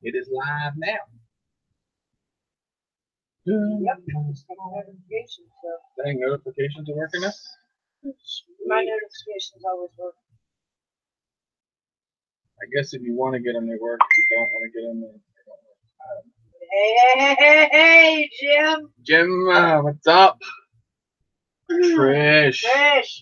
It is live now. Yep, just got a notification, so Dang, notifications are working now? my notifications always work. I guess if you want to get them, they work. If you don't want to get them, Hey, Jim. Jim, what's up? Trish. Trish.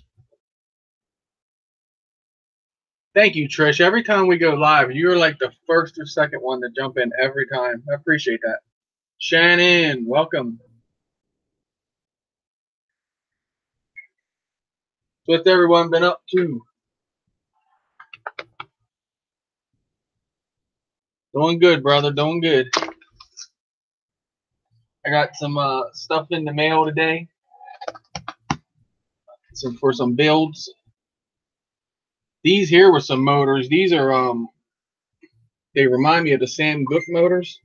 Thank you, Trish. Every time we go live, you're like the first or second one to jump in every time. I appreciate that. Shannon, welcome. What's everyone been up to? Doing good, brother. Doing good. I got some stuff in the mail today. For some builds. These here were some motors. These are they remind me of the Sam Gook motors.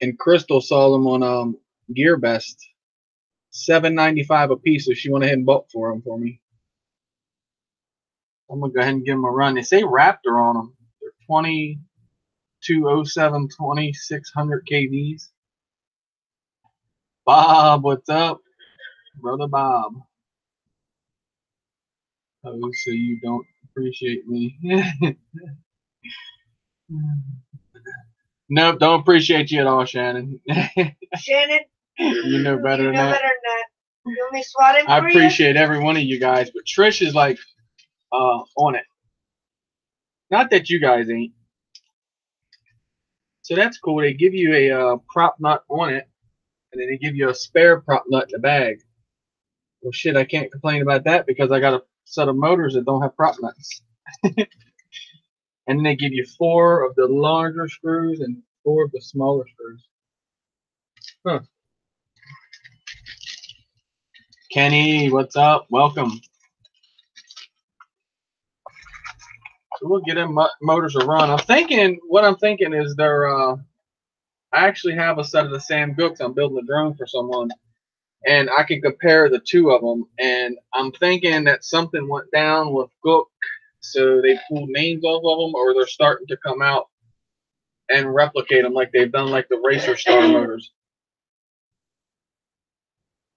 And Crystal saw them on GearBest. $7.95 a piece, so she went ahead and bought for them for me. I'm gonna go ahead and give them a run. They say Raptor on them. They're 2207 2600 kVs. Bob, what's up, brother Bob? Oh, so you don't appreciate me? Nope, don't appreciate you at all, Shannon. Shannon. You know better than that. You want me to swat him for I you? appreciate every one of you guys, but Trish is like on it. Not that you guys ain't. So that's cool. They give you a prop nut on it, and then they give you a spare prop nut in the bag. Well, shit, I can't complain about that because I got a set of motors that don't have prop nuts. And then they give you 4 of the larger screws and 4 of the smaller screws. Huh. Kenny, what's up? Welcome. So we'll get them motors a run. What I'm thinking is I actually have a set of the Sam Gooks. I'm building a drone for someone, and I can compare the 2 of them. And I'm thinking that something went down with Gook, so they pulled names off of them, or they're starting to come out and replicate them like they've done like the Racer Star motors.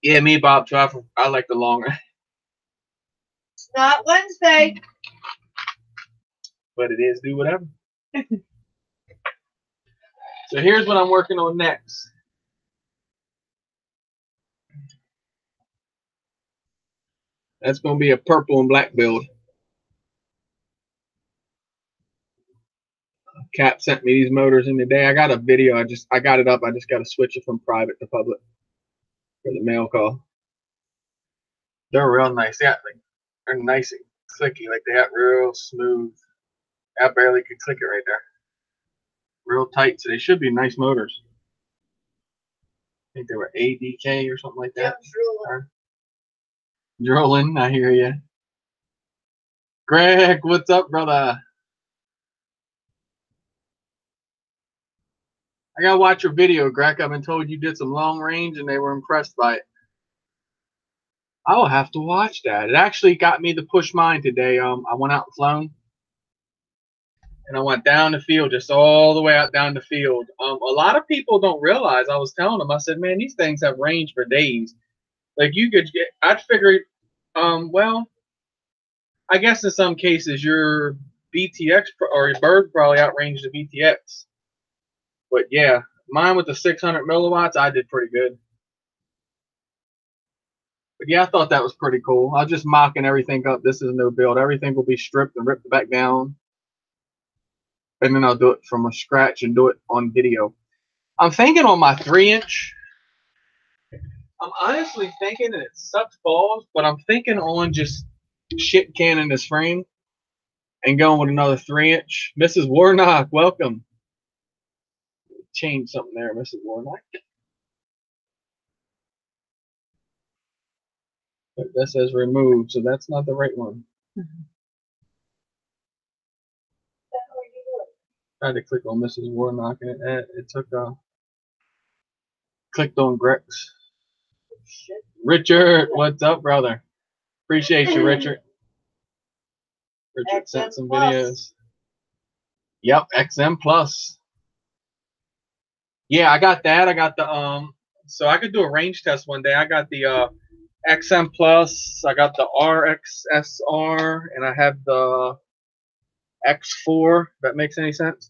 Yeah, me, Bob, too. I like the longer. It's not Wednesday. But it is, do whatever. So here's what I'm working on next. That's going to be a purple and black build. Cap sent me these motors in today. I got a video. I got it up. I just got to switch it from private to public for the mail call. They're real nice. They're nice and clicky. Like they got real smooth. I barely could click it right there. Real tight. So they should be nice motors. I think they were ADK or something like that. Yeah, Drolling, I hear you. Greg, what's up, brother? I gotta watch your video, Greg. I've been told you did some long range and they were impressed by it. I will have to watch that. It actually got me to push mine today. I went out and flown, and I went down the field, just all the way out down the field. A lot of people don't realize. I was telling them, I said, man, these things have range for days. Like you could get. I'd figure, well, I guess in some cases your BTX or your Bird probably outranged the BTX. But yeah, mine with the 600 milliwatts, I did pretty good. But yeah, I thought that was pretty cool. I was just mocking everything up. This is no build. Everything will be stripped and ripped back down. And then I'll do it from scratch and do it on video. I'm thinking on my 3-inch. I'm honestly thinking, and it sucks balls, but I'm thinking on just shit canning this frame and going with another 3-inch. Mrs. Warnock, welcome. Change something there, Mrs. Warnock. But that says remove, so that's not the right one. I had to click on Mrs. Warnock and it took clicked on Grex. Richard, what's up, brother? Appreciate you, Richard. Richard sent some videos. Yep, XM Plus. Yeah, I got that. I got the so I could do a range test one day. I got the XM Plus, I got the RXSR, and I have the X4. If that makes any sense?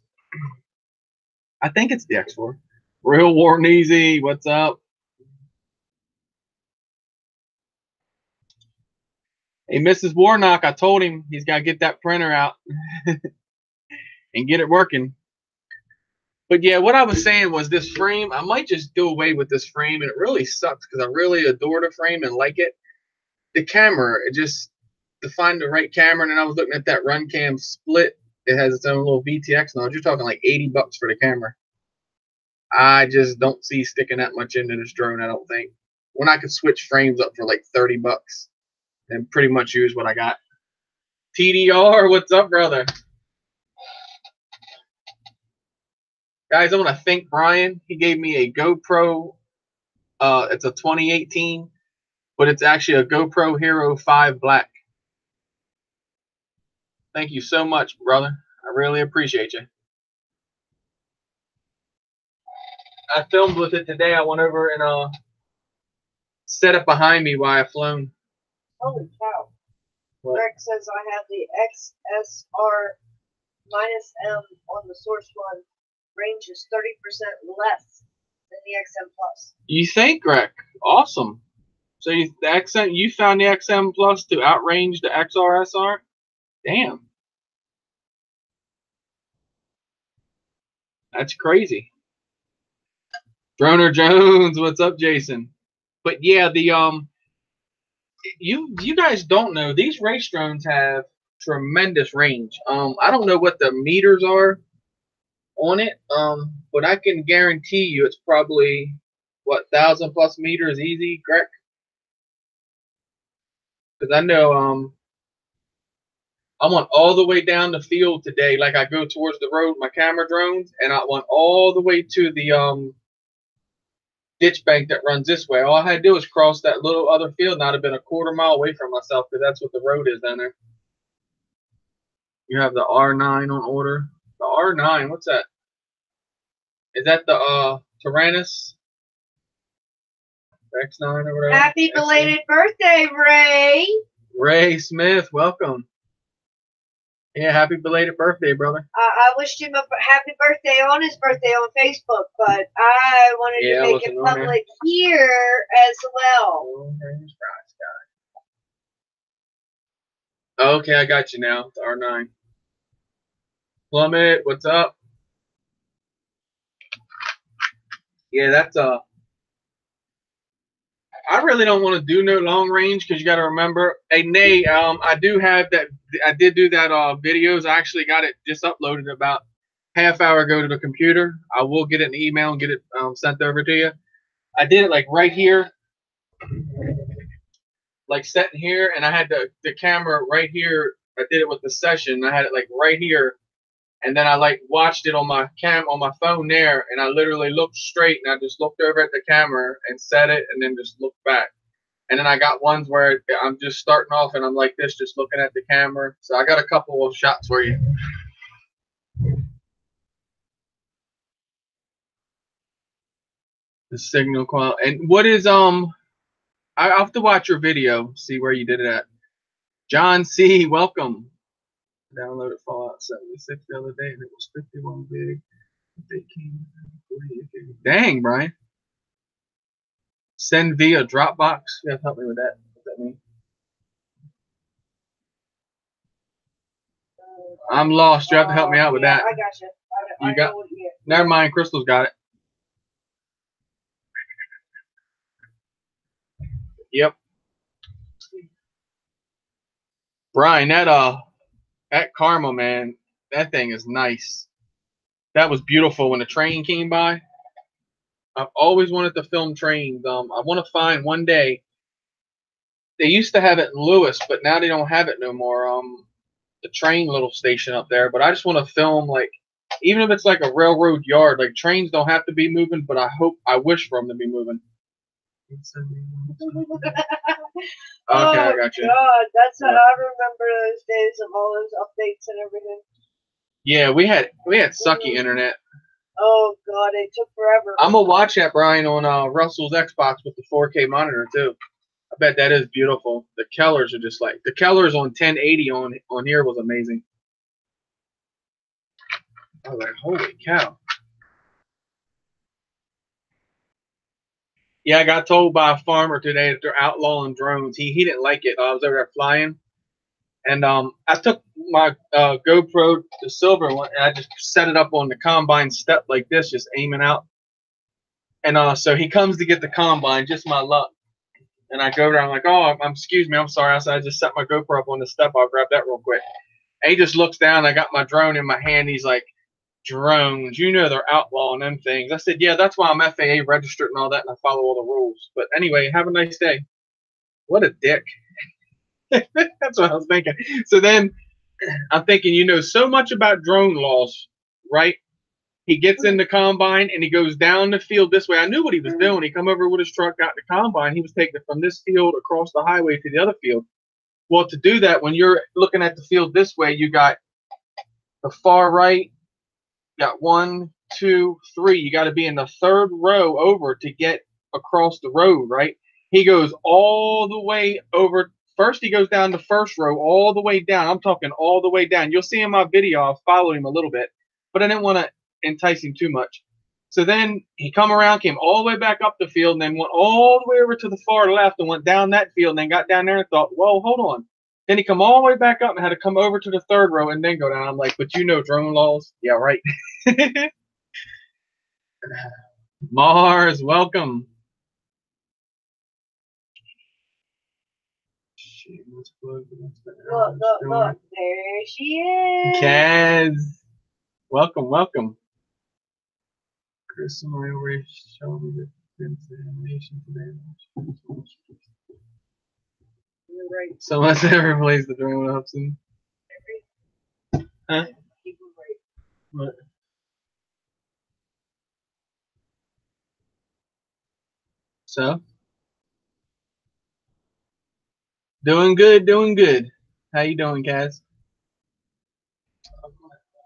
I think it's the X4. Real Warren Easy, what's up? Hey, Mrs. Warnock, I told him he's got to get that printer out and get it working. But yeah, what I was saying was this frame, I might just do away with this frame, and it really sucks because I really adore the frame and like it. The camera, it just, to find the right camera, and then I was looking at that Runcam Split. It has its own little VTX node. You're talking like $80 for the camera. I just don't see sticking that much into this drone, I don't think. When I could switch frames up for like $30 and pretty much use what I got. TDR, what's up, brother? Guys, I want to thank Brian. He gave me a GoPro. It's a 2018, but it's actually a GoPro Hero 5 Black. Thank you so much, brother. I really appreciate you. I filmed with it today. I went over and set it behind me while I flown. Holy cow. What? Greg says I have the XSR-M on the source one. Range is 30% less than the XM Plus. You think, Greg? Awesome. So you found the XM Plus to outrange the XR/SR? Damn. That's crazy. Droner Jones, what's up, Jason? But yeah, the you guys don't know, these race drones have tremendous range. I don't know what the meters are on it, but I can guarantee you it's probably what 1,000+ meters easy, correct? Because I know I went all the way down the field today. Like I go towards the road, my camera drones, and I went all the way to the ditch bank that runs this way. All I had to do was cross that little other field, and I'd have been a quarter mile away from myself because that's what the road is down there. You have the R9 on order. The R9, what's that? Is that the Tyrannus X9 or whatever? Happy belated birthday, Ray! Ray Smith, welcome. Yeah, happy belated birthday, brother. I wished him a happy birthday on his birthday on Facebook, but I wanted to make it public here as well. Okay, I got you now. The R9. Plummet, what's up? Yeah, that's I really don't want to do no long range because you got to remember. Hey, Nay, I do have that. I did do that videos. I actually got it just uploaded about half hour ago to the computer. I will get it in email and get it sent over to you. I did it like right here, like sitting here, and I had the camera right here. I did it with the session. I had it like right here, and then I like watched it on my phone there, and I literally looked straight, and I just looked over at the camera and set it, and then just looked back. And then I got ones where I'm just starting off, and I'm like this, just looking at the camera. So I got a couple of shots for you. The signal quality. And what is I have to watch your video, see where you did it at. John C, welcome. Downloaded Fallout 76 the other day, and it was 51 gig. Dang, Brian. Send via Dropbox. You have to help me with that. What's that mean? I'm lost. You have to help me out with that. I got you. You got? Never mind. Crystal's got it. Yep. Brian, that Karma, man, that thing is nice. That was beautiful when the train came by. I've always wanted to film trains. I want to find one day. They used to have it in Lewis, but now they don't have it no more. The train little station up there. But I just want to film, like, even if it's like a railroad yard. Like, trains don't have to be moving, but I wish for them to be moving. Okay, I got you. God, that's what I remember those days of all those updates and everything. Yeah, we had sucky internet. Oh God, it took forever. I'm gonna watch that, Brian, on Russell's Xbox with the 4K monitor too. I bet that is beautiful. The colors are just like the colors on 1080 on here was amazing. I was like, holy cow. Yeah, I got told by a farmer today that they're outlawing drones. He didn't like it. I was over there flying, and I took my GoPro, the silver one, and I just set it up on the combine step like this, just aiming out. And so he comes to get the combine, just my luck. And I go over there, I'm like, oh, excuse me, I'm sorry. I said, I just set my GoPro up on the step. I'll grab that real quick. And he just looks down. I got my drone in my hand. He's like, drones, you know they're outlawing them things. I said, yeah, that's why I'm FAA registered and all that, and I follow all the rules. But anyway, have a nice day. What a dick. That's what I was thinking. So then I'm thinking, you know so much about drone laws, right? He gets in the combine and he goes down the field this way. I knew what he was doing. He come over with his truck, got the combine. He was taking it from this field across the highway to the other field. Well, to do that, when you're looking at the field this way, you got the far right, you got 1, 2, 3. You got to be in the third row over to get across the road, right? He goes all the way over. First, he goes down the first row, all the way down. I'm talking all the way down. You'll see in my video, I'll follow him a little bit, but I didn't want to entice him too much. So then he come around, came all the way back up the field, and then went all the way over to the far left and went down that field, and then got down there and thought, whoa, hold on. Then he come all the way back up and had to come over to the third row and then go down. I'm like, but you know drone laws? Yeah, right. Mars, welcome. Look, there she is. Kaz, welcome. Chris and I always show me the animation today. You're right. So let's never replace the drone option. Huh? What? So? Doing good. How you doing, Kaz? I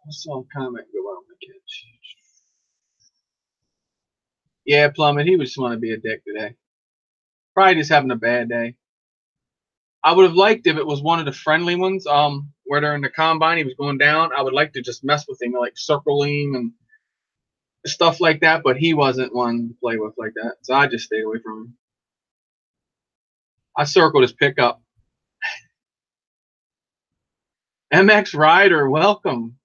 saw a comment go on my catch. Yeah, Plummet, he would just want to be a dick today. Probably just having a bad day. I would have liked if it was one of the friendly ones, where they're in the combine, he was going down. I would like to just mess with him, like circle him and stuff like that, but he wasn't one to play with like that. So I just stayed away from him. I circled his pickup. MX Rider, welcome.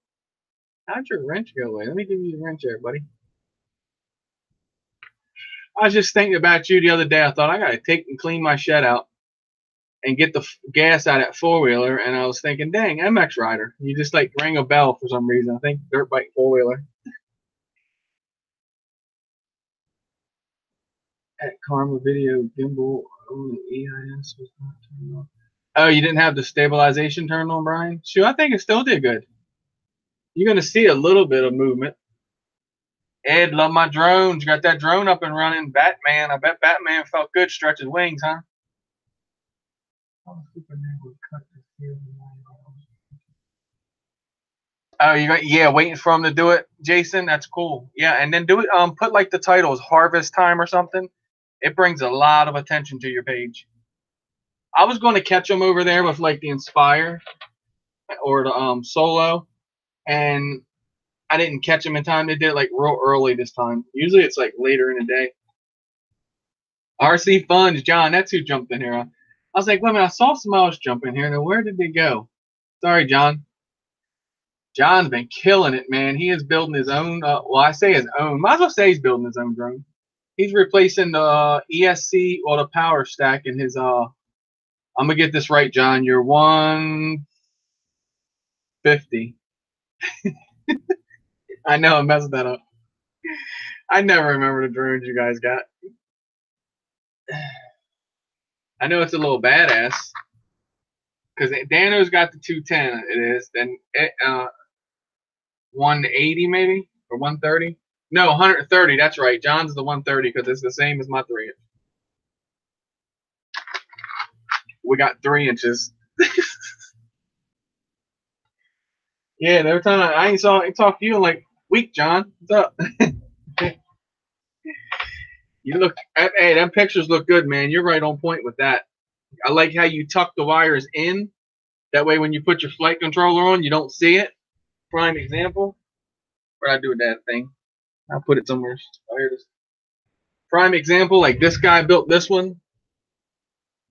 How'd your wrench go away? Let me give you the wrench there, buddy. I was just thinking about you the other day. I thought I got to take and clean my shed out and get the gas out of that four-wheeler. And I was thinking, dang, MX Rider. You just like rang a bell for some reason. I think dirt bike four-wheeler. At Karma Video gimbal on the EIS was not turned on. Oh, you didn't have the stabilization turned on, Brian? Shoot, I think it still did good. You're going to see a little bit of movement. Ed, love my drones. Got that drone up and running. Batman. I bet Batman felt good. Stretch his wings, huh? Oh, yeah, waiting for him to do it, Jason. That's cool. Yeah, and then do it. Put like the titles Harvest Time or something. It brings a lot of attention to your page. I was going to catch them over there with like the Inspire or the Solo, and I didn't catch them in time. They did it like real early this time. Usually it's like later in the day. RC Funds, John, that's who jumped in here. I was like, wait a minute, I saw someone else jump in here. Now, where did they go? Sorry, John. John's been killing it, man. He is building his own. Well, I say his own. Might as well say he's building his own drone. He's replacing the ESC or the Power Stack in his. I'm gonna get this right, John. You're 150. I know I messed that up. I never remember the drones you guys got. I know it's a little badass because Dano's got the 210. It is then 180 maybe or 130. No, 130. That's right. John's the 130 because it's the same as my 3-inch. We got 3 inches. Yeah, every time I ain't talk to you in like week, John. What's up? You look, hey, them pictures look good, man. You're right on point with that. I like how you tuck the wires in. That way, when you put your flight controller on, you don't see it. Prime example. What I do with that thing? I'll put it somewhere. Oh, here it is. Prime example, like this guy built this one.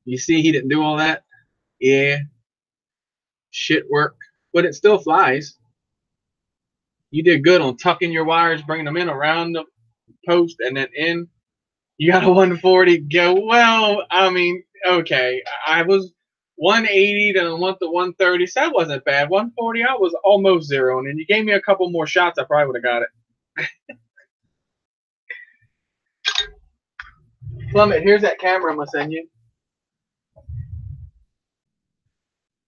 You see, he didn't do all that. Yeah, shit work, but it still flies. You did good on tucking your wires, bringing them in around the post, and then in. You got a 140. Go well. I mean, okay. I was 180, then I went to 130. So that wasn't bad. 140, I was almost zero. And then you gave me a couple more shots, I probably would have got it. Plummet, here's that camera I'm gonna send you.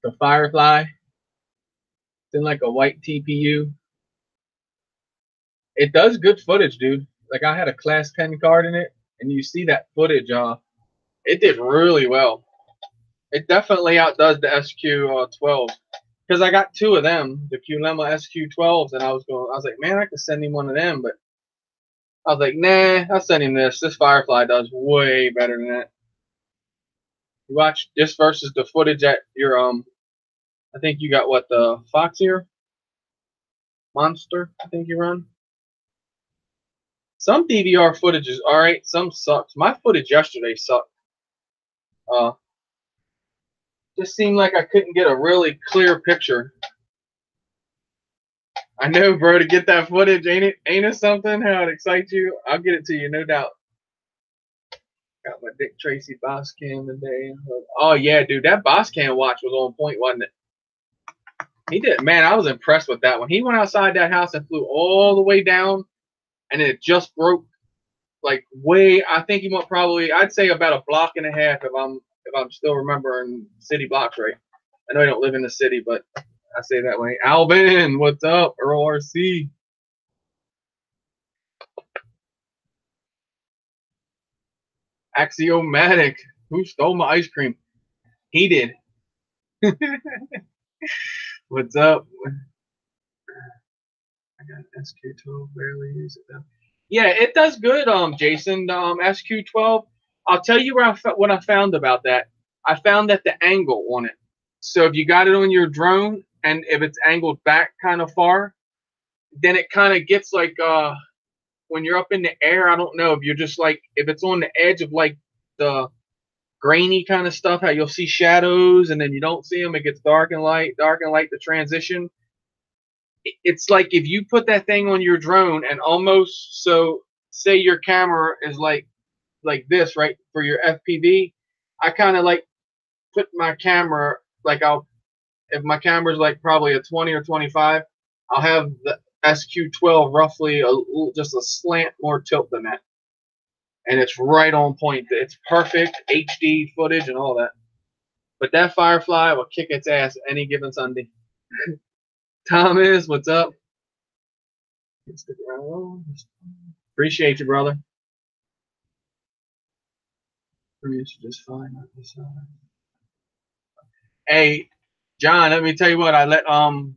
The Firefly. It's in like a white TPU. It does good footage, dude. Like I had a Class 10 card in it, and you see that footage. It did really well. It definitely outdoes the SQ12 because I got two of them, the Qlema SQ12s, and I was like, man, I could send him one of them, but I was like, nah, I'll send him this. This Firefly does way better than that. You watch this versus the footage at your I think you got what, the Fox here? Monster, I think you run. Some DVR footage is alright, some sucks. My footage yesterday sucked. Just seemed like I couldn't get a really clear picture. I know, bro, to get that footage, ain't it something? How it excites you? I'll get it to you, no doubt. Got my Dick Tracy Boss Cam today. Oh yeah, dude, that Boss Cam watch was on point, wasn't it? He did, man. I was impressed with that one. He went outside that house and flew all the way down, and it just broke like way. I think he went probably, I'd say about a block and a half if I'm still remembering city blocks right. I know I don't live in the city, but I say that way. Alvin, what's up? Earl RC. Axiomatic. Who stole my ice cream? He did. What's up? I got SQ12, barely use it though. Yeah, it does good, Jason. SQ12. I'll tell you what I found about that. I found that the angle on it. So if you got it on your drone and if it's angled back kind of far, then it kind of gets like when you're up in the air, I don't know if you're just like if it's on the edge of like the grainy kind of stuff, how you'll see shadows and then you don't see them, it gets dark and light, the transition. It's like if you put that thing on your drone and almost, so say your camera is like this, right, for your FPV, I kind of like put my camera, like if my camera's like probably a 20 or 25, I'll have the SQ12 roughly just a slant more tilt than that. And it's right on point. It's perfect HD footage and all that. But that Firefly will kick its ass any given Sunday. Thomas, what's up? Appreciate you, brother. Just fine. Hey, John, let me tell you what. I let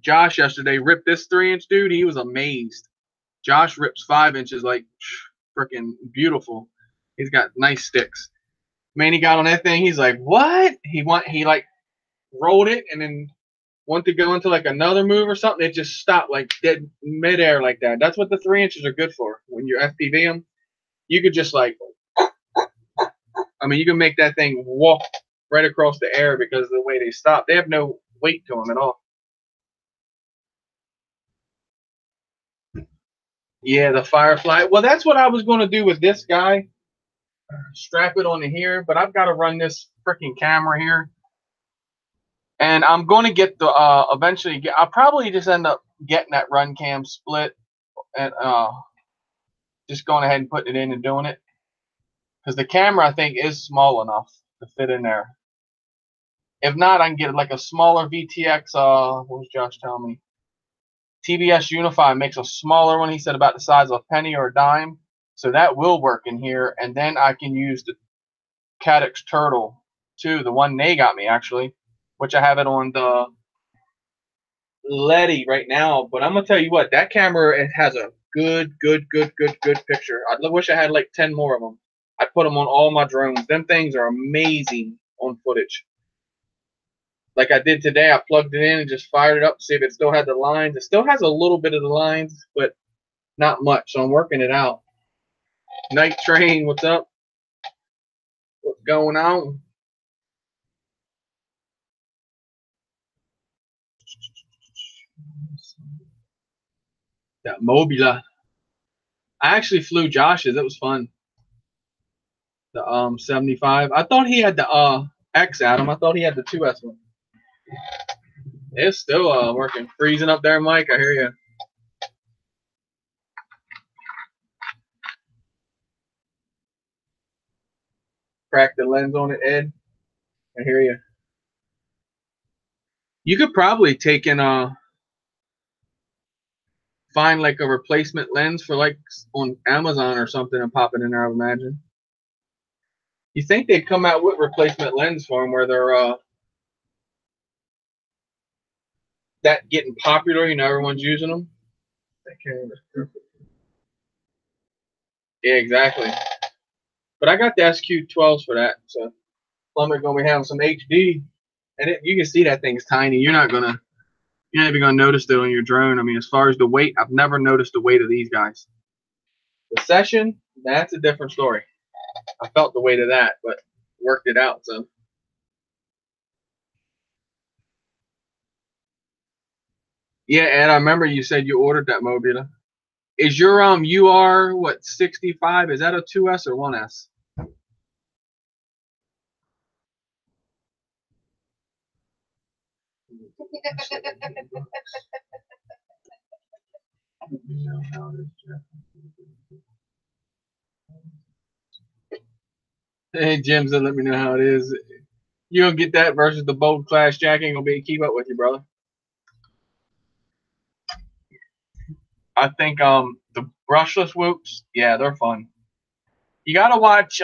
Josh yesterday rip this 3-inch, dude. He was amazed. Josh rips 5 inches like freaking beautiful. He's got nice sticks. Man, he got on that thing. He's like, what? He like rolled it and then went to go into like another move or something. It just stopped like dead midair like that. That's what the 3 inches are good for. When you're FPV them, you could just like, I mean, you can make that thing walk right across the air because of the way they stop. They have no weight to them at all. Yeah, the Firefly. Well, that's what I was going to do with this guy. Strap it onto here, but I've got to run this freaking camera here. And I'm going to get the, eventually, I'll probably just end up getting that run cam split and just going ahead and putting it in and doing it. Because the camera, I think, is small enough to fit in there. If not, I can get like a smaller VTX, what was Josh telling me? TBS Unify makes a smaller one, he said, about the size of a penny or a dime. So that will work in here. And then I can use the Caddx Turtle too, the one they got me actually, which I have it on the Letty right now, but I'm gonna tell you what, that camera, it has a good picture. I wish I had like 10 more of them. I put them on all my drones. Them things are amazing on footage. Like I did today, I plugged it in and just fired it up to see if it still had the lines. It still has a little bit of the lines, but not much. So I'm working it out. Night Train, what's up? What's going on? That Mobula. I actually flew Josh's. It was fun. The 75. I thought he had the X Adam. I thought he had the 2S one. It's still working. Freezing up there, Mike. I hear you. Crack the lens on it, Ed. I hear you. You could probably take and find like a replacement lens for like on Amazon or something and pop it in there, I would imagine. You think they'd come out with replacement lens for them where they're that getting popular, you know, everyone's using them. Yeah, exactly. But I got the SQ12s for that, so Plumber's gonna be having some HD, and you can see that thing's tiny. You're not even gonna notice it on your drone. I mean, as far as the weight, I've never noticed the weight of these guys. The Session, that's a different story. I felt the weight of that, but worked it out. So yeah, Ed, I remember you said you ordered that Mobula. Is your UR what 65? Is that a 2S or 1S? Hey, Jim said, let me know how it is. You don't get that versus the Bold Class Jack. Ain't gonna be able to keep up with you, brother. I think the brushless whoops, yeah, they're fun. You gotta watch.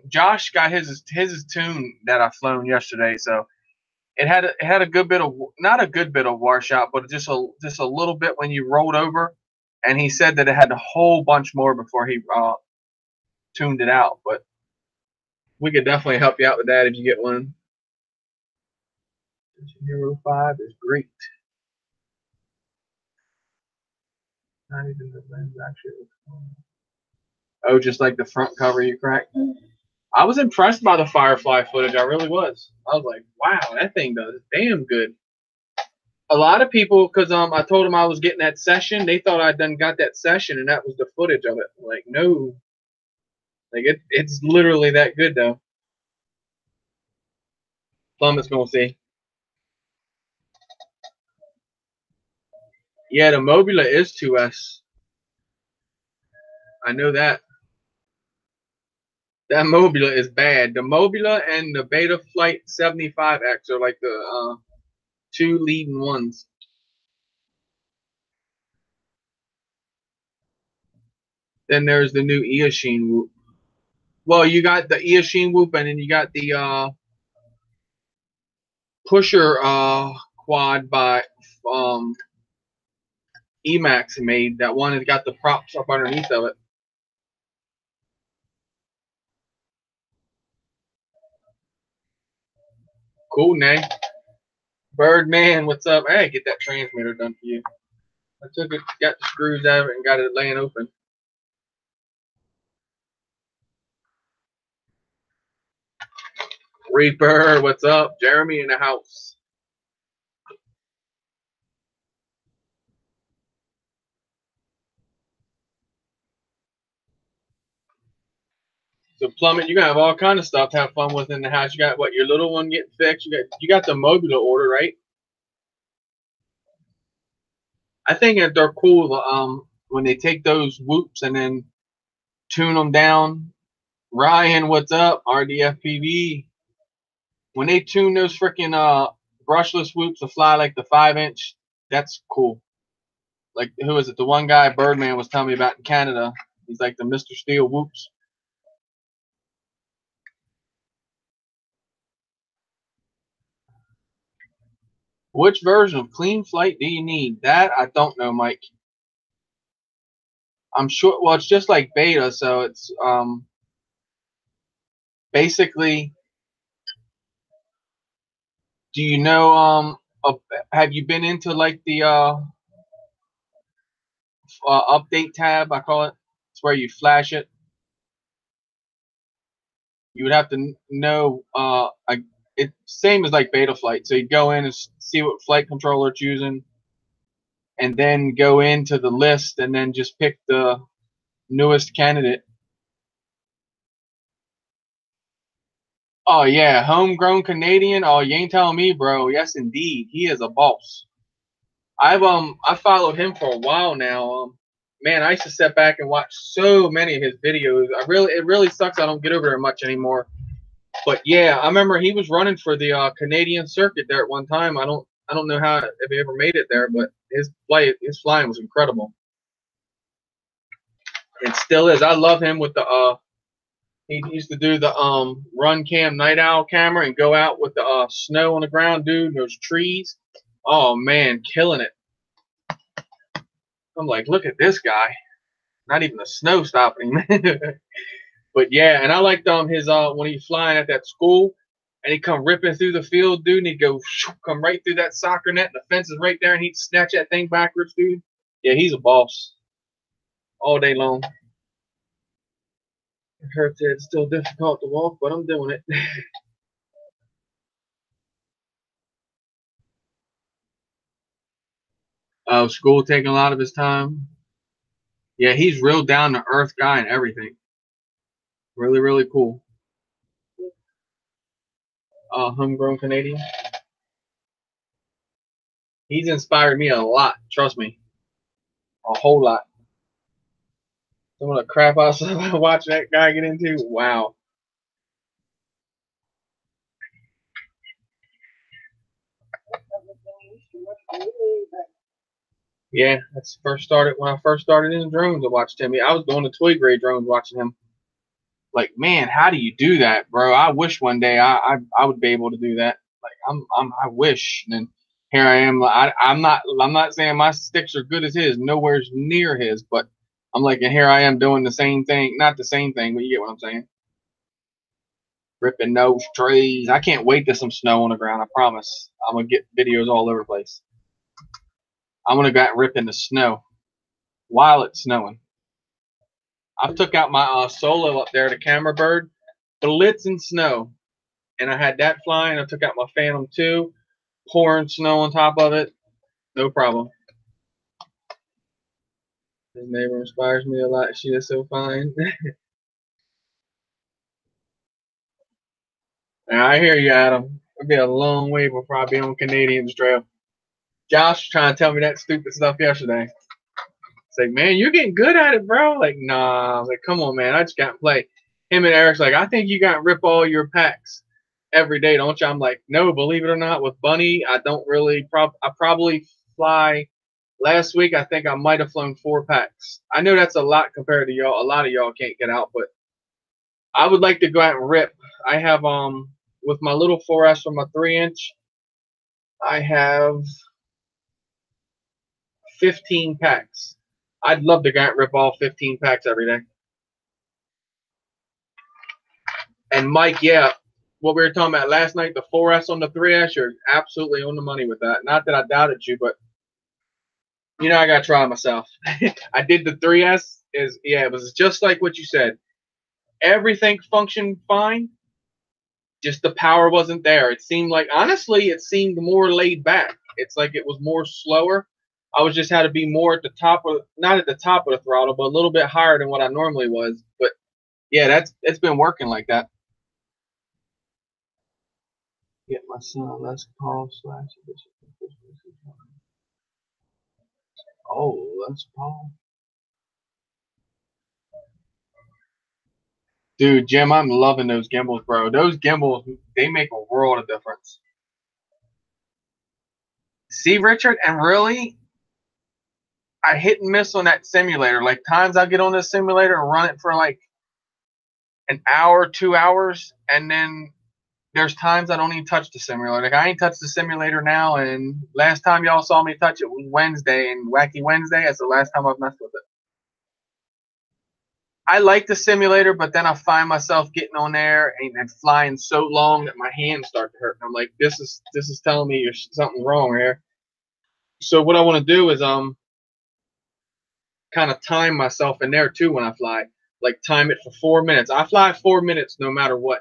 Josh got his tune that I flown yesterday, so it had a good bit of, not a good bit of washout, but just a little bit when you rolled over. And he said that it had a whole bunch more before he tuned it out. But we could definitely help you out with that if you get one. Hero 5 is great. Not even the lens actually. Oh, just like the front cover you cracked. I was impressed by the Firefly footage. I really was. I was like, wow, that thing does damn good. A lot of people, because I told them I was getting that Session, they thought I'd done got that Session, and that was the footage of it. Like, no. Like, it's literally that good, though. Plummet's going to see. Yeah, the Mobula is 2S. I know that. That Mobula is bad. The Mobula and the Betaflight 75X are like the two leading ones. Then there's the new Eachine Whoop. Well, you got the Eachine Whoop, and then you got the Pusher quad by Emax made. That one has got the props up underneath of it. Cool, Nay. Birdman, what's up? Hey, get that transmitter done for you. I took it, got the screws out of it, and got it laying open. Reaper, what's up? Jeremy in the house. So Plummet, you're gonna have all kind of stuff to have fun with in the house. You got what, your little one getting fixed. You got the Mobula order, right? I think that they're cool. When they take those whoops and then tune them down. Ryan, what's up? RDFPV. When they tune those freaking brushless whoops to fly like the 5-inch, that's cool. Like, who is it? The one guy Birdman was telling me about in Canada. He's like the Mr. Steel whoops. Which version of Clean Flight do you need? That I don't know, Mike. I'm sure. Well, it's just like beta, so it's basically. Do you know have you been into like the update tab? I call it. It's where you flash it. You would have to know it's same as like beta flight. So you go in and see what flight controller it's using, and then go into the list and then just pick the newest candidate. Oh yeah, homegrown Canadian. Oh, you ain't telling me, bro. Yes, indeed, he is a boss. I followed him for a while now. Man, I used to sit back and watch so many of his videos. It really sucks I don't get over there much anymore. But yeah, I remember he was running for the Canadian circuit there at one time. I don't know if he ever made it there, but his flying was incredible. It still is. I love him with the he used to do the run cam night owl camera and go out with the snow on the ground, dude, those trees. Oh man, killing it. I'm like, look at this guy. Not even the snow stopping him. But yeah, and I liked his when he's flying at that school and he'd come ripping through the field, dude, and he'd go come right through that soccer net and the fence is right there and he'd snatch that thing backwards, dude. Yeah, he's a boss. All day long. It hurts that it's still difficult to walk, but I'm doing it. School taking a lot of his time. Yeah, he's real down to earth guy and everything. Really, really cool. Homegrown Canadian. He's inspired me a lot. Trust me, a whole lot. Some of the crap I was watching that guy get into. Wow. Yeah, that's when I first started in drones. I watched him. I was doing the toy grade drones watching him. Like, man, how do you do that, bro? I wish one day I would be able to do that. Like, I wish. And then here I am. I'm not saying my sticks are good as his. Nowhere's near his. But I'm like, and here I am doing the same thing. Not the same thing, but you get what I'm saying. Ripping those trees. I can't wait to some snow on the ground. I promise. I'm gonna get videos all over the place. I'm gonna go ripping the snow while it's snowing. I took out my Solo up there, the Camera Bird, blitz and snow, and I had that flying. I took out my Phantom 2, pouring snow on top of it, no problem. His neighbor inspires me a lot. She is so fine. I hear you, Adam. It'll be a long way before I be on Canadian's trail. Josh was trying to tell me that stupid stuff yesterday. It's like, man, you're getting good at it, bro. Like, nah. I was like, come on, man. I just got to play. Him and Eric's like, I think you got to rip all your packs every day, don't you? I'm like, no, believe it or not, with Bunny, I don't really. I probably fly. Last week, I think I might have flown 4 packs. I know that's a lot compared to y'all. A lot of y'all can't get out, but I would like to go out and rip. I have with my little 4S from my 3-inch, I have 15 packs. I'd love to go out and rip all 15 packs every day. And Mike, yeah, what we were talking about last night, the 4S on the 3S, you're absolutely on the money with that. Not that I doubted you, but you know I gotta try myself. I did the 3S. It was just like what you said. Everything functioned fine. Just the power wasn't there. It seemed like, honestly, it seemed more laid back. It's like it was more slower. I was just had to be more at the top of, not at the top of the throttle, but a little bit higher than what I normally was. But yeah, it's been working like that. Get my son Les Paul slash. Oh, Les Paul. Dude, Jim, I'm loving those gimbals, bro. Those gimbals, they make a world of difference. See, Richard, and really, I hit and miss on that simulator. Like, times I get on this simulator and run it for like an hour, 2 hours, and then there's times I don't even touch the simulator. Like, I ain't touched the simulator now, and last time y'all saw me touch it was Wednesday, and Wacky Wednesday, that's the last time I've messed with it. I like the simulator, but then I find myself getting on there and flying so long that my hands start to hurt. And I'm like, this is telling me there's something wrong here. So what I want to do is kind of time myself in there too when I fly. Like, time it for 4 minutes. I fly 4 minutes no matter what.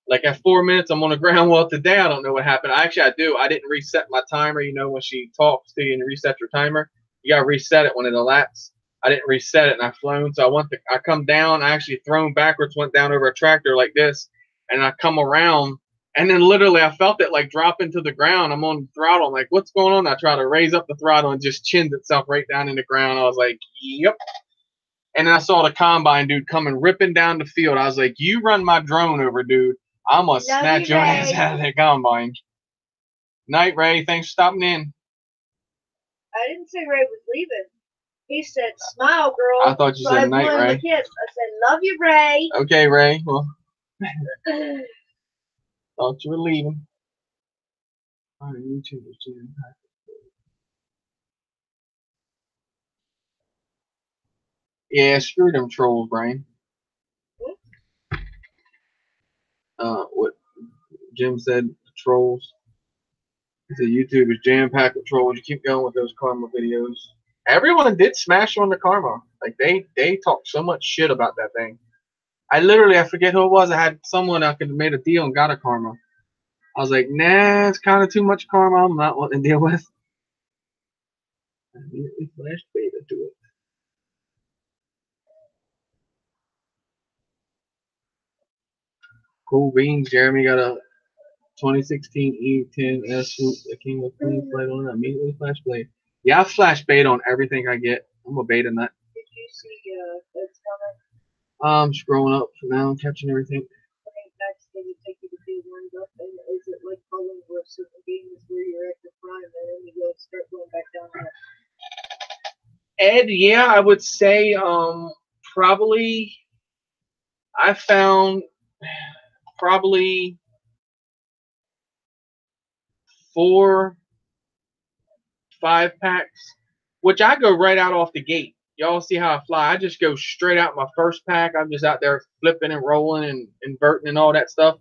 Like, at 4 minutes, I'm on the ground. Well, today I don't know what happened. I do. I didn't reset my timer. You know, when she talks to you and you reset your timer, you gotta reset it when it elapses. I didn't reset it, and I've flown. So I come down. I actually thrown backwards, went down over a tractor like this, and I come around, and then literally I felt it like drop into the ground. I'm on the throttle. I'm like, what's going on? I try to raise up the throttle and just chins itself right down in the ground. I was like, yep. And then I saw the combine dude coming ripping down the field. I was like, you run my drone over, dude. I'm going to snatch your ass out of that combine. Night, Ray. Thanks for stopping in. I didn't say Ray was leaving. He said, smile, girl. I thought you said night, Ray. I said, love you, Ray. Okay, Ray. Well, thought you were leaving. All right, YouTube is jam packed. Yeah, screw them trolls, Brian. What Jim said, trolls. He said YouTube is jam-packed with trolls. You keep going with those karma videos. Everyone did smash on the karma. Like, they talked so much shit about that thing. I forget who it was. I had someone I could have made a deal and got a karma. I was like, nah, it's kind of too much karma. I'm not wanting to deal with. I immediately flashed beta to it. Cool beans. Jeremy got a 2016 E10S swoop that came with clean flight on it. Immediately flash blade. Yeah, I flash bait on everything I get. I'm a beta nut. Did you see that's coming? I'm scrolling up for now. I'm catching everything. That's going to take you to do one up, and is it like following where certain games where you're at the prime and then you go start going back down there? Ed, yeah, I would say probably I found probably 4, 5 packs, which I go right out off the gate. Y'all see how I fly? I just go straight out my first pack. I'm just out there flipping and rolling and inverting and all that stuff.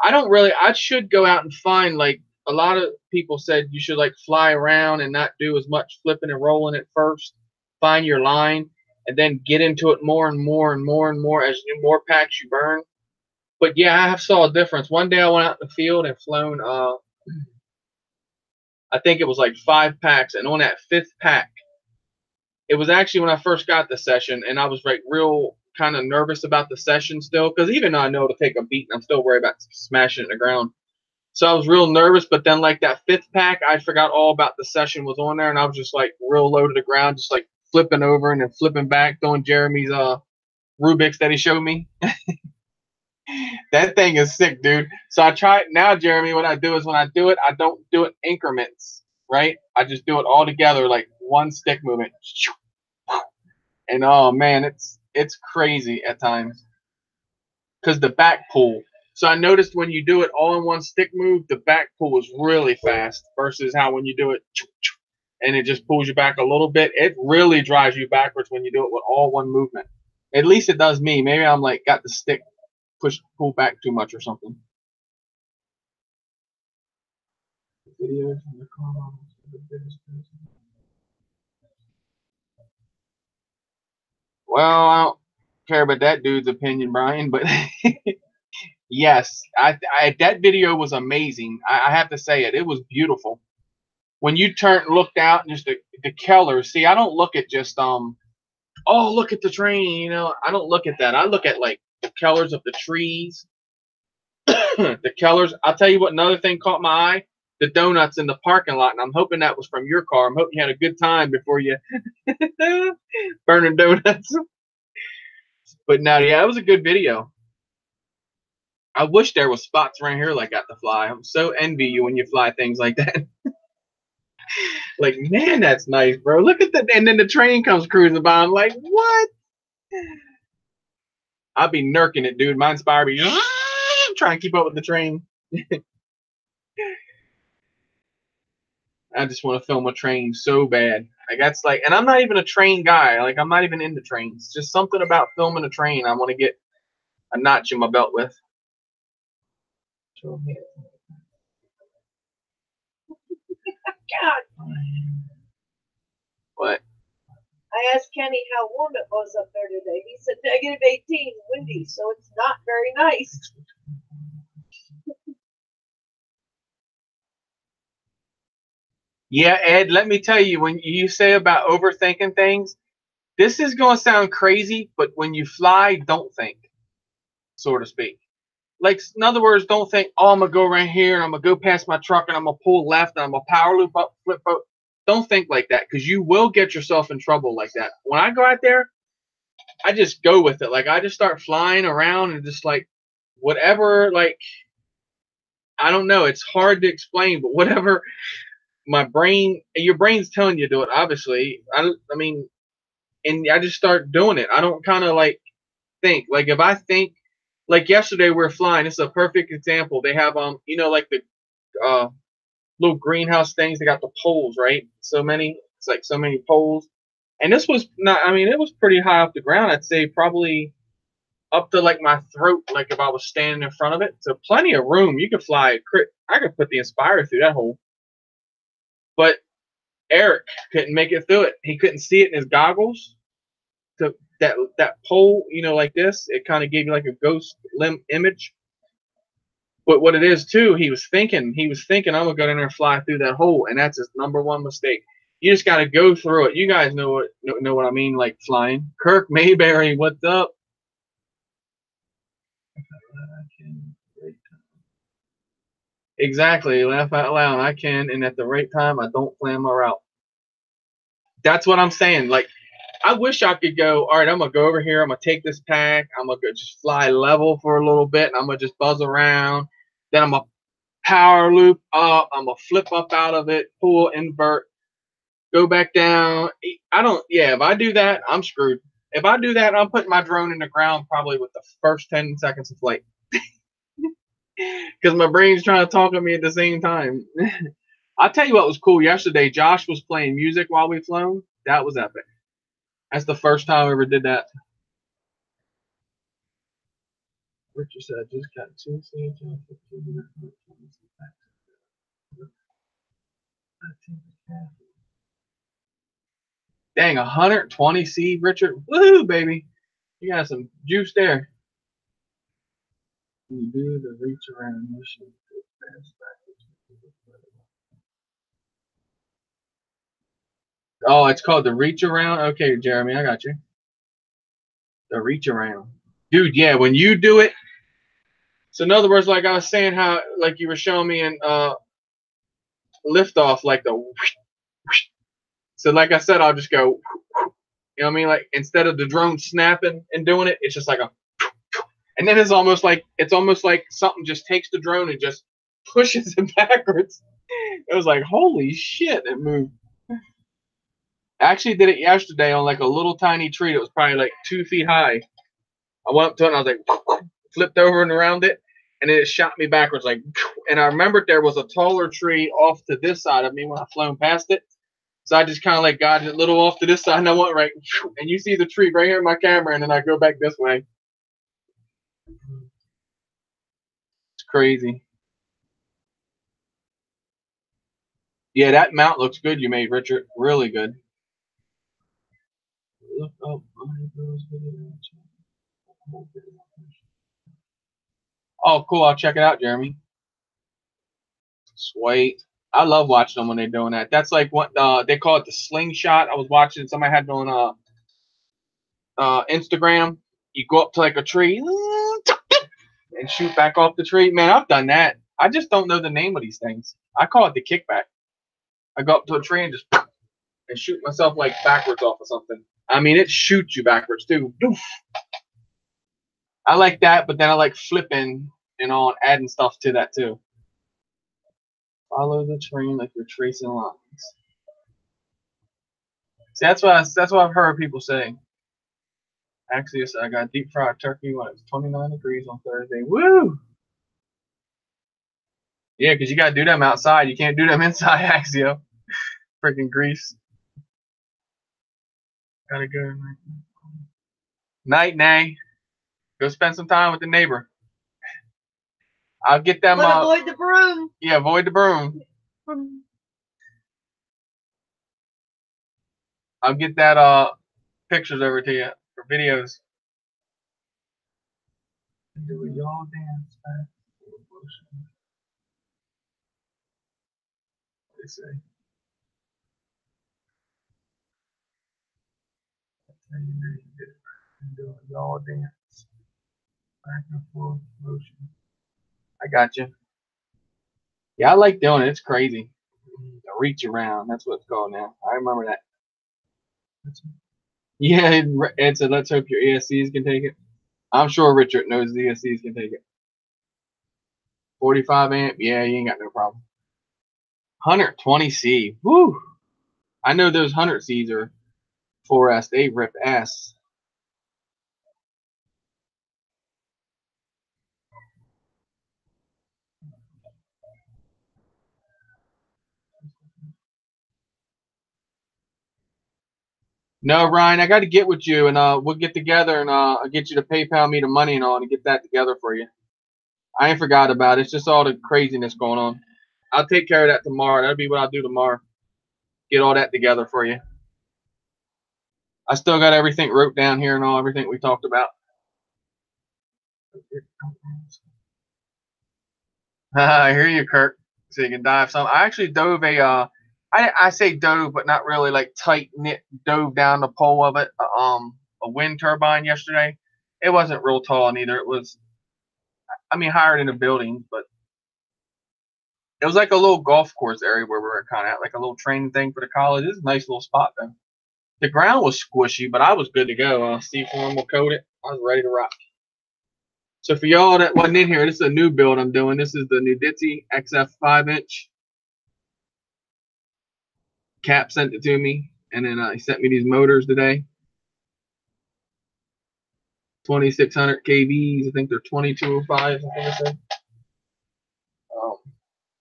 I should go out and find, like, a lot of people said you should, like, fly around and not do as much flipping and rolling at first. Find your line and then get into it more and more and more and more as more packs you burn. But yeah, I have saw a difference. One day I went out in the field and flown, I think it was like 5 packs, and on that 5th pack, it was actually when I first got the session, and I was like real kind of nervous about the session still, because even though I know to take a beat, I'm still worried about smashing it in the ground. So I was real nervous, but then like that 5th pack, I forgot all about the session was on there, and I was just like real low to the ground, just like flipping over and then flipping back, doing Jeremy's Rubik's that he showed me. That thing is sick, dude. So I try it now, Jeremy. What I do is when I do it, I don't do it increments, right? I just do it all together, like one stick movement. And oh man, it's crazy at times because the back pull. So I noticed when you do it all in one stick move, the back pull is really fast versus how when you do it and it just pulls you back a little bit. It really drives you backwards when you do it with all one movement. At least it does me. Maybe I'm like got the stick pull back too much or something. Videos from the car. Well, I don't care about that dude's opinion, Brian, but yes, that video was amazing. I have to say it. It was beautiful. When you looked out and just the colors. See, I don't look at just oh, look at the train. You know, I don't look at that. I look at like the colors of the trees. The colors. I'll tell you what. Another thing caught my eye: the donuts in the parking lot. And I'm hoping that was from your car. I'm hoping you had a good time before you burning donuts. But no, yeah, it was a good video. I wish there was spots around here like I got to fly. I'm so envy you when you fly things like that. Like, man, that's nice, bro. Look at that. And then the train comes cruising by. I'm like, what? I'll be nurking it, dude. My Inspire be trying to keep up with the train. I just want to film a train so bad. Like that's like, and I'm not even a train guy. Like I'm not even into trains. Just something about filming a train I want to get a notch in my belt with. God. What? I asked Kenny how warm it was up there today. He said -18, windy, so it's not very nice. Yeah, Ed, let me tell you, when you say about overthinking things, this is going to sound crazy, but when you fly, don't think, so to speak. Like, in other words, don't think, oh, I'm going to go right here and I'm going to go past my truck and I'm going to pull left and I'm going to power loop up, flip out. Don't think like that because you will get yourself in trouble like that. When I go out there, I just go with it. Like, I just start flying around and just like whatever, like, I don't know. It's hard to explain, but whatever my brain, your brain's telling you to do it, obviously. I mean, and I just start doing it. I don't kind of like think. Like, if I think, like yesterday we were flying, it's a perfect example. They have, you know, like the little greenhouse things. They got the poles, right? So many, it's like so many poles. And this was not, I mean, it was pretty high off the ground. I'd say probably up to like my throat, like if I was standing in front of it. So plenty of room. You could fly. I could put the Inspire through that hole. But Eric couldn't make it through it. He couldn't see it in his goggles. So that pole, you know, like this, it kind of gave you like a ghost limb image. But what it is too, he was thinking, I'm gonna go down there and fly through that hole, and that's his #1 mistake. You just gotta go through it. You guys know what I mean, like flying. Kirk Mayberry, what's up? Exactly. Laugh out loud. I can, and at the right time, I don't plan my route. That's what I'm saying. Like, I wish I could go, all right, I'm going to go over here. I'm going to take this pack. I'm going to just fly level for a little bit, and I'm going to just buzz around. Then I'm going to power loop up. I'm going to flip up out of it, pull, invert, go back down. If I do that, I'm screwed. If I do that, I'm putting my drone in the ground probably with the first 10 seconds of flight. Because my brain's trying to talk to me at the same time. I'll tell you what was cool yesterday. Josh was playing music while we flown. That was epic. That's the first time I ever did that. Richard said, I just got 2 stage. Dang, 120 seed, Richard. Woohoo, baby. You got some juice there. You do the reach around mission. Oh, it's called the reach around? Okay, Jeremy, I got you. The reach around. Dude, yeah, when you do it. So in other words, like I was saying, how like you were showing me in liftoff, like the whoosh, whoosh. So like I said, I'll just go, you know what I mean? Like instead of the drone snapping and doing it, it's just like a, and then it's almost like something just takes the drone and just pushes it backwards. It was like, holy shit, it moved. I actually did it yesterday on like a little tiny tree that was probably like 2 feet high. I went up to it and I was like, flipped over and around it, and it shot me backwards like, and I remembered there was a taller tree off to this side of me when I flown past it. So I just kind of like got it a little off to this side and I went right, and you see the tree right here in my camera, and then I go back this way. It's crazy. Yeah, that mount looks good you made, Richard. Really good. Look up. Oh, cool. I'll check it out, Jeremy. Sweet. I love watching them when they're doing that. That's like what they call it, the slingshot. I was watching somebody had on Instagram. You go up to like a tree and shoot back off the tree. Man, I've done that. I just don't know the name of these things. I call it the kickback. I go up to a tree and just and shoot myself like backwards off of something. I mean, it shoots you backwards too. I like that, but then I like flipping and on adding stuff to that too. Follow the train like you're tracing lines. See, that's what I've heard people say. Actually, I got deep fried turkey when it's 29 degrees on Thursday. Woo! Yeah, because you got to do them outside. You can't do them inside, Axio. Freaking grease. Gotta go. Night, Nay. Go spend some time with the neighbor. I'll get them. But avoid the broom. Yeah, avoid the broom. I'll get that pictures over to you for videos. Do a y'all dance back. They say. Do a y'all dance back and forth motion. I got you. Yeah, I like doing it. It's crazy. The reach around. That's what it's called now. I remember that. Yeah, Ed said, let's hope your ESCs can take it. I'm sure Richard knows the ESCs can take it. 45 amp. Yeah, you ain't got no problem. 120C. Woo! I know those 100Cs are 4S. They rip ass. No, Ryan, I got to get with you, and we'll get together, and I'll get you to PayPal me the money and all, and get that together for you. I ain't forgot about it. It's just all the craziness going on. I'll take care of that tomorrow. That'll be what I'll do tomorrow. Get all that together for you. I still got everything wrote down here and all, everything we talked about. I hear you, Kirk. So you can dive some. I actually dove I say dove, but not really, like tight knit, dove down the pole of it. A wind turbine yesterday. It wasn't real tall neither. It was, I mean, higher than the buildings, but it was like a little golf course area where we were kind of at, like a little training thing for the college. It's a nice little spot though. The ground was squishy, but I was good to go. Steve Form will coat it. I was ready to rock. So for y'all that wasn't in here, this is a new build I'm doing. This is the Nuditsi XF 5-inch. Cap sent it to me, and then he sent me these motors today. 2600 kVs. I think they're 2205. I think I said.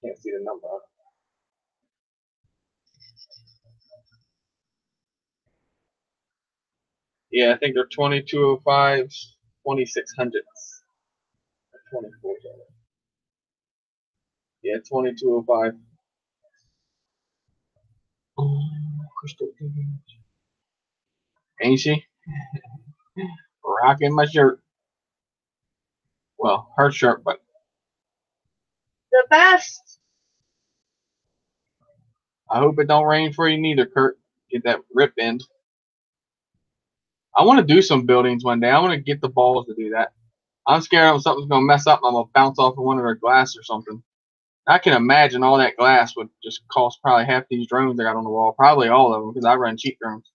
Can't see the number. Yeah, I think they're 2205s, 2600s. 24. Yeah, 2205. Ain't she? Rocking my shirt. Well, her shirt, but the best. I hope it don't rain for you neither, Kurt. Get that rip end. I want to do some buildings one day. I want to get the balls to do that. I'm scared of something's going to mess up and I'm going to bounce off of one of their glass or something. I can imagine all that glass would just cost probably half these drones I got on the wall. Probably all of them because I run cheap drones.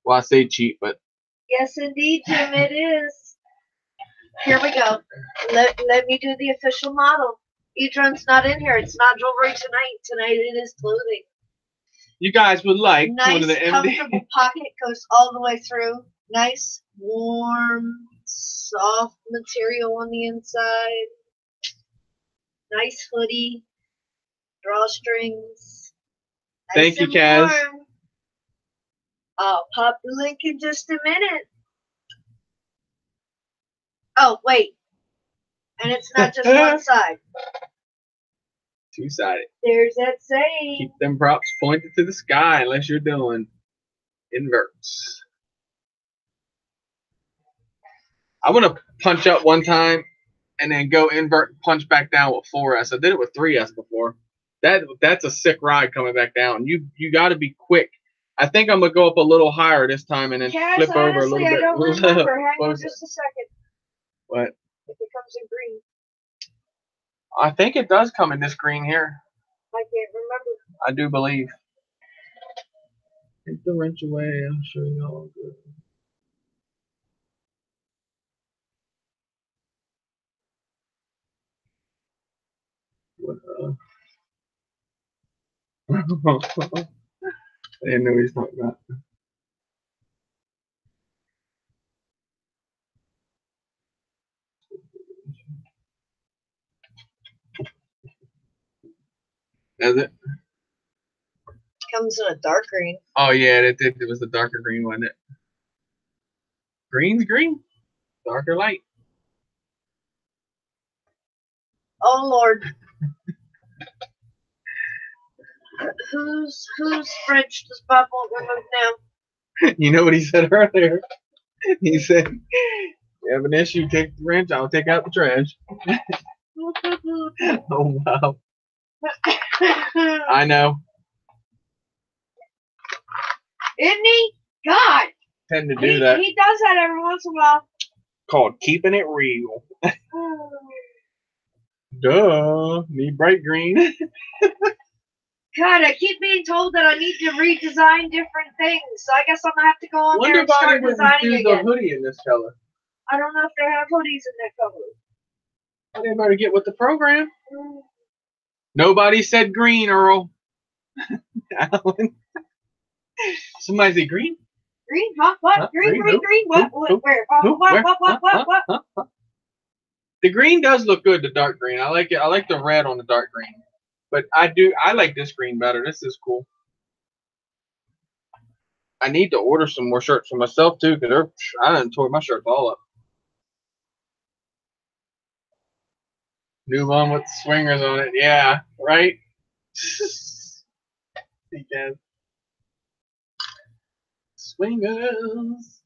Well, I say cheap, but. Yes, indeed, Jim, it is. Here we go. Let me do the official model. E-Drone's not in here. It's not jewelry tonight. Tonight it is clothing. You guys would like nice, one of the comfortable pocket goes all the way through. Nice, warm, soft material on the inside. Nice hoodie, drawstrings. Nice. Thank you, Kaz. Warm. I'll pop the link in just a minute. Oh, wait. And it's not just one side. Two-sided. There's that saying. Keep them props pointed to the sky unless you're doing inverts. I want to punch up one time and then go invert and punch back down with 4S. I did it with 3S before. That's a sick ride coming back down. You got to be quick. I think I'm going to go up a little higher this time and then flip honestly, over a little bit. I don't remember. Hang on just a second. What? If it comes in green. I think it does come in this green here. I can't remember. I do believe. Take the wrench away. I'll show you all good. What, I didn't know what he's talking about. Does it? Comes in a dark green. Oh yeah, it did. It was the darker green, wasn't it? Green's green, darker light. Oh Lord. Whose fridge does Bob want removed now? You know what he said earlier? He said, "You have an issue, take the wrench. I'll take out the trash." Oh wow! I know. Isn't he? God. Tend to do that. He does that every once in a while. Called keeping it real. Duh. Need bright green. God, I keep being told that I need to redesign different things, so I guess I'm gonna have to go on there and start designing do again. the hoodie in this color. I don't know if they have hoodies in that color. I didn't better get with the program. Nobody said green, Earl. Alan. Somebody said green? Green? Huh? What? Huh? Green? Green? What? Where? What? The green does look good, the dark green. I like it. I like the red on the dark green. But I like this green better. This is cool. I need to order some more shirts for myself too, because I done tore my shirts all up. New one with swingers on it. Yeah, right? Because swingers.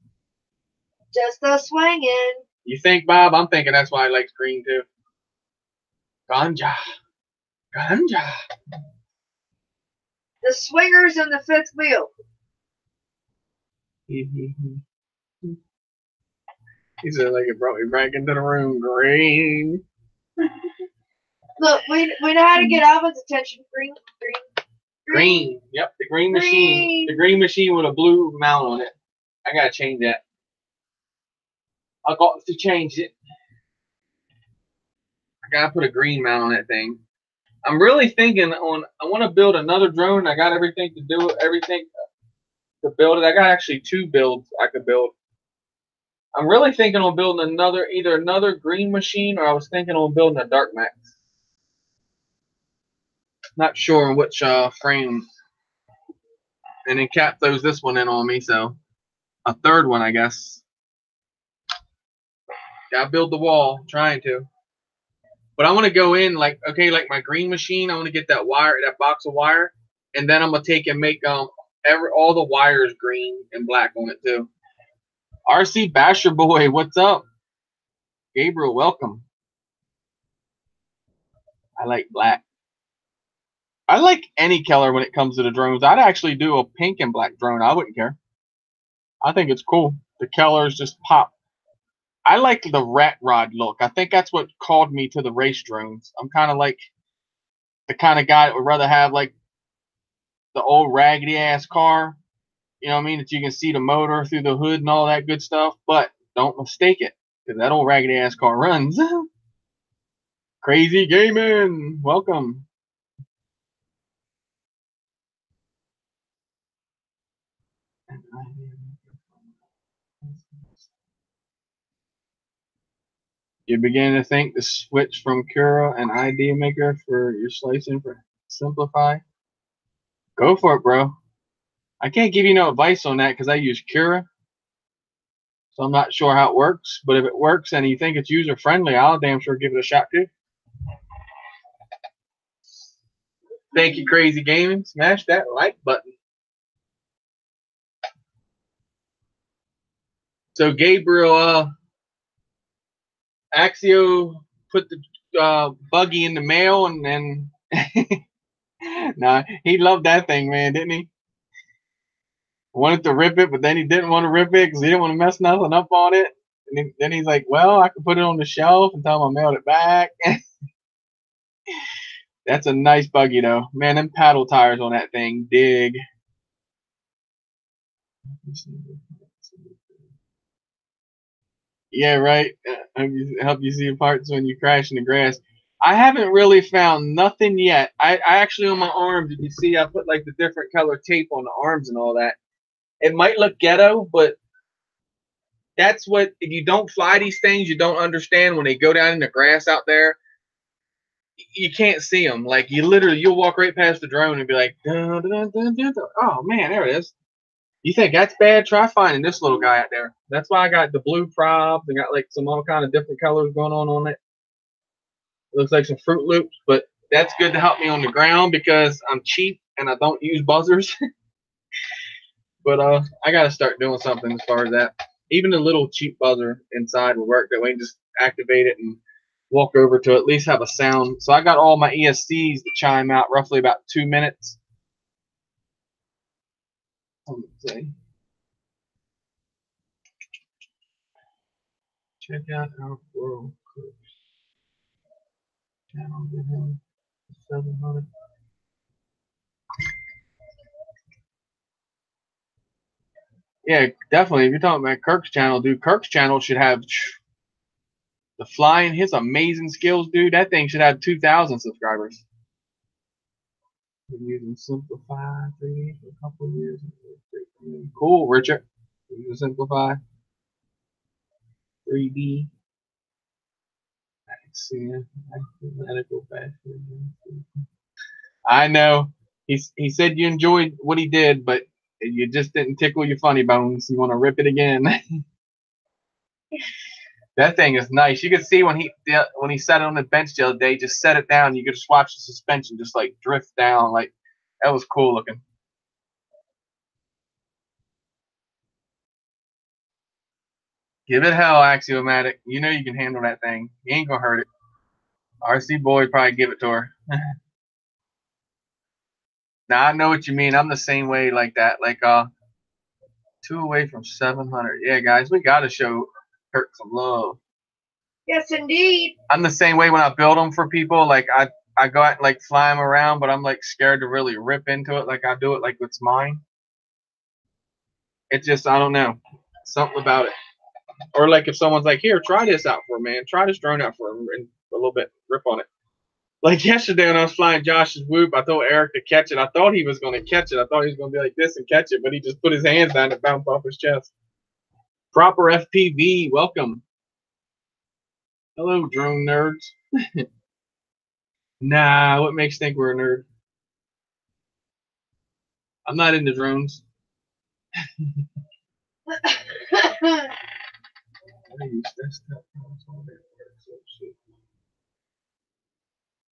Just a swinging. You think, Bob? I'm thinking that's why he likes green too. Ganja. Ganja. The swingers and the fifth wheel. He said like it brought me back into the room. Green. Look, we know how to get Alvin's attention. Green. Yep, the green machine. The green machine with a blue mount on it. I gotta change that. I got to change it. I gotta put a green mount on that thing. I'm really thinking on. I want to build another drone. I got everything to do. Everything to build it. I got actually 2 builds I could build. I'm really thinking on building either another green machine, or I was thinking on building a Dark Max. Not sure which frame. And then Cap throws this one in on me, so a third one, I guess. Gotta build the wall, trying to. But I want to go in like my green machine. I want to get that box of wire, and then I'm gonna take and make all the wires green and black on it too. RC Basher Boy, what's up? Gabriel, welcome. I like black. I like any color when it comes to the drones. I'd actually do a pink and black drone. I wouldn't care. I think it's cool. The colors just pop. I like the rat rod look. I think that's what called me to the race drones. I'm kind of like the kind of guy that would rather have like the old raggedy ass car, you know what I mean, that you can see the motor through the hood and all that good stuff. But don't mistake it, because that old raggedy ass car runs. Crazy Gaming, welcome. You begin to think the switch from Cura and Idea Maker for your slicing for Simplify? Go for it, bro. I can't give you no advice on that because I use Cura. So I'm not sure how it works. But if it works and you think it's user friendly, I'll damn sure give it a shot too. Thank you, Crazy Gaming. Smash that like button. So Gabriel Axio put the buggy in the mail, and then nah, he loved that thing, man, didn't he? Wanted to rip it, but then he didn't want to rip it because he didn't want to mess nothing up on it. And then he's like, well, I can put it on the shelf and tell him I mailed it back. That's a nice buggy, though. Man, them paddle tires on that thing, dig. Yeah, right. Help you see parts when you crash in the grass. I haven't really found nothing yet. I actually, on my arms, you can see I put like the different color tape on the arms and all that. It might look ghetto, but that's what, if you don't fly these things, you don't understand when they go down in the grass out there. you can't see them. Like you literally, you'll walk right past the drone and be like, dun, dun, dun, dun, dun. Oh man, there it is. You think that's bad? Try finding this little guy out there. That's why I got the blue props. I got like some all kind of different colors going on it. It looks like some Fruit Loops, but that's good to help me on the ground because I'm cheap and I don't use buzzers. But I got to start doing something as far as that. Even a little cheap buzzer inside will work. That way, you can just activate it and walk over to at least have a sound. So I got all my ESCs to chime out roughly about 2 minutes. Let's see. Check out our world channel. 700. Yeah, definitely. If you're talking about Kirk's channel, dude, Kirk's channel should have the flying, his amazing skills, dude. That thing should have 2,000 subscribers. Been using Simplify 3D for a couple of years. Cool, Richard. Using Simplify 3D. I know. He said you enjoyed what he did, but you just didn't tickle your funny bones. You want to rip it again. That thing is nice. You could see when he sat it on the bench the other day, just set it down. You could just watch the suspension just like drift down. Like that was cool looking. Give it hell, Axiomatic. You know you can handle that thing. You ain't gonna hurt it. RC Boy probably give it to her. Now I know what you mean. I'm the same way like that. Like 2 away from 700. Yeah, guys, we gotta show Kirk some love. Yes, indeed. I'm the same way when I build them for people. Like I go out and like fly them around, but I'm like scared to really rip into it. Like I do it like it's mine. It's just I don't know, something about it. Or like if someone's like, here, try this out for a man. Try this drone out for a little bit. Rip on it. Like yesterday when I was flying Josh's Whoop, I told Eric to catch it. I thought he was going to catch it. I thought he was going to be like this and catch it, but he just put his hands down and bounced off his chest. Proper FPV, welcome. Hello, drone nerds. Nah, what makes you think we're a nerd? I'm not into drones.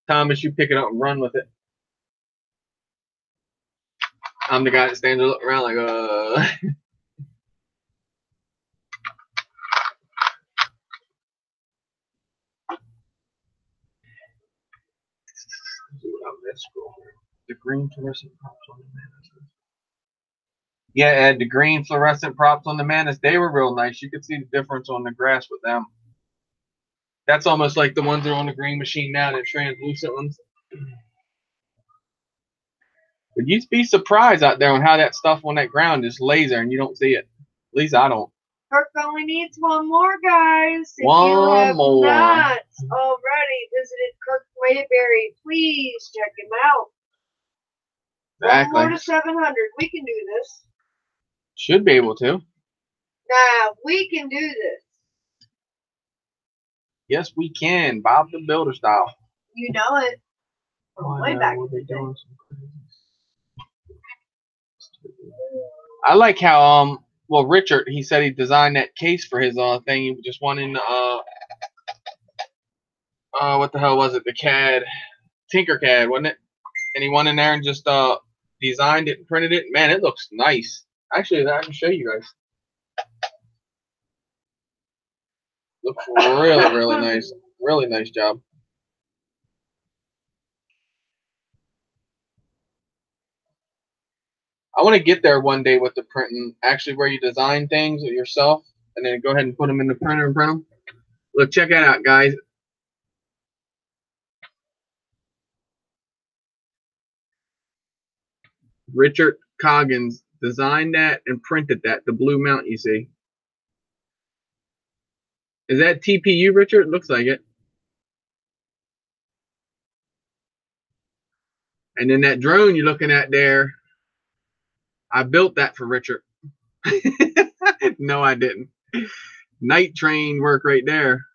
Thomas, you pick it up and run with it. I'm the guy that stands there looking around like, The green fluorescent props on the Manus. Yeah, Ed, the green fluorescent props on the Manus, they were real nice. You could see the difference on the grass with them. That's almost like the ones that are on the green machine now, the translucent ones. But you'd be surprised out there on how that stuff on that ground is laser and you don't see it. At least I don't. Kirk only needs one more, guys. If one you have more. not already visited Kirk Mayberry, please check him out. Exactly. 1 more to 700. We can do this. Should be able to. Nah, we can do this. Yes, we can. Bob the Builder style. You know it. From way back in the day. I like how well Richard, he said he designed that case for his thing. He just wanted what the hell was it? The CAD, Tinkercad, wasn't it? And he went in there and just designed it and printed it. Man, it looks nice. Actually, I can show you guys. Looks really, really nice. Really nice job. I want to get there one day with the printing, actually where you design things yourself and then go ahead and put them in the printer and print them. Look, check that out, guys. Richard Coggins designed that and printed that, the blue mount you see. Is that TPU, Richard? Looks like it. And then that drone you're looking at there, I built that for Richard. No, I didn't. Night train work right there.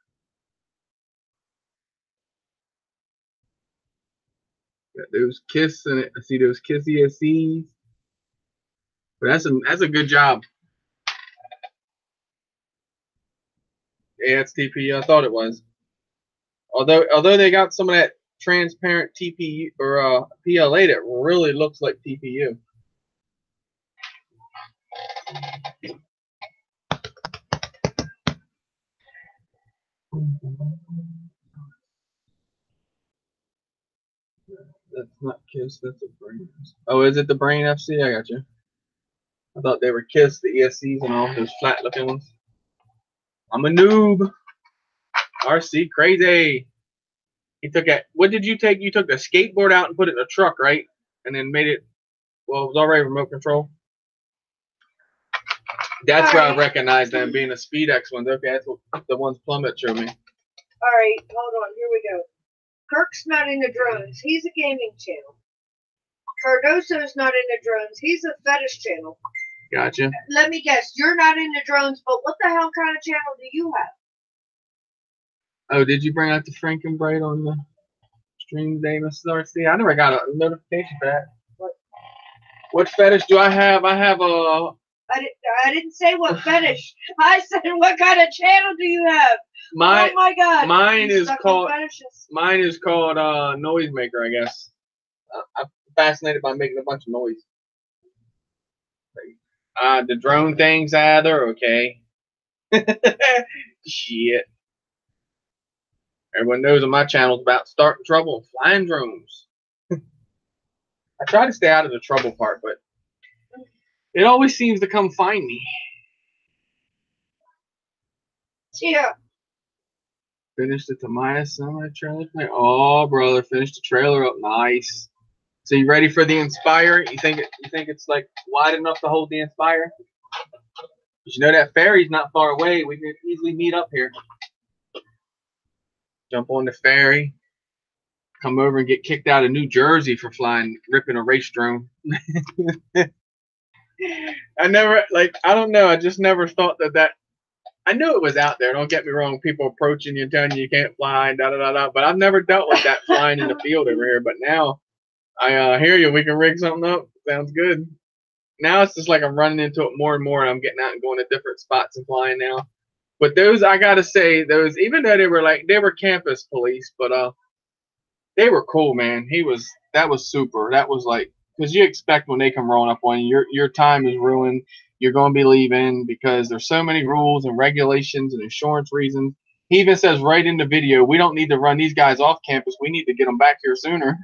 Got those kiss and I see those kiss ESCs. But that's a good job. Yeah, it's TPU. I thought it was. Although they got some of that transparent TPU or PLA that really looks like TPU. That's not Kiss, that's a Brain. Oh, is it the Brain FC? I got you. I thought they were Kiss, the ESCs and all those flat looking ones. I'm a noob. RC crazy. He took it. What did you take? You took the skateboard out and put it in a truck, right? And then made it. Well, it was already remote control. That's where I recognize them being the SpeedX ones. Okay, that's what the ones Plummet showed me. All right, hold on. Here we go. Kirk's not in the drones. He's a gaming channel. Cardoso's not in the drones. He's a fetish channel. Gotcha. Let me guess. You're not in the drones, but what the hell kind of channel do you have? Oh, did you bring out the Frankenbright on the stream today, Mrs. RC? I never got a notification for that. What fetish do I have? I have a... I didn't say what fetish. I said what kind of channel do you have? Oh my God. Mine is called Noisemaker, I guess. I'm fascinated by making a bunch of noise. The drone things, they're okay. Shit. Everyone knows on my channel is about starting trouble and flying drones. I try to stay out of the trouble part, but it always seems to come find me. Yeah. Finished the Tamiya semi trailer. Oh, brother, finished the trailer up. Nice. So you ready for the Inspire? You think it's like wide enough to hold the Inspire? You know that ferry's not far away. We can easily meet up here. Jump on the ferry. Come over and get kicked out of New Jersey for ripping a race drone. I don't know. I just never thought that. I knew it was out there. Don't get me wrong. People approaching you and telling you can't fly and da-da-da-da. But I've never dealt with that flying in the field over here. But now I hear you. We can rig something up. Sounds good. Now it's just like I'm running into it more and more. And I'm getting out and going to different spots and flying now. But those, I got to say, even though they were campus police, but they were cool, man. That was super. That was like, because you expect when they come rolling up on you, your time is ruined. You're going to be leaving because there's so many rules and regulations and insurance reasons. He even says right in the video, we don't need to run these guys off campus. We need to get them back here sooner.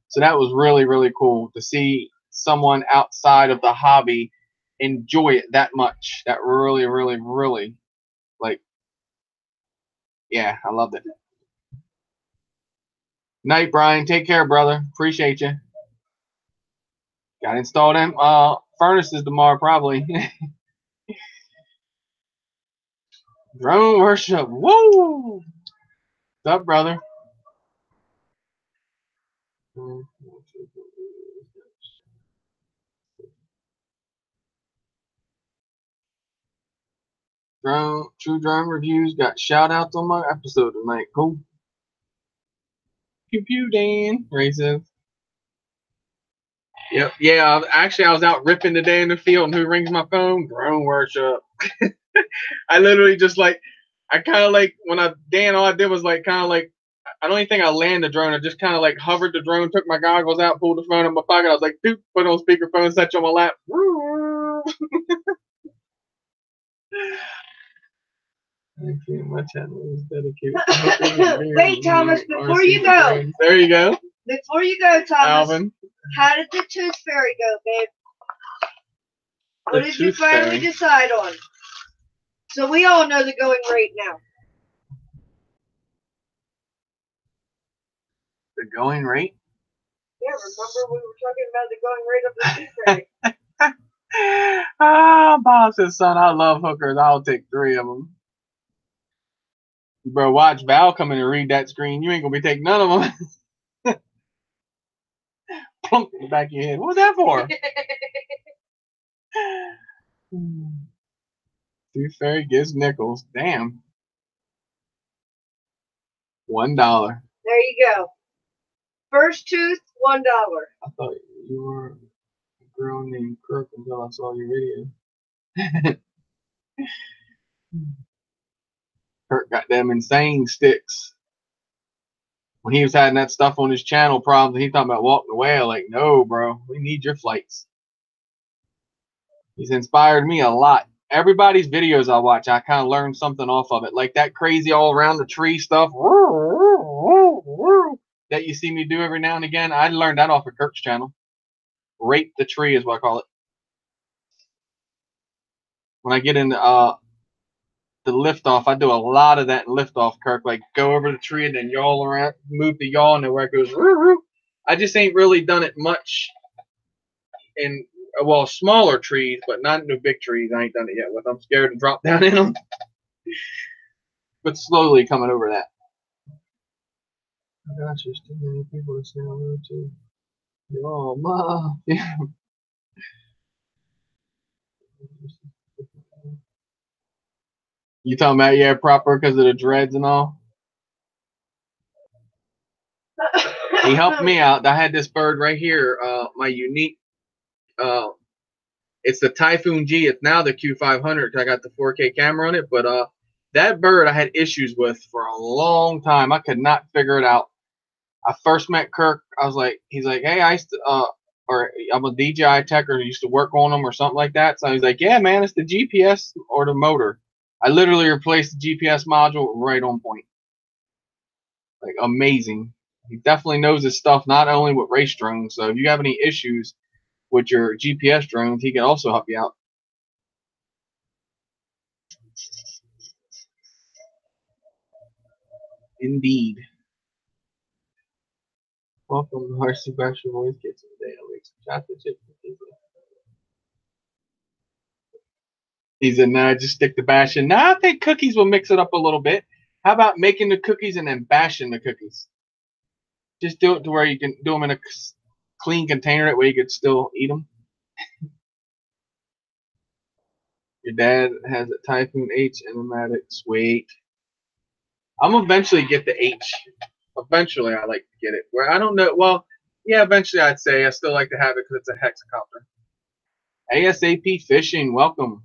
So that was really, really cool to see someone outside of the hobby enjoy it that much. That really, really, really, yeah, I loved it. Night, Brian. Take care, brother. Appreciate you. Got to install them furnaces tomorrow, probably. Drone worship. Woo! What's up, brother? True Drone Reviews got shout outs on my episode tonight. Cool. Pew pew, Dan. Racist. Yep. Yeah. Actually, I was out ripping today in the field, and who rings my phone? Drone worship. I literally just all I did was I don't even think I landed the drone. I just kind of hovered the drone, took my goggles out, pulled the phone in my pocket. I was like, doop, put it on speakerphone, set you on my lap. My channel is dedicated. Wait, Thomas, before you go. There you go. Before you go, Thomas. Alvin. How did the Tooth Fairy go, babe? What did you finally decide on? So we all know the going rate now. The going rate? Yeah, remember we were talking about the going rate of the Tooth Fairy. Bob says, son, I love hookers. I'll take 3 of them. Bro, watch Val come in and read that screen. You ain't going to be taking none of them. Plunk in the back of your head. What was that for? Tooth Fairy gives nickels. Damn. $1. There you go. First tooth, $1. I thought you were a girl named Kirk until I saw your video. Kirk got them insane sticks. When he was having that stuff on his channel problems, he talking about walking away. Like, no, bro, we need your flights. He's inspired me a lot. Everybody's videos I watch, I kind of learn something off of it. Like that crazy all around the tree stuff that you see me do every now and again. I learned that off of Kirk's channel. Rape the tree is what I call it. When I get in the liftoff, I do a lot of that in liftoff, Kirk. Like go over the tree and then yaw around, move the yaw, and then where it goes. I just ain't really done it much in, well, smaller trees, but not no big trees. I ain't done it yet with. I'm scared to drop down in them. But slowly coming over that. Oh gosh, there's too many people to say hello to. Oh, ma. You talking about, yeah, proper because of the dreads and all? He helped me out. I had this bird right here, my unique, it's the Typhoon G. It's now the Q500. I got the 4K camera on it, but that bird I had issues with for a long time. I could not figure it out. I first met Kirk. I was like, he's like, hey, I used to, or I'm a DJI tech or used to work on them or something like that. So he's like, yeah, man, it's the GPS or the motor. I literally replaced the GPS module right on point. Like, amazing. He definitely knows his stuff, not only with race drones. So if you have any issues with your GPS drones, he can also help you out. Indeed. Welcome to our Sebastian Voice Kitchen today. I'll make some chocolate chip cookies. He said, nah, just stick to bashing. Nah, I think cookies will mix it up a little bit. How about making the cookies and then bashing the cookies? Just do it to where you can do them in a clean container. That way you could still eat them. Your dad has a Typhoon H and a Matic. Sweet. I'm eventually get the H. Eventually, I like to get it. Where I don't know. Well, yeah, eventually I'd say I still like to have it because it's a hexacopter. ASAP Fishing, welcome.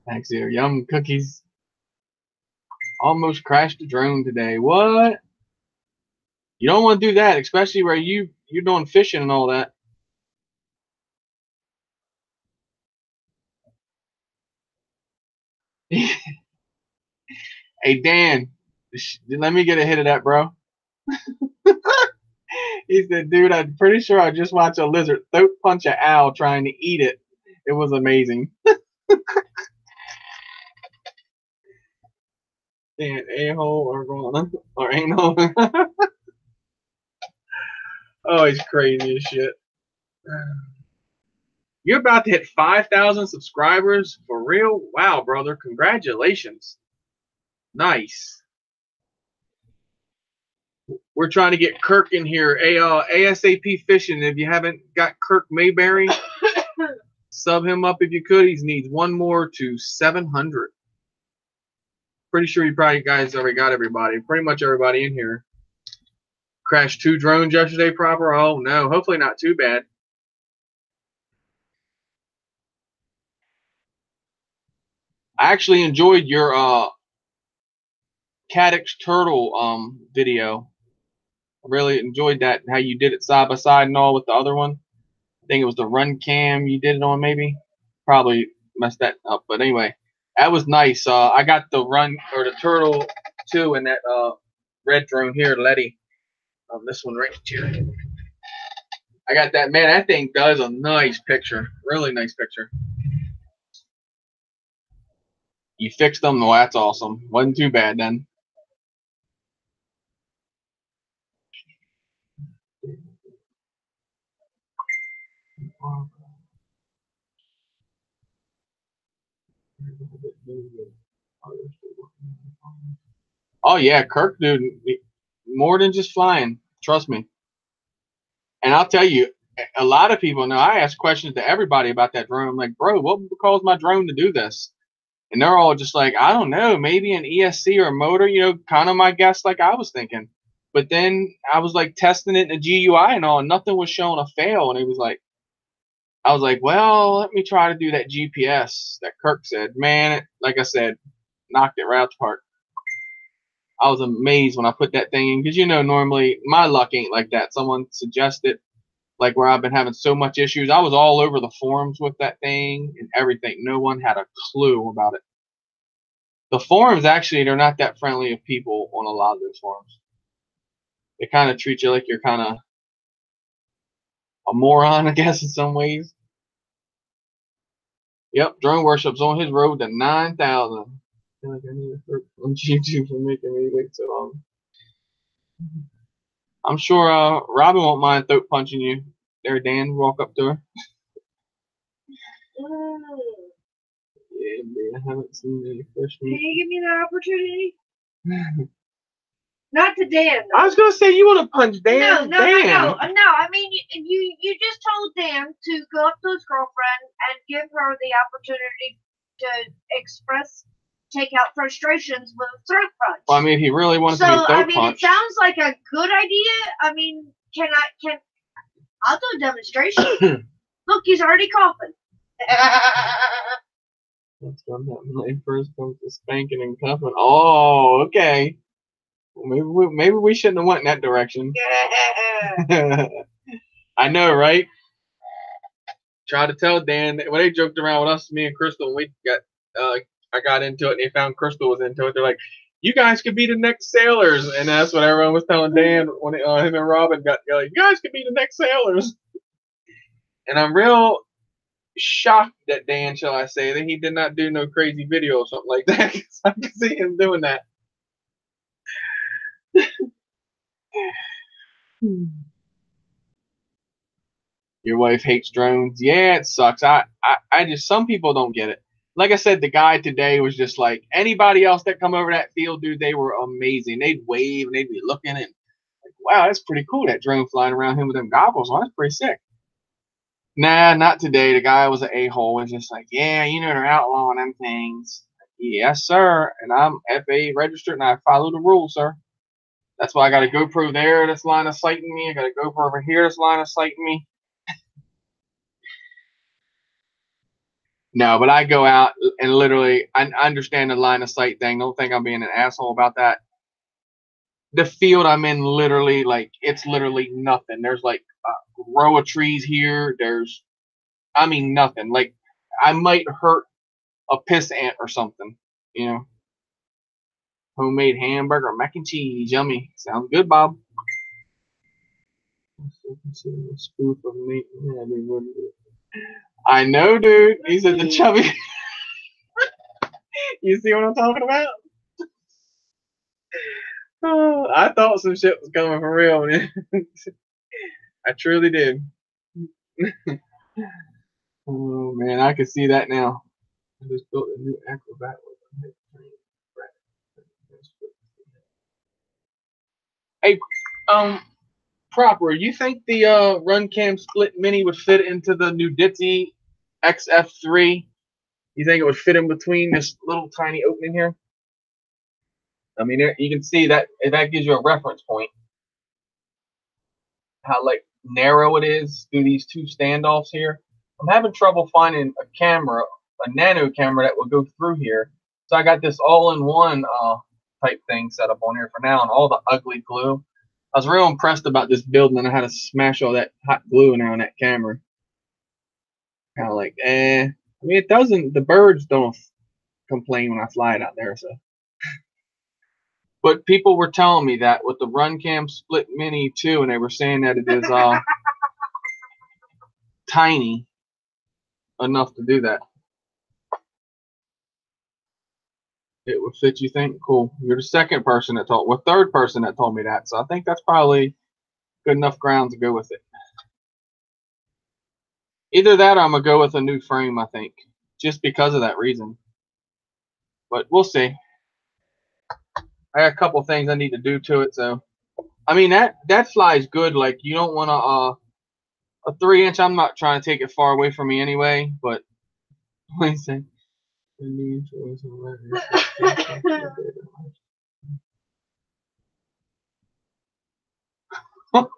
Thanks, here. Yum cookies. Almost crashed the drone today. What? You don't want to do that, especially where you're doing fishing and all that. Hey, Dan, let me get a hit of that, bro. He said, dude, I'm pretty sure I just watched a lizard throat punch an owl trying to eat it. It was amazing. Dan, a-hole or anal. Oh, he's crazy as shit. You're about to hit 5,000 subscribers for real? Wow, brother. Congratulations. Nice. We're trying to get Kirk in here. ASAP Fishing. If you haven't got Kirk Mayberry, sub him up if you could. He needs one more to 700. Pretty sure you probably guys already got everybody. Pretty much everybody in here. Crashed 2 drones yesterday proper. Oh, no. Hopefully not too bad. I actually enjoyed your Caddx Turtle video. I really enjoyed that, how you did it side by side and all with the other one. I think it was the run cam you did it on, maybe. Probably messed that up, but anyway, that was nice. I got the run or the turtle too in that red drone here, Letty. This one right here. I got that. Man, that thing does a nice picture. Really nice picture. You fixed them? Well, that's awesome. Wasn't too bad then. Oh yeah, Kirk, dude, more than just flying. Trust me. And I'll tell you, a lot of people know. I ask questions to everybody about that drone. I'm like, bro, what would cause my drone to do this? And they're all just like, I don't know, maybe an ESC or a motor, you know, kind of my guess, like I was thinking. But then I was like testing it in the GUI and all, and nothing was showing a fail. And it was like, I was like, well, let me try to do that GPS that Kirk said. Man, like I said, knocked it right out the park. I was amazed when I put that thing in, because normally my luck ain't like that. Someone suggested, like where I've been having so much issues. I was all over the forums with that thing and everything. No one had a clue about it. The forums, actually, they're not that friendly of people on a lot of those forums. They kind of treat you like you're kind of a moron, I guess, in some ways. Yep, Drone Worship's on his road to 9,000. I feel like I need to hurt on YouTube for making me wait so long. I'm sure Robin won't mind throat punching you. There, Dan, walk up to her. Yeah, man, I haven't seen any freshmen. Can you give me that opportunity? Not to Dan. I was gonna say you want to punch Dan. No. I mean, you just told Dan to go up to his girlfriend and give her the opportunity to take out frustrations with a throat punch. Well, I mean, if he really wants to be throat punched. It sounds like a good idea. I mean, I'll do a demonstration. Look, he's already coughing. That's what happened when it first comes to spanking and cuffing. Oh, okay. Maybe we shouldn't have went in that direction. I know, right? Tried to tell Dan that when they joked around with us, me and Crystal, when I got into it, and they found Crystal was into it. They're like, "You guys could be the next Sailors," and that's what everyone was telling Dan when him and Robin got together. You guys could be the next Sailors. And I'm real shocked that Dan, shall I say, that he did not do no crazy video or something like that. Cause I can see him doing that. Your wife hates drones. Yeah, it sucks. I just, some people don't get it. Like I said, the guy today was just like anybody else that come over that field, dude. They were amazing. They'd wave and they'd be looking and like, wow, that's pretty cool. That drone flying around him with them goggles on. That's pretty sick. Nah, not today. The guy was an a-hole. Was just like, yeah, they're outlawing them things. Yes, sir. And I'm FAA registered and I follow the rules, sir. That's why I got a GoPro there that's line of sighting me. I got a GoPro over here that's line of sighting me. No, but I go out and literally, I understand the line of sight thing. Don't think I'm being an asshole about that. The field I'm in, literally, like, it's literally nothing. There's like a row of trees here. There's, I mean, nothing. Like, I might hurt a piss ant or something, Homemade hamburger, mac and cheese, yummy. Sounds good, Bob. Spoof of meat. I know, dude. He said the chubby. You see what I'm talking about? Oh, I thought some shit was coming for real, man. I truly did. Oh man, I can see that now. I just built a new Acrobat with a Hey, Proper, you think the RunCam Split Mini would fit into the new Ditzy XF3? You think it would fit in between this little tiny opening here? I mean, you can see that gives you a reference point. How like narrow it is through these two standoffs here. I'm having trouble finding a camera, a nano camera that will go through here. So I got this all-in-one type thing set up on here for now, and all the ugly glue. I was real impressed about this build, and I had to smash all that hot glue in there on that camera. Kind of like, I mean, it doesn't. The birds don't complain when I fly it out there, so. But people were telling me that with the RunCam Split Mini too, and they were saying that it is tiny enough to do that. It would fit, you think? Cool. You're the second person that told, well, third person that told me that. So I think that's probably good enough ground to go with it. Either that or I'm going to go with a new frame, I think. Just because of that reason. But we'll see. I got a couple things I need to do to it, so. I mean, that flies good. Like, you don't want a 3-inch. I'm not trying to take it far away from me anyway, but what do you say? Oh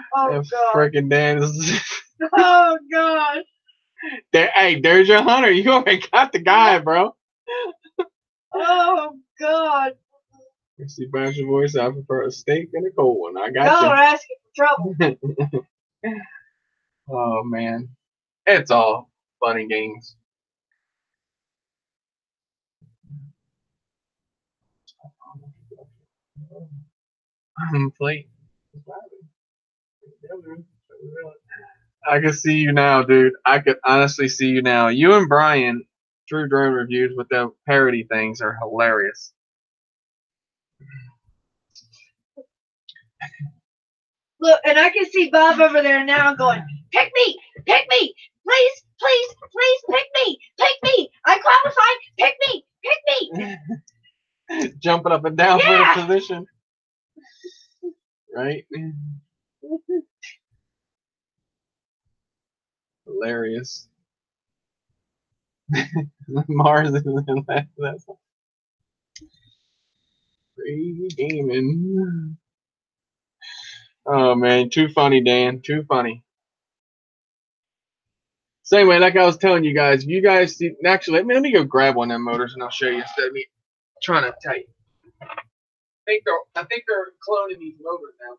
God. Freaking Dan is. Oh God. Hey, there's your hunter. You already got the guy, bro. Oh God. You see, bounce your voice. I prefer a steak and a cold one. I Y'all got are asking for trouble. you. Oh man, it's all funny games. Plate. I can see you now, dude. I could honestly see you now. You and Brian, True Drone Reviews with the parody things are hilarious. Look, and I can see Bob over there now going, pick me, please, please, please, pick me. I qualify, pick me. Jumping up and down for the position. Right? Hilarious. Mars is in that's crazy gaming. Oh man, too funny, Dan. Too funny. So anyway, like I was telling you guys, if you guys see, actually, let me go grab one of them motors and I'll show you instead of me trying to tell you. I think they're cloning these motors now.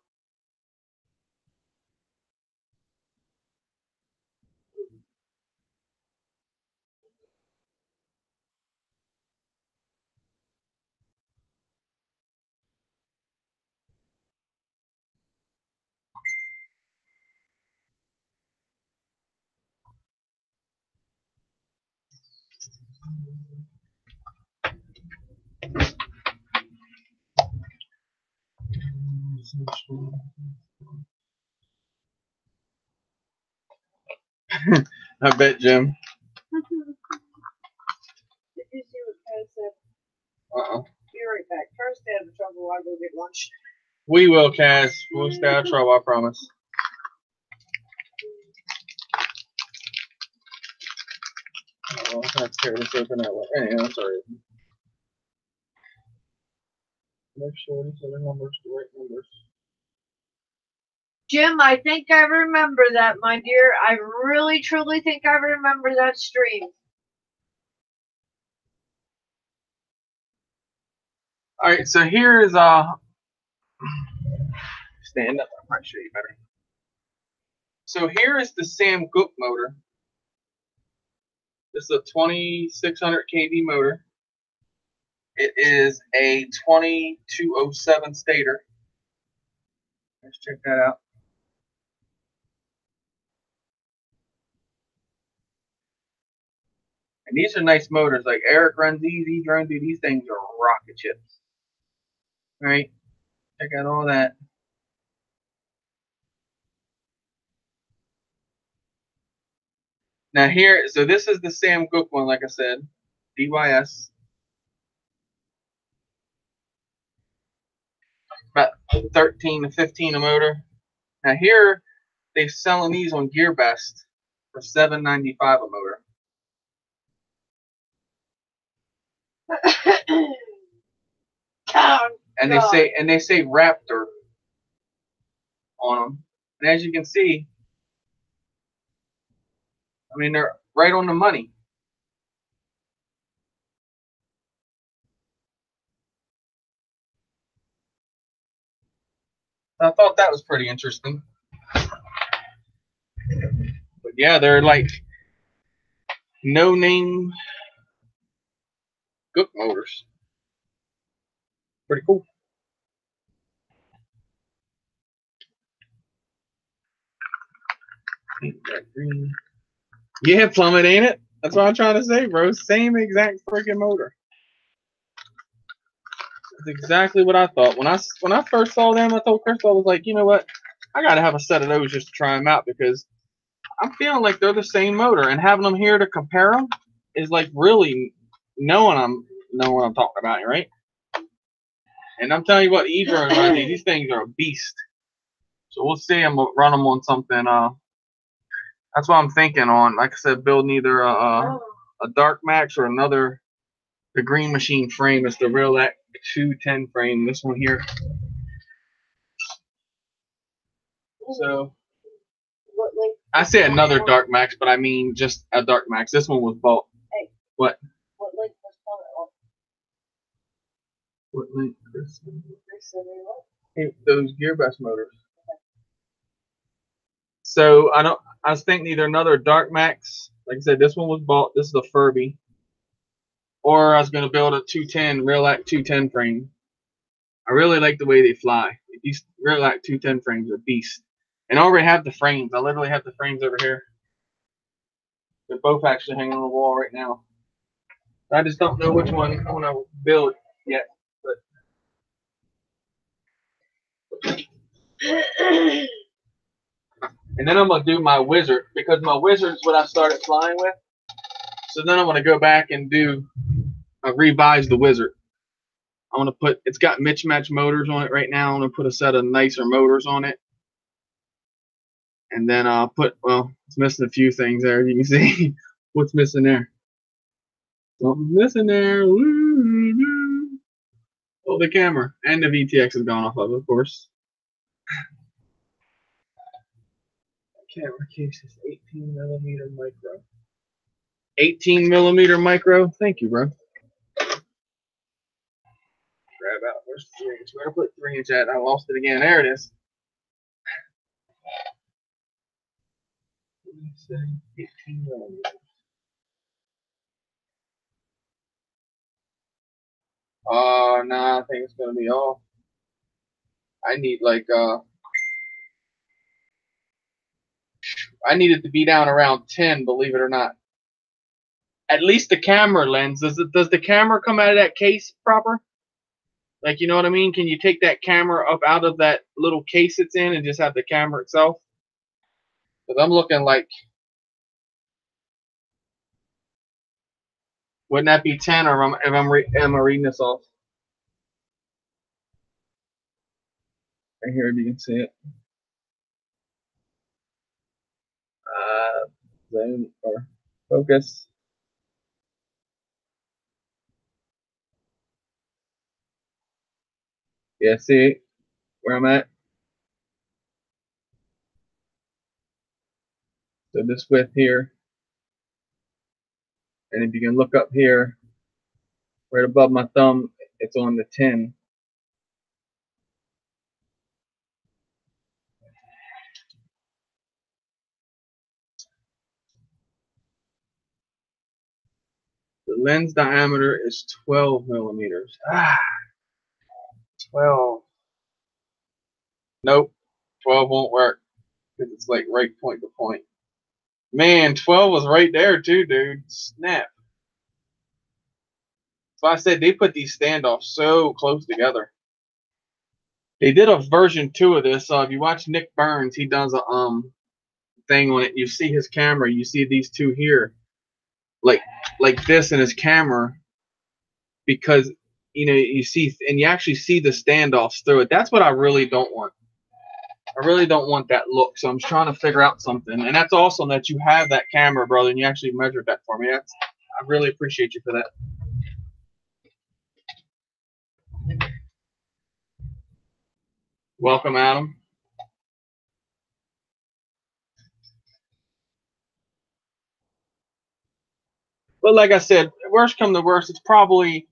I bet, Jim. Did you see what Kaz said? Uh-oh. Be right back. First, stay out of trouble while I go get lunch. We will, Kaz. We'll stay out of trouble, I promise. Oh, I have to tear this open that way. Anyhow, I'm sorry. Make sure these are the numbers, the right numbers. Jim, I think I remember that, my dear. I really, truly think I remember that stream. All right, so here is stand up. I might show you better. So here is the Sam Gook motor. This is a 2600 kV motor. It is a 2207 stator. Let's check that out. And these are nice motors. Like Eric runs these, E-Drone, dude, these things are rocket ships. All right, check out all that. Now here, so this is the Sam Gook one, like I said, DYS. About 13 to 15 a motor. Now here, they're selling these on GearBest for $7.95 a motor. And they say Raptor on them. And as you can see, I mean, they're right on the money. I thought that was pretty interesting. But yeah, they're like no-name Gook motors. Pretty cool. Yeah, Plummet, ain't it? That's what I'm trying to say, bro. Same exact freaking motor. That's exactly what I thought. When I first saw them, I told Crystal, I was like, you know what? I gotta have a set of those just to try them out because I'm feeling like they're the same motor, and having them here to compare them is like really knowing what I'm talking about, right? And I'm telling you what, E-Drone, these things are a beast. So we'll see. I'm gonna run them on something. That's what I'm thinking on. Like I said, building either a Dark Max or another the Green Machine frame. It's the Real 210 frame. This one here. So What link? I say another Dark Max, but I mean just a Dark Max. This one was bought. Hey. What? What link was on it? What link, Chris? Hey, those gearbox motors. So I was thinking either another Dark Max. Like I said, this one was bought. This is a Furby. Or I was going to build a 210 Real 210 frame. I really like the way they fly. These Real 210 frames are beast. And I already have the frames. I literally have the frames over here. They're both actually hanging on the wall right now. I just don't know which one I want to build yet. But and then I'm going to do my Wizard, because my Wizard is what I started flying with. So then I'm going to go back and do revise the Wizard. I want to put, it's got mismatch motors on it right now. I'm going to put a set of nicer motors on it. And then I'll put, well, it's missing a few things there. You can see what's missing there. Something's missing there. Woo-hoo. Oh, the camera. And the VTX has gone off of course. Camera case is 18mm micro. 18mm micro? Thank you, bro. Grab out. Where's the 3-inch? Where I put 3-inch at? I lost it again. There it is. 18mm. Nah, I think it's gonna be off. I need like I need it to be down around 10, believe it or not. At least the camera lens. Does the camera come out of that case proper? Like, you know what I mean? Can you take that camera up out of that little case it's in and just have the camera itself? Because I'm looking like, wouldn't that be 10, or am I reading this off? Right here, if you can see it. Zoom or focus. Yeah, see where I'm at? So this width here. And if you can look up here, right above my thumb, it's on the 10. The lens diameter is 12mm. 12. Nope, 12 won't work because it's like right point to point. Man, 12 was right there too, dude. Snap. So I said they put these standoffs so close together. They did a version 2 of this. If you watch Nick Burns, he does a thing on it. You see his camera. You see these two here, like this in his camera, because you know you see and you actually see the standoffs through it. That's what I really don't want. I really don't want that look. So I'm trying to figure out something, and that's awesome that you have that camera, brother, and you actually measured that for me. I really appreciate you for that. Welcome, Adam. But like I said, worst come to worst, it's probably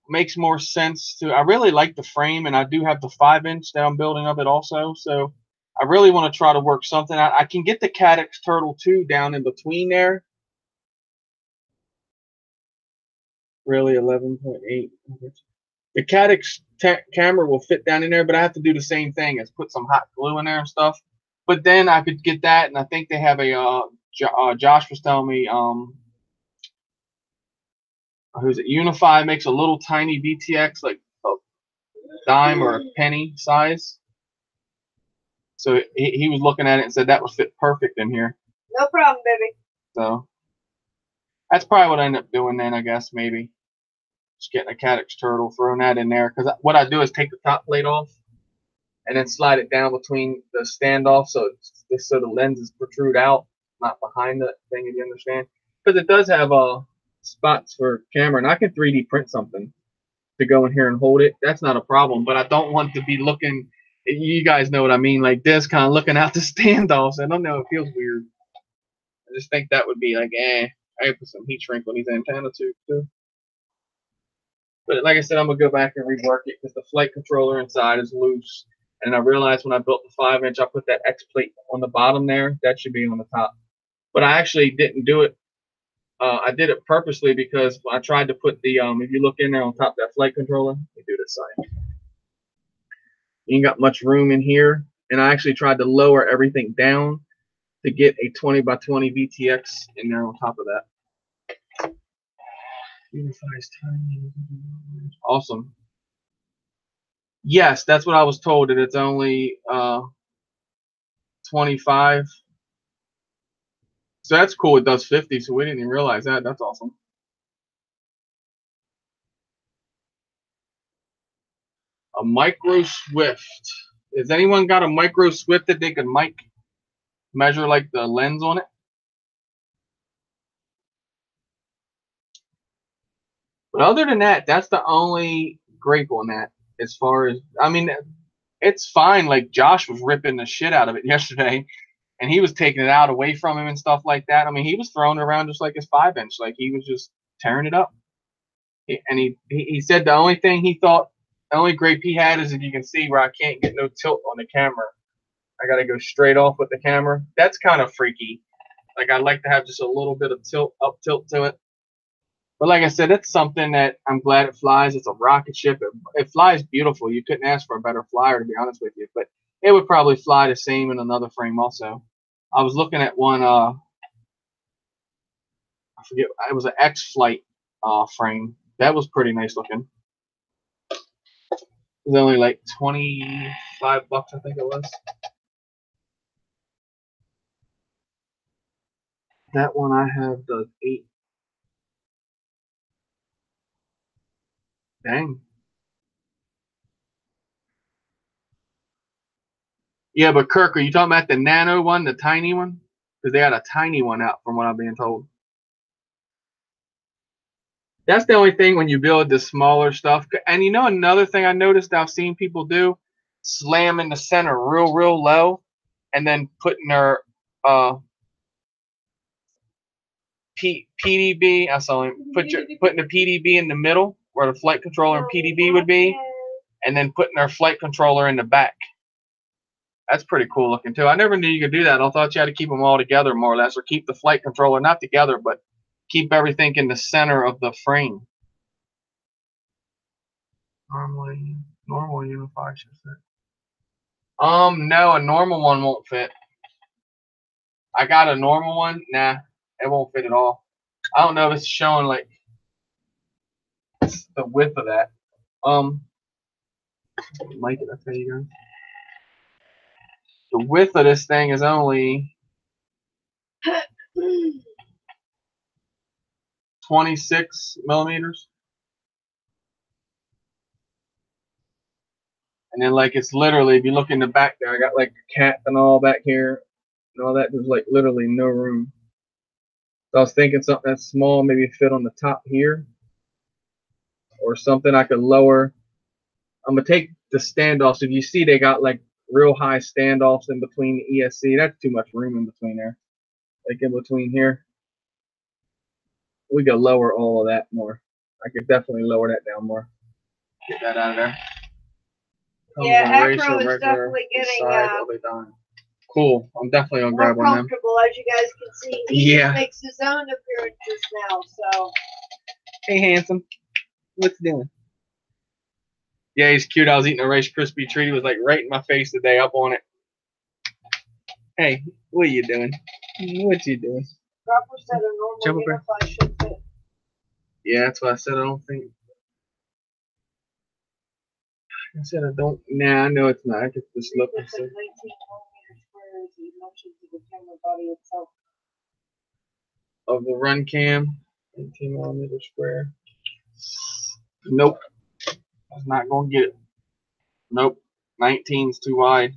makes more sense to. I really like the frame, and I do have the 5-inch that I'm building of it also. So I really want to try to work something out. I can get the Caddx Turtle 2 down in between there. Really, 11.8. The Caddx camera will fit down in there, but I have to do the same thing as put some hot glue in there and stuff. But then I could get that, and I think they have a Josh was telling me who's it? Unify makes a little tiny VTX, like a dime or a penny size. So he was looking at it and said that would fit perfect in here. No problem, baby. So that's probably what I end up doing then, I guess, maybe. Just getting a Caddx Turtle, throwing that in there. Because what I do is take the top plate off and then slide it down between the standoff so the lenses protrude out, not behind the thing, if you understand. Because it does have spots for camera, and I can 3D print something to go in here and hold it. That's not a problem, but I don't want to be looking. You guys know what I mean, like this, kind of looking out the standoffs. I don't know, it feels weird. I just think that would be like, I could put some heat shrink on these antenna tubes too. But like I said, I'm gonna go back and rework it because the flight controller inside is loose. And I realized when I built the 5-inch, I put that X plate on the bottom there. That should be on the top. But I actually didn't do it. I did it purposely because I tried to put the, if you look in there on top of that flight controller, let me do this side. You ain't got much room in here. And I actually tried to lower everything down to get a 20 by 20 VTX in there on top of that. Awesome. Yes, that's what I was told, that it's only 25. So that's cool. It does 50, so we didn't even realize that. That's awesome. A micro Swift. Has anyone got a micro Swift that they can measure like the lens on it? But other than that, that's the only gripe on that. As far as, I mean, it's fine. Like Josh was ripping the shit out of it yesterday, and he was taking it out away from him and stuff like that. I mean, he was throwing it around just like his 5-inch, like he was just tearing it up. And he said the only thing he thought, the only gripe he had is, if you can see where I can't get no tilt on the camera, I got to go straight off with the camera. That's kind of freaky. Like, I'd like to have just a little bit of up tilt to it. But like I said, it's something that I'm glad it flies. It's a rocket ship. It flies beautiful. You couldn't ask for a better flyer, to be honest with you. But it would probably fly the same in another frame also. I was looking at one, I forget, it was an X-Flight frame. That was pretty nice looking. It was only like $25, I think it was. That one I have the 8. Dang. Yeah, but Kirk, are you talking about the nano one, the tiny one? Because they had a tiny one out, from what I'm being told. That's the only thing when you build the smaller stuff. And you know, another thing I noticed I've seen people do, slam in the center real low, and then putting their PDB. I saw him putting the PDB in the middle where the flight controller and PDB would be, and then putting their flight controller in the back. That's pretty cool looking too. I never knew you could do that. I thought you had to keep them all together more or less, or keep the flight controller not together, but keep everything in the center of the frame. Normal Unify should fit. No, a normal one won't fit. I got a normal one. Nah, it won't fit at all. I don't know if it's showing like the width of that. Mike, did I tell you guys? The width of this thing is only 26 millimeters. And then, like, it's literally, if you look in the back there, I got like a cat and all back here and all that. There's like literally no room. So I was thinking something that's small, maybe fit on the top here, or something I could lower. I'm gonna take the standoffs. If you see, they got like real high standoffs in between the ESC. That's too much room in between there. Like in between here, we could lower all of that more. I could definitely lower that down more. Get that out of there. Yeah, Acro is definitely getting cool. I'm definitely gonna grab one of them. Comfortable, as you guys can see. He makes his own appearances now. So. Hey, handsome. What's he doing? Yeah, he's cute. I was eating a Rice Krispie treat. He was like right in my face today, up on it. Hey, what are you doing? What you doing? Proper set of normal Unify should fit. Yeah, that's what I said. I don't think. I said I don't. Nah, I know it's not. I could just look and see. 19 millimeter squares, the dimensions of the camera body itself. Of the run cam, 19 millimeter square. Nope. I was not gonna get it. Nope. 19's too wide.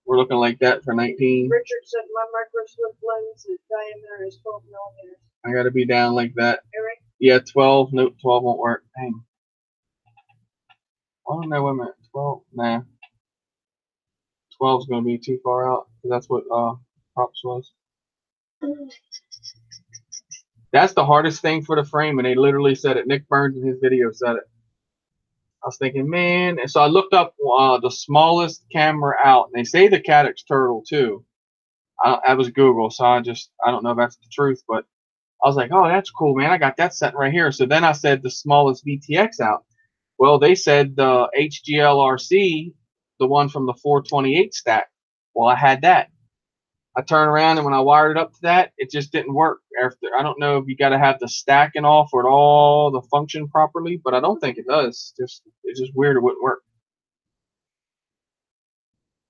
We're looking like that for 19. Richard said my microscope lens diameter is 12 millimeters. I gotta be down like that. Eric? Yeah, 12. Nope, 12 won't work. Dang. Oh no, wait a minute. 12. Nah. 12 is gonna be too far out. That's what props was. That's the hardest thing for the frame, and they literally said it. Nick Burns in his video said it. I was thinking, man, and so I looked up the smallest camera out, and they say the Caddx Turtle too. I was Google, so I don't know if that's the truth, but I was like, oh, that's cool, man. I got that set right here. So then I said the smallest VTX out. Well, they said the HGLRC, the one from the 428 stack. Well, I had that. I turned around, and when I wired it up to that, it just didn't work. After I don't know if you got to have the stacking off or it all the function properly, but I don't think it does. It's just weird. It wouldn't work.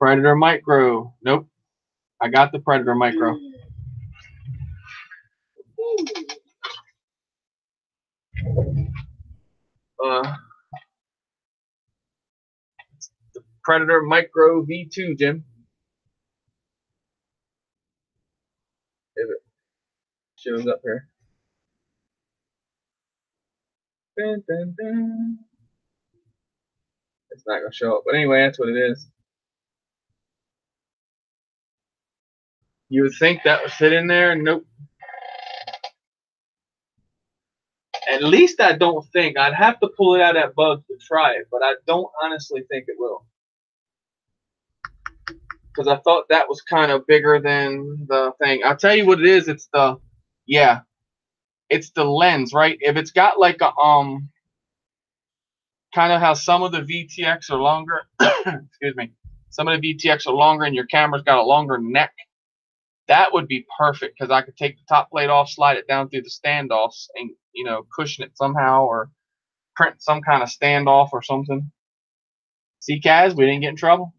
Predator Micro. Nope. I got the Predator Micro. The Predator Micro V2, Jim. If it shows up here. Dun, dun, dun. It's not going to show up. But anyway, that's what it is. You would think that would fit in there. Nope. At least I don't think. I'd have to pull it out of that bug to try it, but I don't honestly think it will. Because I thought that was kind of bigger than the thing. I'll tell you what it is. It's the, yeah, it's the lens, right? If it's got like a, kind of how some of the VTX are longer, excuse me, some of the VTX are longer and your camera's got a longer neck, that would be perfect because I could take the top plate off, slide it down through the standoffs and, you know, cushion it somehow or print some kind of standoff or something. See, Kaz, we didn't get in trouble.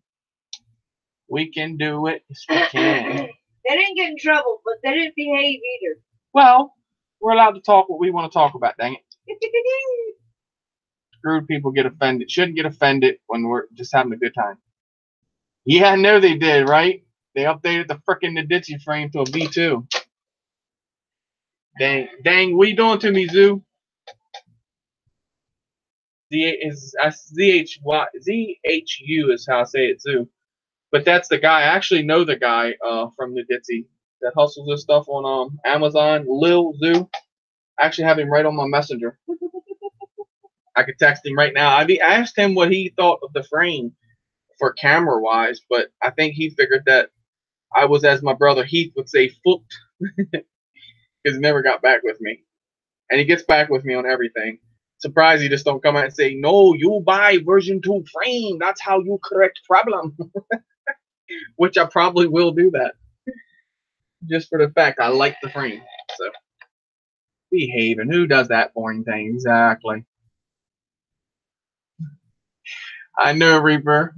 We can do it. Yes, we can. They didn't get in trouble, but they didn't behave either. Well, we're allowed to talk what we want to talk about, dang it. Screwed people get offended. Shouldn't get offended when we're just having a good time. Yeah, I know they did, right? They updated the frickin' Naditsi frame to a V2. Dang, what you doing to me, Zoo? ZHU is how I say it, Zoo. But that's the guy. I actually know the guy from Naditsi that hustles this stuff on Amazon, Lil Zoo. I actually have him right on my messenger. I could text him right now. I asked him what he thought of the frame for camera-wise, but I think he figured that I was, as my brother Heath would say, fooked. Because he never got back with me. And he gets back with me on everything. Surprised he just don't come out and say, no, you buy version 2 frame. That's how you correct problem. Which I probably will do that. Just for the fact I like the frame. So, behaving. Who does that boring thing? Exactly. I know, Reaper.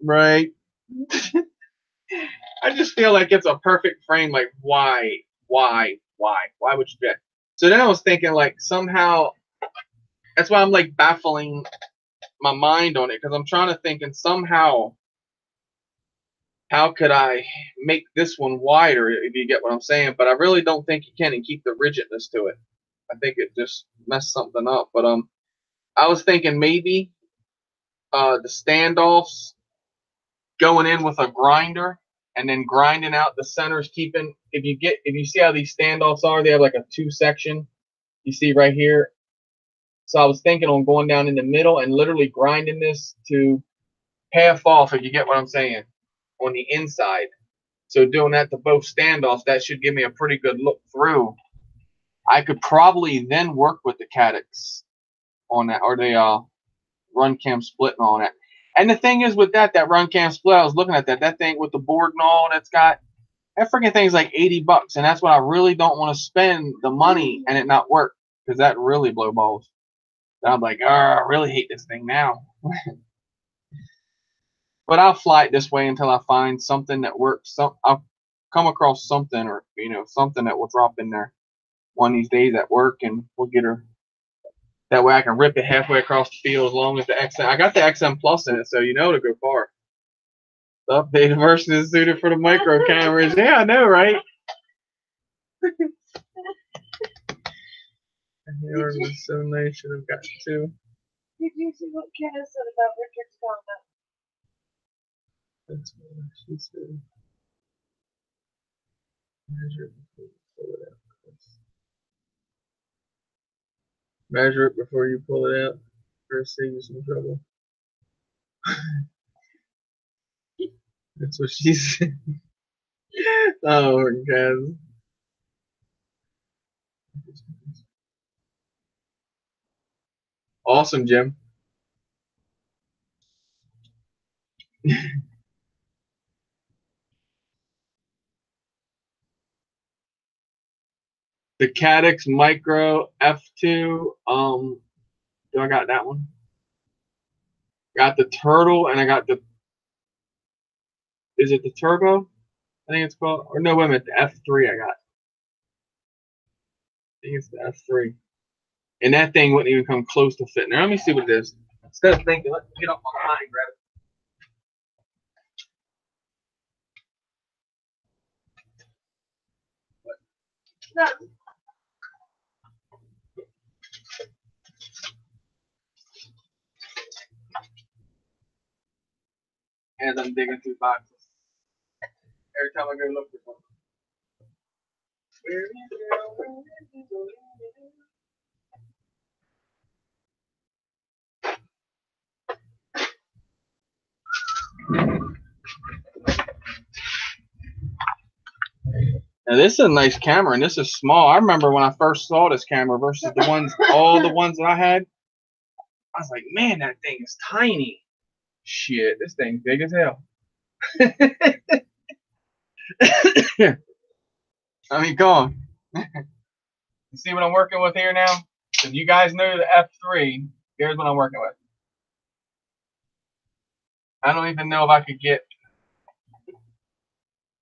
Right? I just feel like it's a perfect frame. Like, why? Why would you do that? So then I was thinking, like, somehow, that's why I'm, like, baffling my mind on it. Because I'm trying to think, and somehow, how could I make this one wider, if you get what I'm saying? But I really don't think you can and keep the rigidness to it. I think it just messed something up. But I was thinking maybe the standoffs going in with a grinder and then grinding out the centers, keeping, if you see how these standoffs are, they have like a 2-section. You see right here. So I was thinking on going down in the middle and literally grinding this to half off, if you get what I'm saying, on the inside. So doing that to both standoffs, that should give me a pretty good look through. I could probably then work with the Caddx on that, or the run cam split and all that. And the thing is with that run cam split, I was looking at that thing with the board and all that's got, that freaking thing's like $80, and that's what I really don't want to spend the money and it not work, because that really blow balls. And I'm like, I really hate this thing now. But I'll fly it this way until I find something that works. I'll come across something, or something that will drop in there one of these days at work, and we'll get her. That way I can rip it halfway across the field as long as the XM. I got the XM Plus in it, so to go far. The updated version is suited for the micro cameras. Yeah, I know, right? Yours is so nice. Should have got two. Did you see what Kenna said about Richard's comment? That's what she said. Measure it before you pull it out. Measure it before you pull it out. First, save you some trouble. That's what she said. Oh my God. Awesome, Jim. The Caddx Micro F2. Do I got that one? Got the Turtle, and I got the. Is it the Turbo? I think it's called. Or no, wait a minute. The F3 I got. I think it's the F3. And that thing wouldn't even come close to fitting there. Let me see what it is. Instead of thinking, let's get up on the line and grab it. No. As I'm digging through boxes. Every time I go look for something. Where is Now this is a nice camera, and this is small. I remember when I first saw this camera versus the ones, all the ones that I had. I was like, man, that thing is tiny. Shit, this thing's big as hell. I mean, come on. You see what I'm working with here now? If you guys know the F3, here's what I'm working with. I don't even know if I could get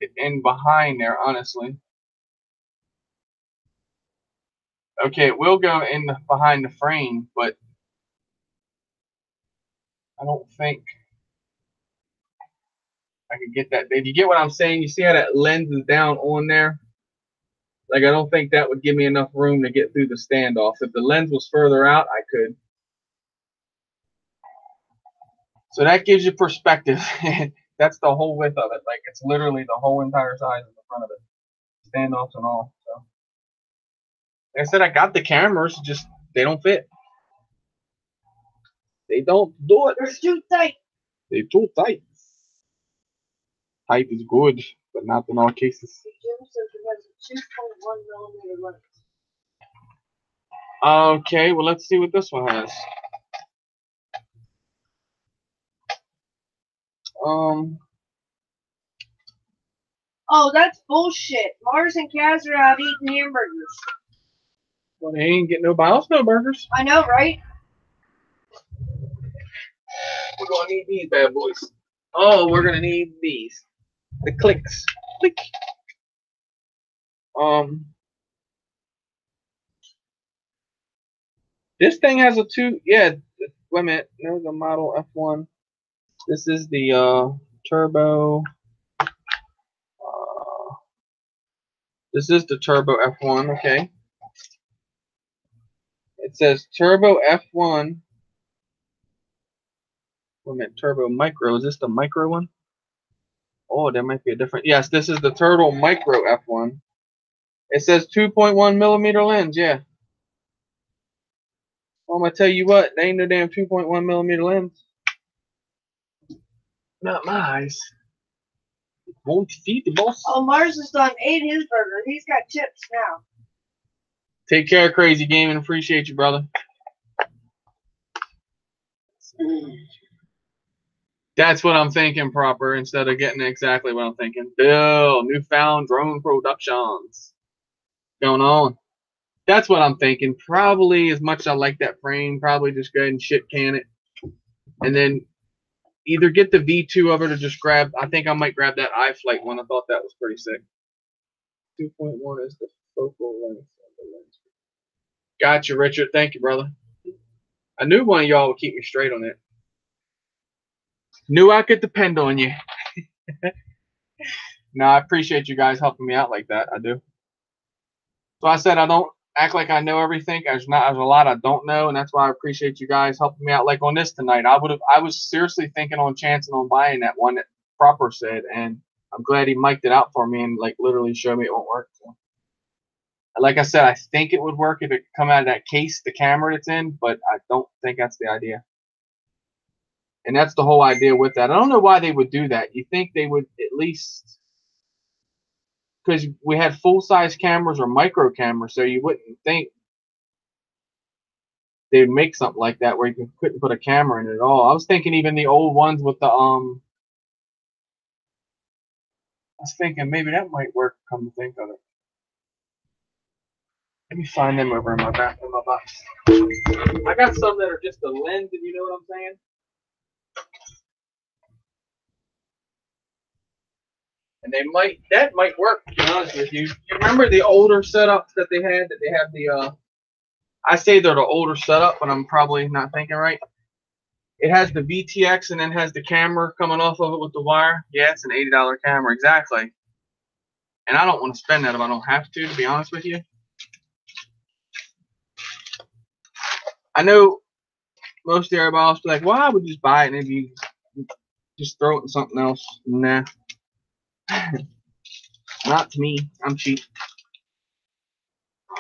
it in behind there, honestly. Okay, it will go in the, behind the frame, but I don't think I could get that. If you get what I'm saying, you see how that lens is down on there? Like, I don't think that would give me enough room to get through the standoff. If the lens was further out, I could. So that gives you perspective. That's the whole width of it. Like, it's literally the whole entire size of the front of it. Standoffs and all. So, like I said, I got the cameras, just they don't fit. They don't do it. They're too tight. They're too tight. Tight is good, but not in all cases. Jim says it has a 2.1 millimeter lens. Okay, well, let's see what this one has. Oh, that's bullshit. Mars and Kaz are out eating hamburgers. Well, they ain't getting no Biles, no burgers. I know, right? We're gonna need these bad boys. Oh, we're gonna need these. The clicks. Click. This thing has a two. Yeah. Wait a minute. There's a model F1. This is the turbo. This is the turbo F1. Okay. It says turbo F1. Wait a minute. Turbo micro. Is this the micro one? Oh, there might be a different. Yes, this is the Turtle Micro F1. It says 2.1 millimeter lens. Yeah. Well, I'm gonna tell you what. They ain't no damn 2.1 millimeter lens. Not my eyes. Won't feed the boss. Oh, Mars has done ate his burger. He's got chips now. Take care, Crazy Gaming. Appreciate you, brother. That's what I'm thinking proper instead of getting exactly what I'm thinking. Bill, Newfound Drone Productions. Going on. That's what I'm thinking. Probably as much as I like that frame, probably just go ahead and shit can it. And then either get the V2 of it or just grab, I think I might grab that iFlight one. I thought that was pretty sick. 2.1 is the focal length of the lens. Gotcha, Richard. Thank you, brother. I knew one of y'all would keep me straight on it. Knew I could depend on you. No, I appreciate you guys helping me out like that. I do. So I said I don't act like I know everything. There's a lot I don't know, and that's why I appreciate you guys helping me out. Like on this tonight, I was seriously thinking on chancing on buying that one that Proper said, and I'm glad he mic'd it out for me and like literally showed me it won't work. So, like I said, I think it would work if it could come out of that case, the camera it's in, but I don't think that's the idea. And that's the whole idea with that. I don't know why they would do that. You think they would at least, because we had full-size cameras or micro cameras, so you wouldn't think they'd make something like that where you couldn't put a camera in it at all. I was thinking even the old ones with the I was thinking maybe that might work. Come to think of it, let me find them over in my box. I got some that are just a lens, if you know what I'm saying. And that might work, to be honest with you. You remember the older setups that they had, that they have the I say they're the older setup, but I'm probably not thinking right. It has the VTX and then has the camera coming off of it with the wire. Yeah, it's an $80 camera, exactly. And I don't want to spend that if I don't have to be honest with you. I know most everybody else be like, well, I would just buy it and maybe just throw it in something else. Nah. Not to me. I'm cheap.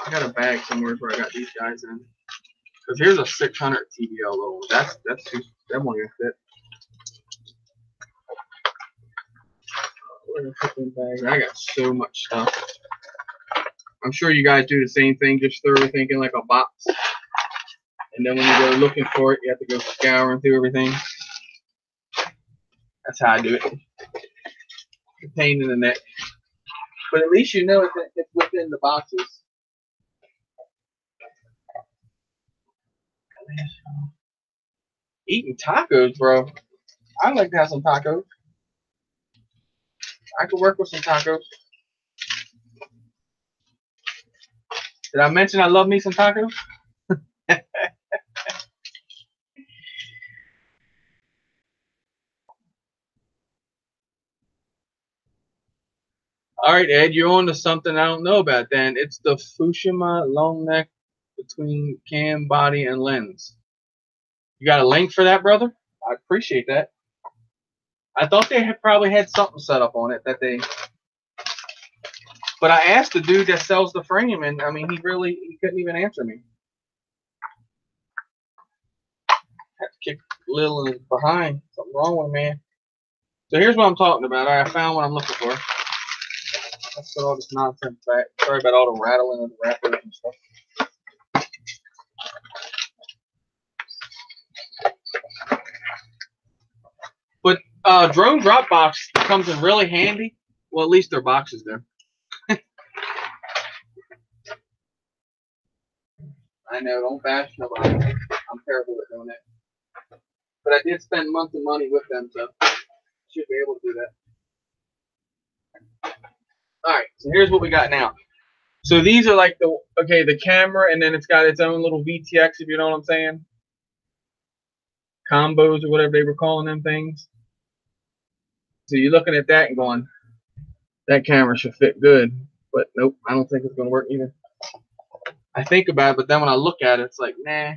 I got a bag somewhere where I got these guys in. Because here's a 600 TBL load. That won't even fit. I got so much stuff. I'm sure you guys do the same thing, just throw everything in like a box. And then when you go looking for it, you have to go scouring through everything. That's how I do it. A pain in the neck. But at least you know it's within the boxes. Eating tacos, bro. I'd like to have some tacos. I could work with some tacos. Did I mention I love me some tacos? All right, Ed, you're on to something I don't know about then. It's the Fushima long neck between cam, body, and lens. You got a link for that, brother? I appreciate that. I thought they had probably had something set up on it that they... But I asked the dude that sells the frame, and I mean, he couldn't even answer me. I had to kick Lil in behind. Something wrong with him, man. So here's what I'm talking about. All right, I found what I'm looking for. Let's put all this nonsense back. Sorry about all the rattling of the wrappers and stuff. But drone Dropbox comes in really handy. Well, at least their boxes do. I know, don't bash nobody. I'm terrible at doing that. But I did spend months and money with them, so I should be able to do that. Alright, so here's what we got now. So these are like the camera, and then it's got its own little VTX, if you know what I'm saying. Combos or whatever they were calling them things. So you're looking at that and going, that camera should fit good. But nope, I don't think it's going to work either. I think about it, but then when I look at it, it's like, nah.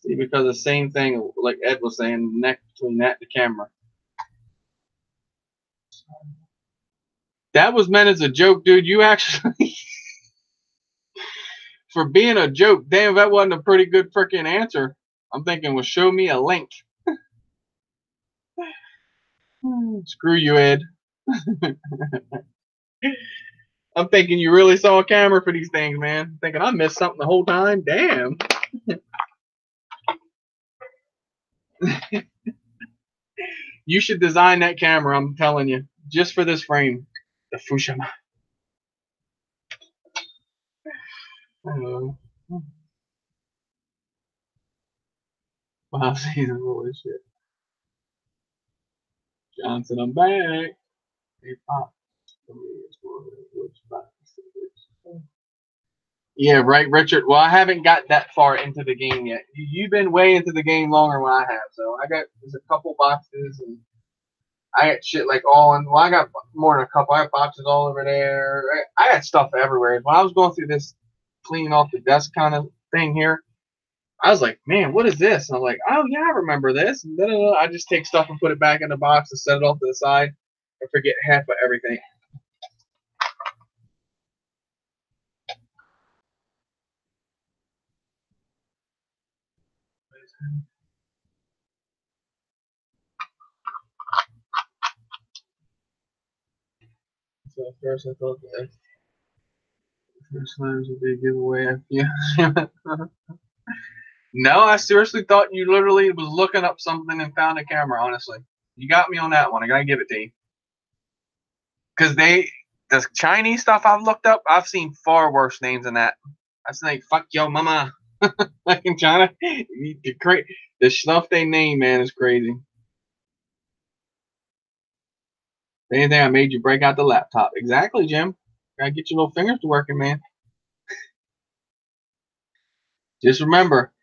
See, because the same thing, like Ed was saying, neck between that and the camera. That was meant as a joke, dude. You actually, for being a joke, damn, that wasn't a pretty good freaking answer. I'm thinking, well, show me a link. Screw you, Ed. I'm thinking you really saw a camera for these things, man. Thinking I missed something the whole time. Damn. You should design that camera, I'm telling you, just for this frame. The Fushima. Wow, season, holy shit. Johnson, I'm back. Hey, Pop. Yeah, right, Richard. Well, I haven't got that far into the game yet. You've been way into the game longer than I have. So I got there's a couple boxes, and I got shit like all in. Well, I got more than a couple. I got boxes all over there. I got stuff everywhere. When I was going through this cleaning off the desk kind of thing here, I was like, man, what is this? And I'm like, oh yeah, I remember this. And then I just take stuff and put it back in the box and set it off to the side and forget half of everything. So at first I thought that first time was a big giveaway. Yeah. No, I seriously thought you literally was looking up something and found a camera. Honestly, you got me on that one. I gotta give it to you. Because the Chinese stuff I've looked up, I've seen far worse names than that. I was like, fuck yo mama. Like in China, the stuff they name, man, is crazy. If anything, I made you break out the laptop. Exactly, Jim. Gotta get your little fingers to working, man. Just remember,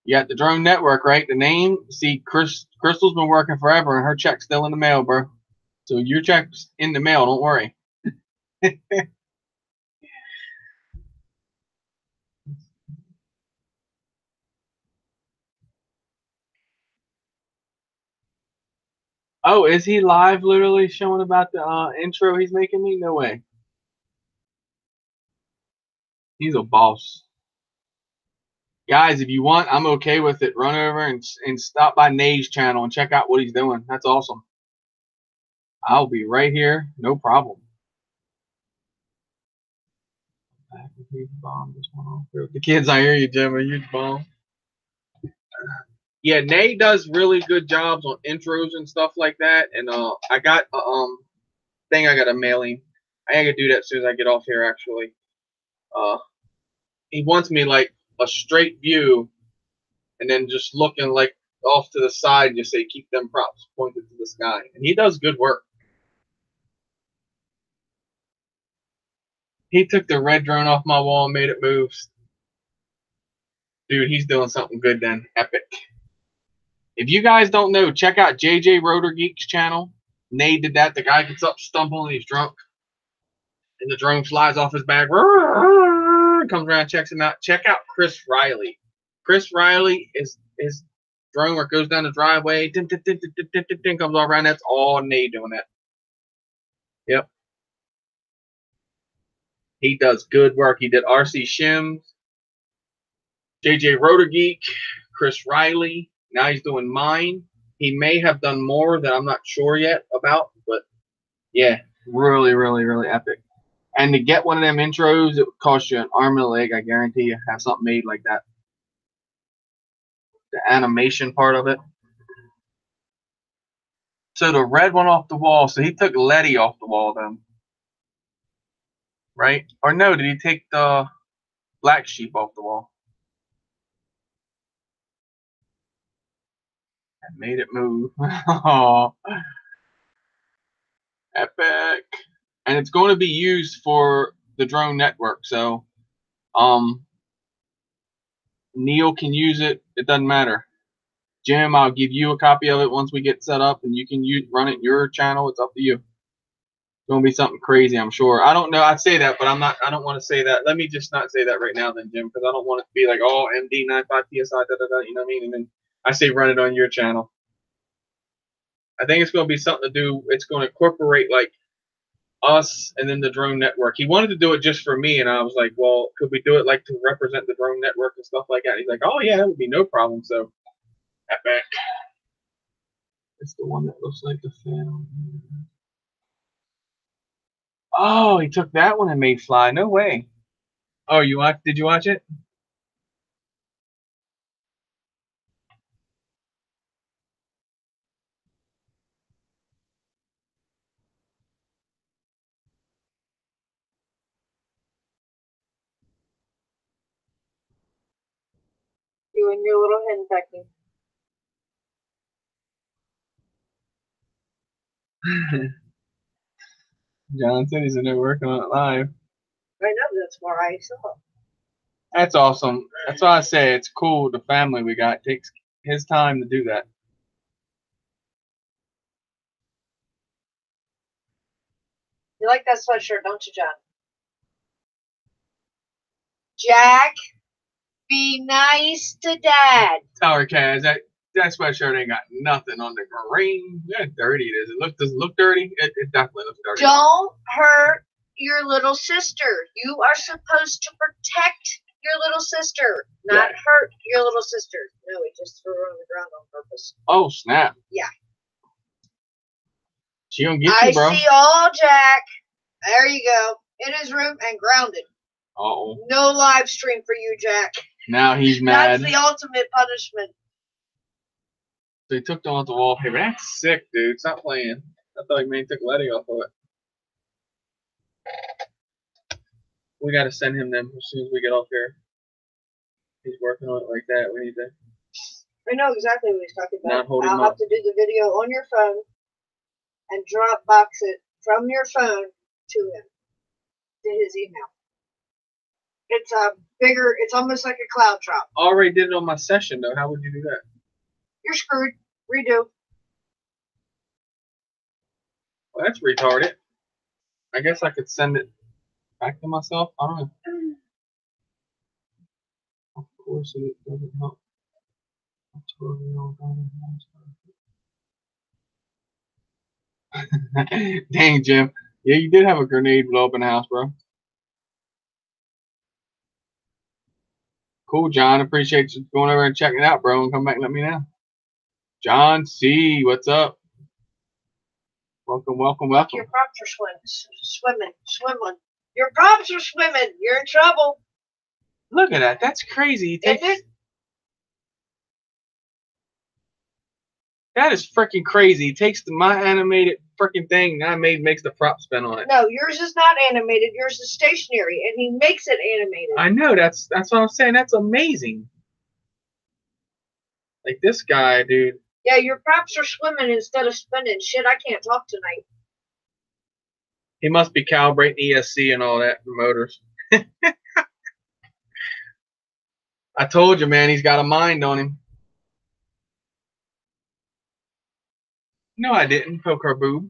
you got the drone network, right? The name, see, Crystal's been working forever, and her check's still in the mail, bro. So your check's in the mail. Don't worry. Oh, is he live literally showing about the intro he's making me? No way. He's a boss. Guys, if you want, I'm okay with it. Run over and stop by Nate's channel and check out what he's doing. That's awesome. I'll be right here. No problem. The kids, I hear you, Jim. A huge bomb. Yeah, Nate does really good jobs on intros and stuff like that. And I got thing I got a mailing. I gotta do that as soon as I get off here. Actually, he wants me like a straight view, and then just looking like off to the side, and just say keep them props pointed to the sky. And he does good work. He took the red drone off my wall and made it move. Dude, he's doing something good then. Epic. If you guys don't know, check out JJ Rotor Geek's channel. Nate did that. The guy gets up stumbling, he's drunk, and the drone flies off his back. Comes around, checks him out. Check out Chris Riley. Chris Riley is his drone where it goes down the driveway, comes all around. That's all Nate doing that. Yep. He does good work. He did RC Shims, JJ Rotor Geek, Chris Riley. Now he's doing mine. He may have done more that I'm not sure yet about, but yeah, really, really, really epic. And to get one of them intros, it would cost you an arm and a leg. I guarantee you have something made like that. The animation part of it. So the red one off the wall. So he took Letty off the wall then, right? Or no, did he take the black sheep off the wall? And made it move. Oh, epic. And it's going to be used for the drone network. So Neil can use it. It doesn't matter. Jim, I'll give you a copy of it once we get set up, and you can run it in your channel. It's up to you. It's gonna be something crazy, I'm sure. I don't know. I'd say that, but I'm not. I don't want to say that. Let me just not say that right now, then, Jim, because I don't want it to be like, oh, MD95 PSI, da da da. You know what I mean? And then I say run it on your channel. I think it's gonna be something to do. It's gonna incorporate like us and then the drone network. He wanted to do it just for me, and I was like, well, could we do it like to represent the drone network and stuff like that? And he's like, oh yeah, that would be no problem. So, epic. It's the one that looks like the fan. Oh, he took that one and made fly. No way. Oh, you watch? Did you watch it? You and your little hen pecking. John said he's in there working on it live. I know, that's where I saw. That's awesome. That's why I say it's cool. The family we got takes his time to do that. You like that sweatshirt, don't you, John? Jack, be nice to Dad. Tell her, Kaz, that sweatshirt ain't got nothing on the green. Yeah, dirty it is. Does it look dirty? It definitely looks dirty. Don't hurt your little sister. You are supposed to protect your little sister, not hurt your little sister. No, we just threw her on the ground on purpose. Oh, snap. Yeah. She gonna get you, bro. I see all, Jack. There you go. In his room and grounded. Uh-oh. No live stream for you, Jack. Now he's mad. That's the ultimate punishment. So he took off the wallpaper. That's sick, dude. Stop playing. I thought he maybe took Letty off of it. We gotta send him them as soon as we get off here. He's working on it like that. We need to. I know exactly what he's talking about. Not holding I'll up. have to do the video on your phone and Dropbox it from your phone to him, to his email. It's a bigger. It's almost like a cloud drop. I already did it on my session though. How would you do that? You're screwed. Redo. Well, that's retarded. I guess I could send it back to myself. I don't know. Of course it doesn't help. I totally know about it. Dang, Jim. Yeah, you did have a grenade blow up in the house, bro. Cool, John. Appreciate you going over and checking it out, bro, and come back and let me know. John C., what's up? Welcome, welcome, welcome. Your props are swimming. Your props are swimming. You're in trouble. Look at that. That's crazy. That is freaking crazy. He takes my animated freaking thing I made, makes the prop spin on it. No, yours is not animated. Yours is stationary, and he makes it animated. I know. That's what I'm saying. That's amazing. Like this guy, dude. Yeah, your props are swimming instead of spinning. Shit, I can't talk tonight. He must be calibrating ESC and all that for motors. I told you, man, he's got a mind on him. No, I didn't. Poke her boob.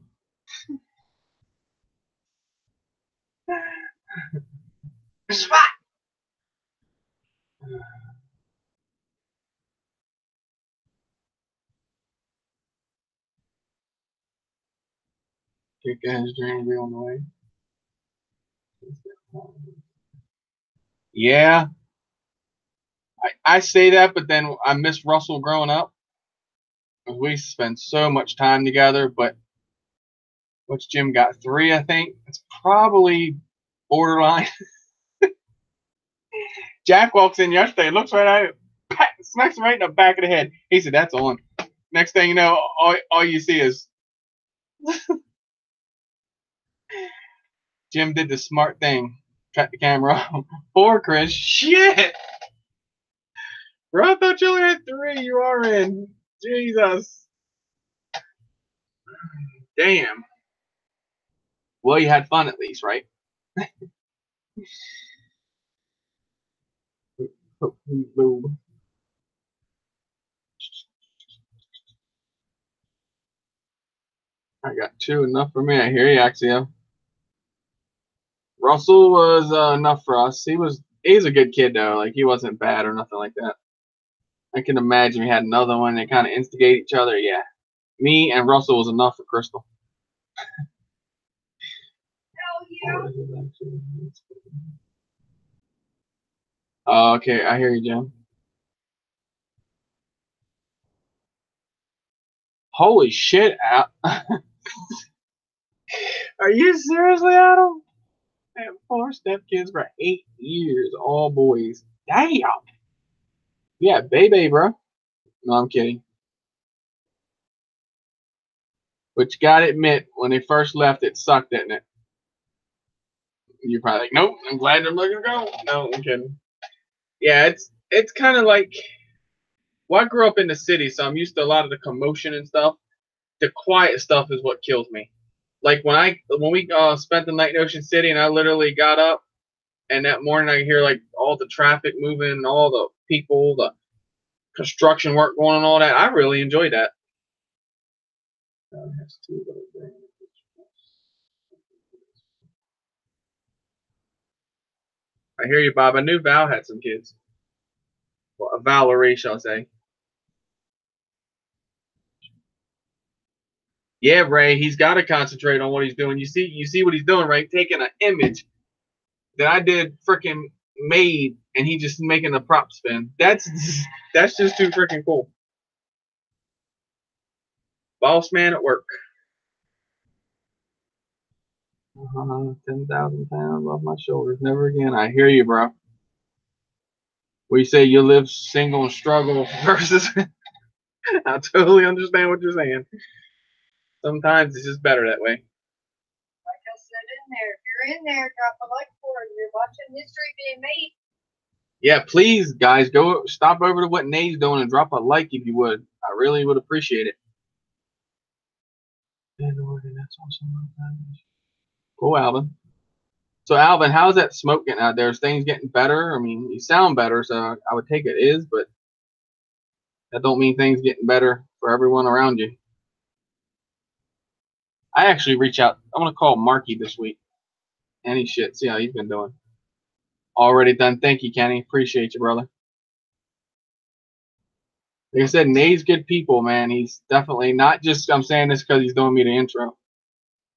Spot. Kick ass dream be on the way. Yeah. I say that, but then I miss Russell growing up. We spend so much time together, but what's Jim got? 3, I think. It's probably borderline. Jack walks in yesterday, looks right at it, smacks him right in the back of the head. He said, "That's on." Next thing you know, all you see is Jim did the smart thing. Cut the camera off. Poor Chris. Shit. Bro, I thought you only had 3. You are in. Jesus. Damn. Well, you had fun at least, right? I got 2, enough for me. I hear you, Axio. Russell was enough for us. He's a good kid though. Like he wasn't bad or nothing like that. I can imagine we had another one. They kind of instigate each other. Yeah, me and Russell was enough for Crystal. Hell yeah. Oh, okay, I hear you, Jim. Holy shit, Are you seriously, Adam? Man, 4 stepkids for 8 years, all boys. Damn. Yeah, baby, bro. No, I'm kidding. But you gotta admit, when they first left, it sucked, didn't it? You're probably like, nope, I'm glad they're letting go. No, I'm kidding. Yeah, it's kind of like, well, I grew up in the city, so I'm used to a lot of the commotion and stuff. The quiet stuff is what kills me. Like when we spent the night in Ocean City, and I literally got up And that morning I hear like all the traffic moving, all the people, the construction work going on, all that. I really enjoyed that. I hear you, Bob. I knew Val had some kids. Well, Valerie, shall I say. Yeah, Ray, he's got to concentrate on what he's doing. You see what he's doing, right? Taking an image that I did freaking made, and he just making a prop spin. That's just too freaking cool. Boss man at work. 10,000 pounds off my shoulders. Never again. I hear you, bro. We say you live single and struggle versus. I totally understand what you're saying. Sometimes it's just better that way. Like I said in there, if you're in there, drop a like for it. You're watching history being made. Yeah, please, guys, go stop over to what Nate's doing and drop a like if you would. I really would appreciate it. That's awesome. Cool, Alvin. So, Alvin, how's that smoke getting out there? Is things getting better? I mean, you sound better, so I would take it is, but that don't mean things getting better for everyone around you. I actually reach out. I'm gonna call Marky this week. Any shit. See how he's been doing. Already done. Thank you, Kenny. Appreciate you, brother. Like I said, Nate's good people, man. He's definitely not just. I'm saying this because he's doing me the intro.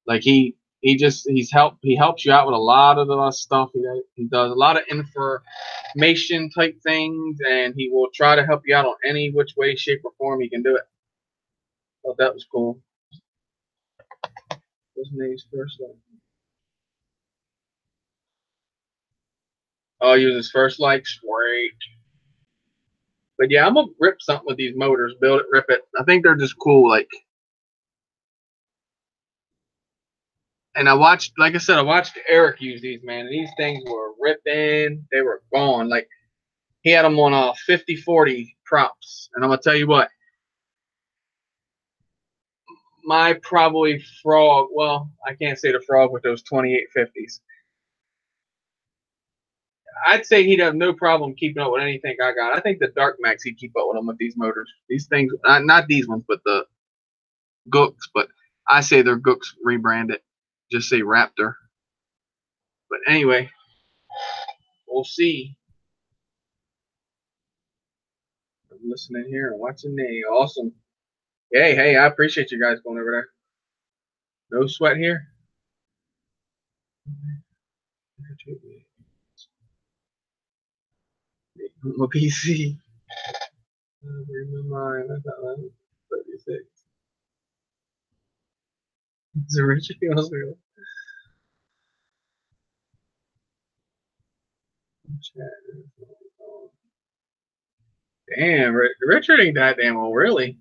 Like he helps you out with a lot of the stuff. He does a lot of information type things, and he will try to help you out on any which way, shape, or form he can do it. Thought that was cool. What's Nate's first one? Oh, use his first like sweet. But yeah, I'm gonna rip something with these motors, build it, rip it. I think they're just cool, like. And I watched, like I said, I watched Eric use these, man. And these things were ripping. They were gone. Like he had them on 50-40 props. And I'm gonna tell you what, my probably frog. Well, I can't say the frog with those 2850s. I'd say he'd have no problem keeping up with anything I got. I think the Dark Max he'd keep up with them with these motors. These things, not these ones, but the Gooks. But I say they're Gooks rebranded. Just say Raptor. But anyway, we'll see. I'm listening here and watching me. Awesome. Hey, I appreciate you guys going over there. No sweat here. My PC. Mine. 36. It's a Richard Oswald. Damn, Richard ain't that damn old, really.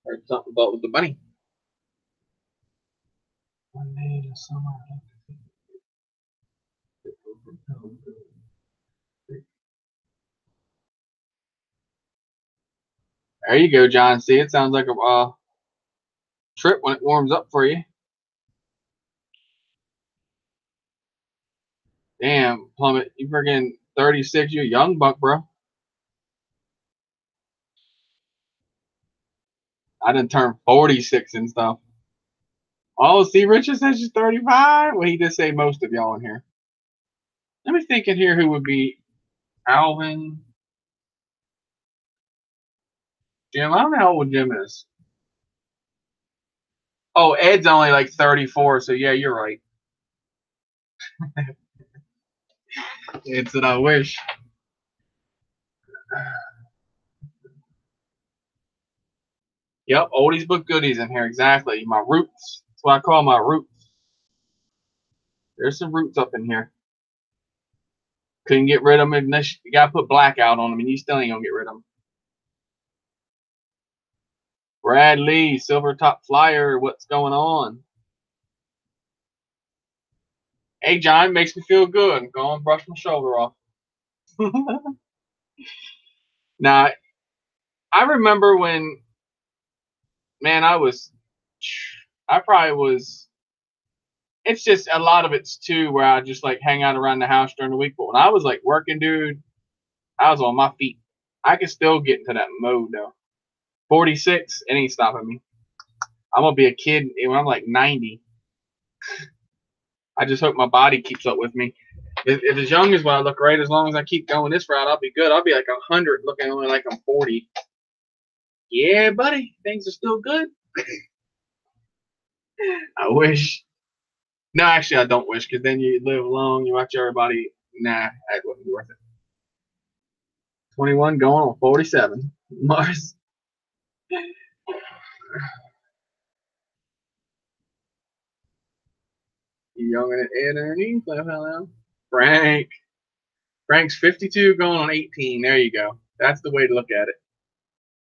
Heard something about with the bunny. One day in the summer. There you go, John. See, it sounds like a trip when it warms up for you. Damn, Plummet, you freaking 36. You're a young buck, bro. I done turned 46 and stuff. Oh, see, Richard says she's 35. Well, he did say most of y'all in here. Let me think in here who would be Alvin. Jim, I don't know how old Jim is. Oh, Ed's only like 34, so yeah, you're right. It's that I wish. Yep, oldies but goodies in here, exactly. My roots. That's what I call my roots. There's some roots up in here. Couldn't get rid of them unless you gotta put blackout on them, and you still ain't gonna get rid of them. Brad Lee, Silver Top Flyer, what's going on? Hey, John, makes me feel good. Go and brush my shoulder off. Now, I remember when, man, I probably was. It's just a lot of it's too where I just like hang out around the house during the week. But when I was like working, dude, I was on my feet. I can still get into that mode though. 46, it ain't stopping me. I'm gonna be a kid when I'm like 90. I just hope my body keeps up with me. If as young as what I look, right, as long as I keep going this route, I'll be good. I'll be like 100 looking only like I'm 40. Yeah, buddy, things are still good. I wish. No, actually, I don't wish, because then you live long, you watch everybody. Nah, that wouldn't be worth it. 21 going on 47. Mars. Young and Ed Ernie. Frank. Frank's 52 going on 18. There you go. That's the way to look at it.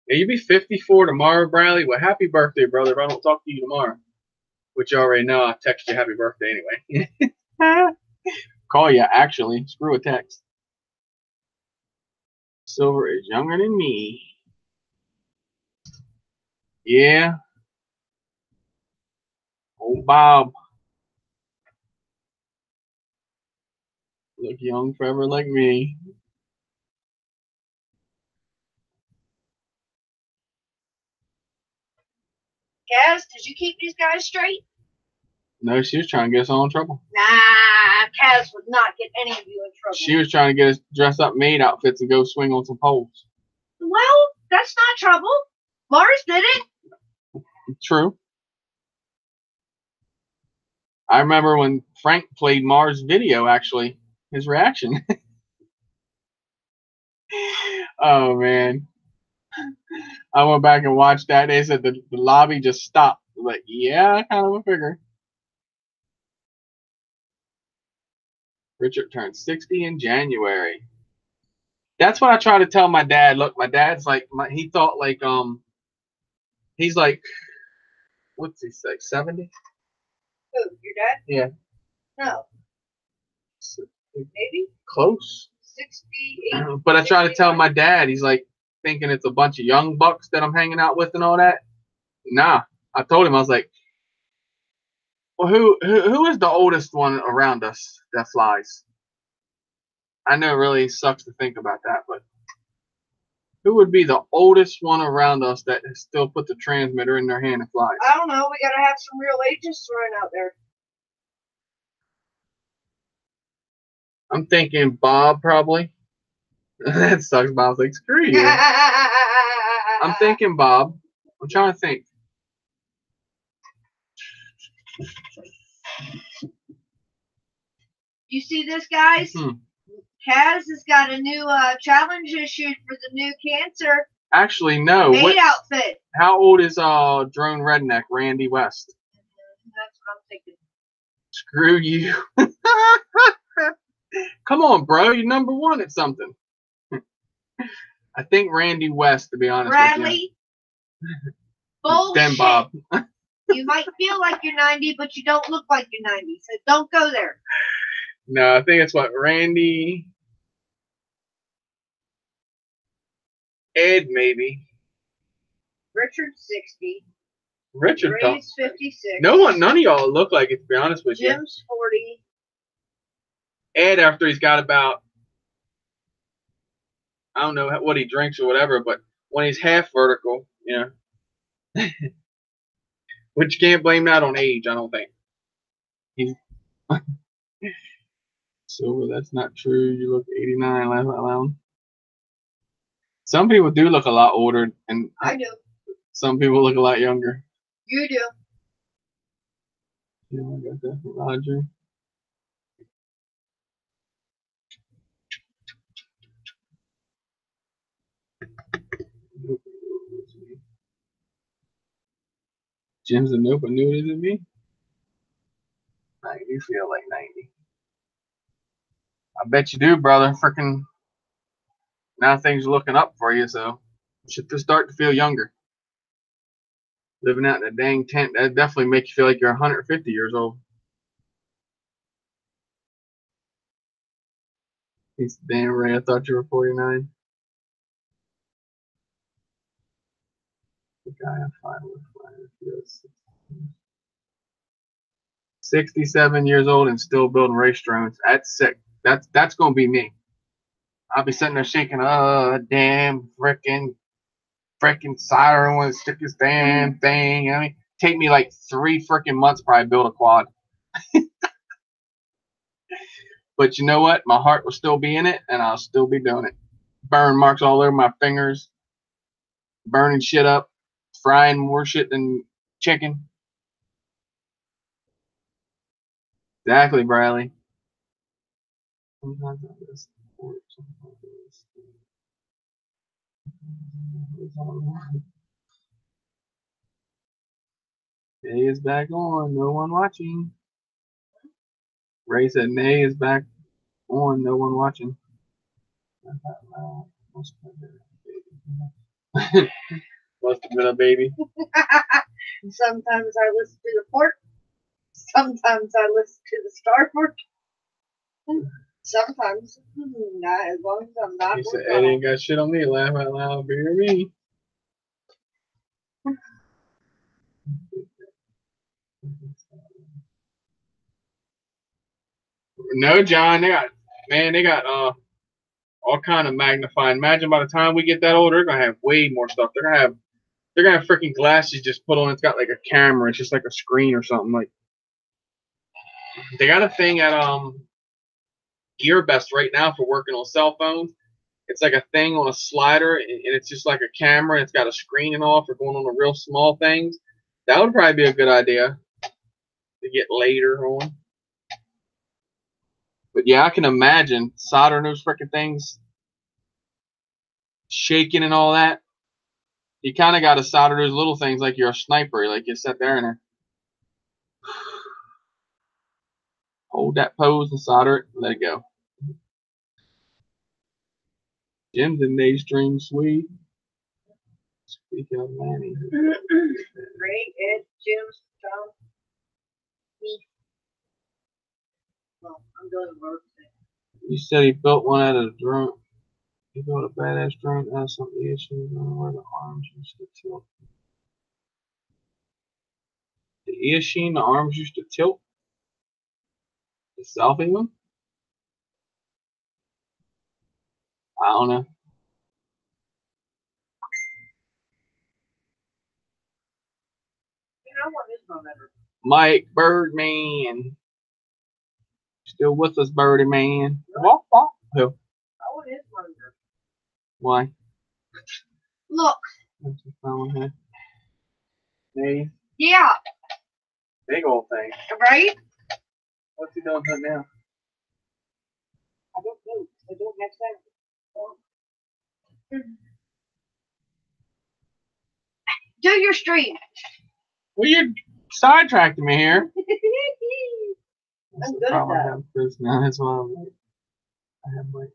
Yeah, you'll be 54 tomorrow, Bradley. Well, happy birthday, brother. If I don't talk to you tomorrow, which you already know, I'll text you happy birthday anyway. Call you, actually. Screw a text. Silver is younger than me. Yeah. Old Bob. Look young forever like me. Kaz, did you keep these guys straight? No, she was trying to get us all in trouble. Nah, Kaz would not get any of you in trouble. She was trying to get us dressed up maid outfits and go swing on some poles. Well, that's not trouble. Mars did it. True. I remember when Frank played Mars' video, actually, his reaction. Oh, man. I went back and watched that. They said the lobby just stopped. Like, yeah, I kind of a figure. Richard turned 60 in January. That's what I try to tell my dad. Look, my dad's like, he thought like, he's like, what's he say, 70? Who, your dad? Yeah. No. Maybe? Close. 68. But I try to tell my dad, he's like thinking it's a bunch of young bucks that I'm hanging out with and all that. Nah. I told him, I was like, well, who is the oldest one around us that flies? I know it really sucks to think about that, but who would be the oldest one around us that still put the transmitter in their hand and flies? I don't know. We gotta have some real ages thrown out there. I'm thinking Bob, probably. That sucks. Bob's like, screw you. I'm thinking Bob. I'm trying to think. You see this, guys? Kaz has got a new challenge issued for the new cancer. Actually, no. Maid outfit. How old is drone redneck Randy West? That's what I'm thinking. Screw you. Come on, bro. You're number one at something. I think Randy West, to be honest Bradley. with you. Bullshit. Then Bob. You might feel like you're 90, but you don't look like you're 90, so don't go there. No, I think it's what, Randy, Ed, maybe. Richard 60. Richard, Ray's 56. none of y'all look like it, to be honest with you. Jim's 40. Ed, after he's got about, I don't know what he drinks or whatever, but when he's half vertical, you know. Which you can't blame that on age, I don't think. He's Silver, that's not true. You look 89, laugh out loud. Some people do look a lot older, and I do. Some people look a lot younger. You do. Yeah, I got that from Roger. Jim's a nope, but newer than me. I do feel like 90. I bet you do, brother. Freaking now things are looking up for you, so you should start to feel younger. Living out in a dang tent, that definitely makes you feel like you're 150 years old. It's damn right. I thought you were 49. The guy on fire with fire. Yes. 67 years old and still building race drones. That's sick. That's gonna be me. I'll be sitting there shaking, damn frickin' siren want to stick this damn thing. I mean, take me like 3 frickin' months probably to build a quad. But you know what? My heart will still be in it, and I'll still be doing it. Burn marks all over my fingers, burning shit up, frying more shit than chicken. Exactly, Bradley. Sometimes I miss sport, sometimes I miss sport. Nay is back on, no one watching. Ray said Nay is back on, no one watching. Must have been a baby. Sometimes I listen to the port. Sometimes I listen to the starboard. Sometimes, not as long as I'm not. He said Eddie ain't got shit on me. Laugh out loud, bigger me. No, John, they got all kind of magnifying. Imagine by the time we get that old, they're gonna have way more stuff. They're gonna have freaking glasses just put on. It's got like a camera. It's just like a screen or something. Like they got a thing at GearBest right now for working on cell phones. It's like a thing on a slider, and it's just like a camera. It's got a screen and all for going on the real small things. That would probably be a good idea to get later on. But yeah, I can imagine soldering those freaking things, shaking and all that. You kind of got to solder those little things like you're a sniper. Like you sit there and hold that pose and solder it, and let it go. Jim's in Nate's stream, sweet. Speaking of Lanny. Ray, Ed, Jim's, Tom, me. Well, I'm doing work. You said he built one out of a drone. He built a badass drone out of some issues where the arms used to tilt. The Eachine, the arms used to tilt. The selfie one? I don't know. You know what is my better? Mike Birdman. Still with us, Birdie Man. Walk, walk. Who? I want his burger. Why? Look. What's the phone here? Hey, Yeah. big old thing. Right? What's he doing right now? I don't know. I don't have time. Do your stream. Well, you're sidetracking me here. I'm good at that. I have Chris now. That's why I'm like, I have Mike.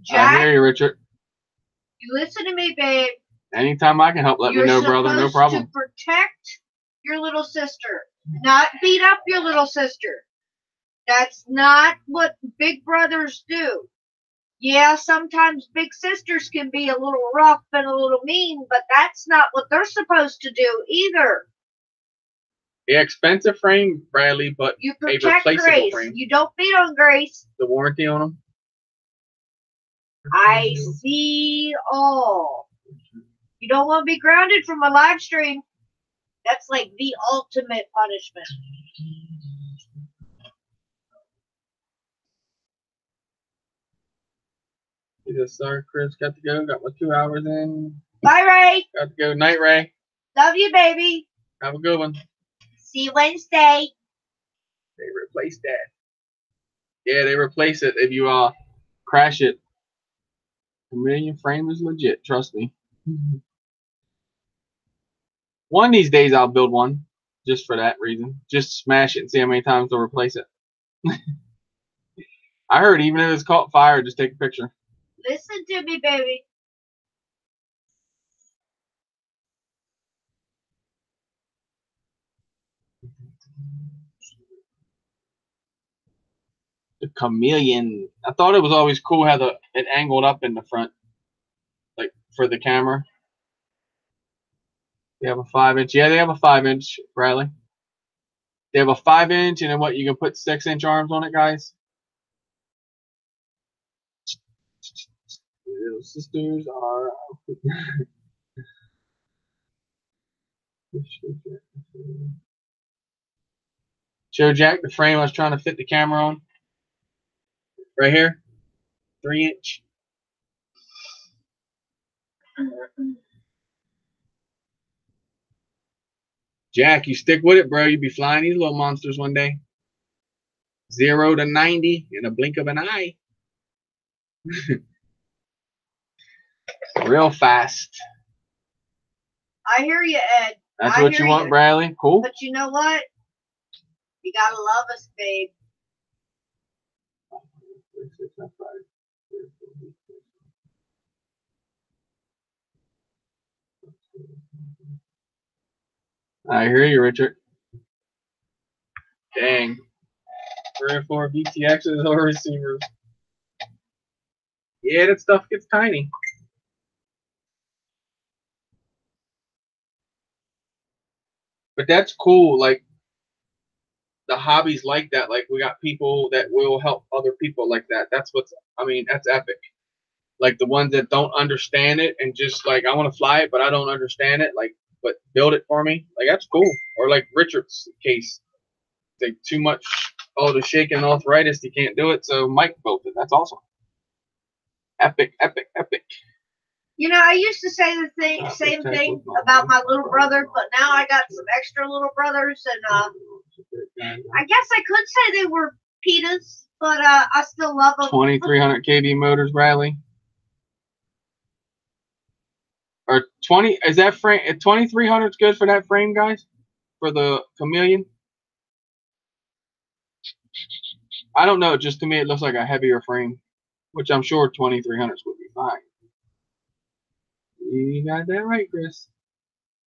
Jack, I hear you, Richard. you listen to me, babe. Anytime I can help, let me know, brother. No problem. You're supposed to protect your little sister, not beat up your little sister. That's not what big brothers do. Yeah, sometimes big sisters can be a little rough and a little mean, but that's not what they're supposed to do either. Yeah, expensive frame, Bradley, but you a protect replaceable Grace. frame. You don't beat on Grace. The warranty on them? I see all. You don't want to be grounded from a live stream. That's like the ultimate punishment. Yes, sir, Chris. Got to go. Got my 2 hours in. Bye, Ray. Got to go. Night, Ray. Love you, baby. Have a good one. See you Wednesday. They replaced that. Yeah, they replace it if you crash it. A million frame is legit. Trust me. One of these days I'll build one just for that reason. Just smash it and see how many times they'll replace it. I heard even if it's caught fire, just take a picture. Listen to me, baby. The Chameleon. I thought it was always cool how it angled up in the front. for the camera. They have a 5-inch. Yeah, they have a 5-inch, Bradley. They have a 5-inch, and then what? You can put 6-inch arms on it, guys. Little sisters are. Show Jack the frame I was trying to fit the camera on. Right here. 3-inch. Jack, you stick with it, bro. You'll be flying these little monsters one day. 0 to 90 in a blink of an eye. Real fast. I hear you, Ed. That's what you want, Bradley? Cool. But you know what? You gotta love us, babe. I hear you, Richard. Dang. 3 or 4 VTXs or receivers. Yeah, that stuff gets tiny. But that's cool. Like, the hobbies like that. Like, we got people that will help other people like that. That's what's, I mean, that's epic. Like, the ones that don't understand it and just, like, I want to fly it, but I don't understand it. Like, but build it for me. Like, that's cool. Or like Richard's case. Like, too much, the shaking arthritis, he can't do it, so Mike built it. That's awesome. Epic, epic, epic. You know, I used to say the same thing about my little brother, but now I got some extra little brothers, and I guess I could say they were PETAs, but I still love them. 2300 kV motors, Bradley. Or 20, is that frame, 2300 is good for that frame, guys? For the Chameleon? I don't know, just to me it looks like a heavier frame, which I'm sure 2300s would be fine. You got that right, Chris.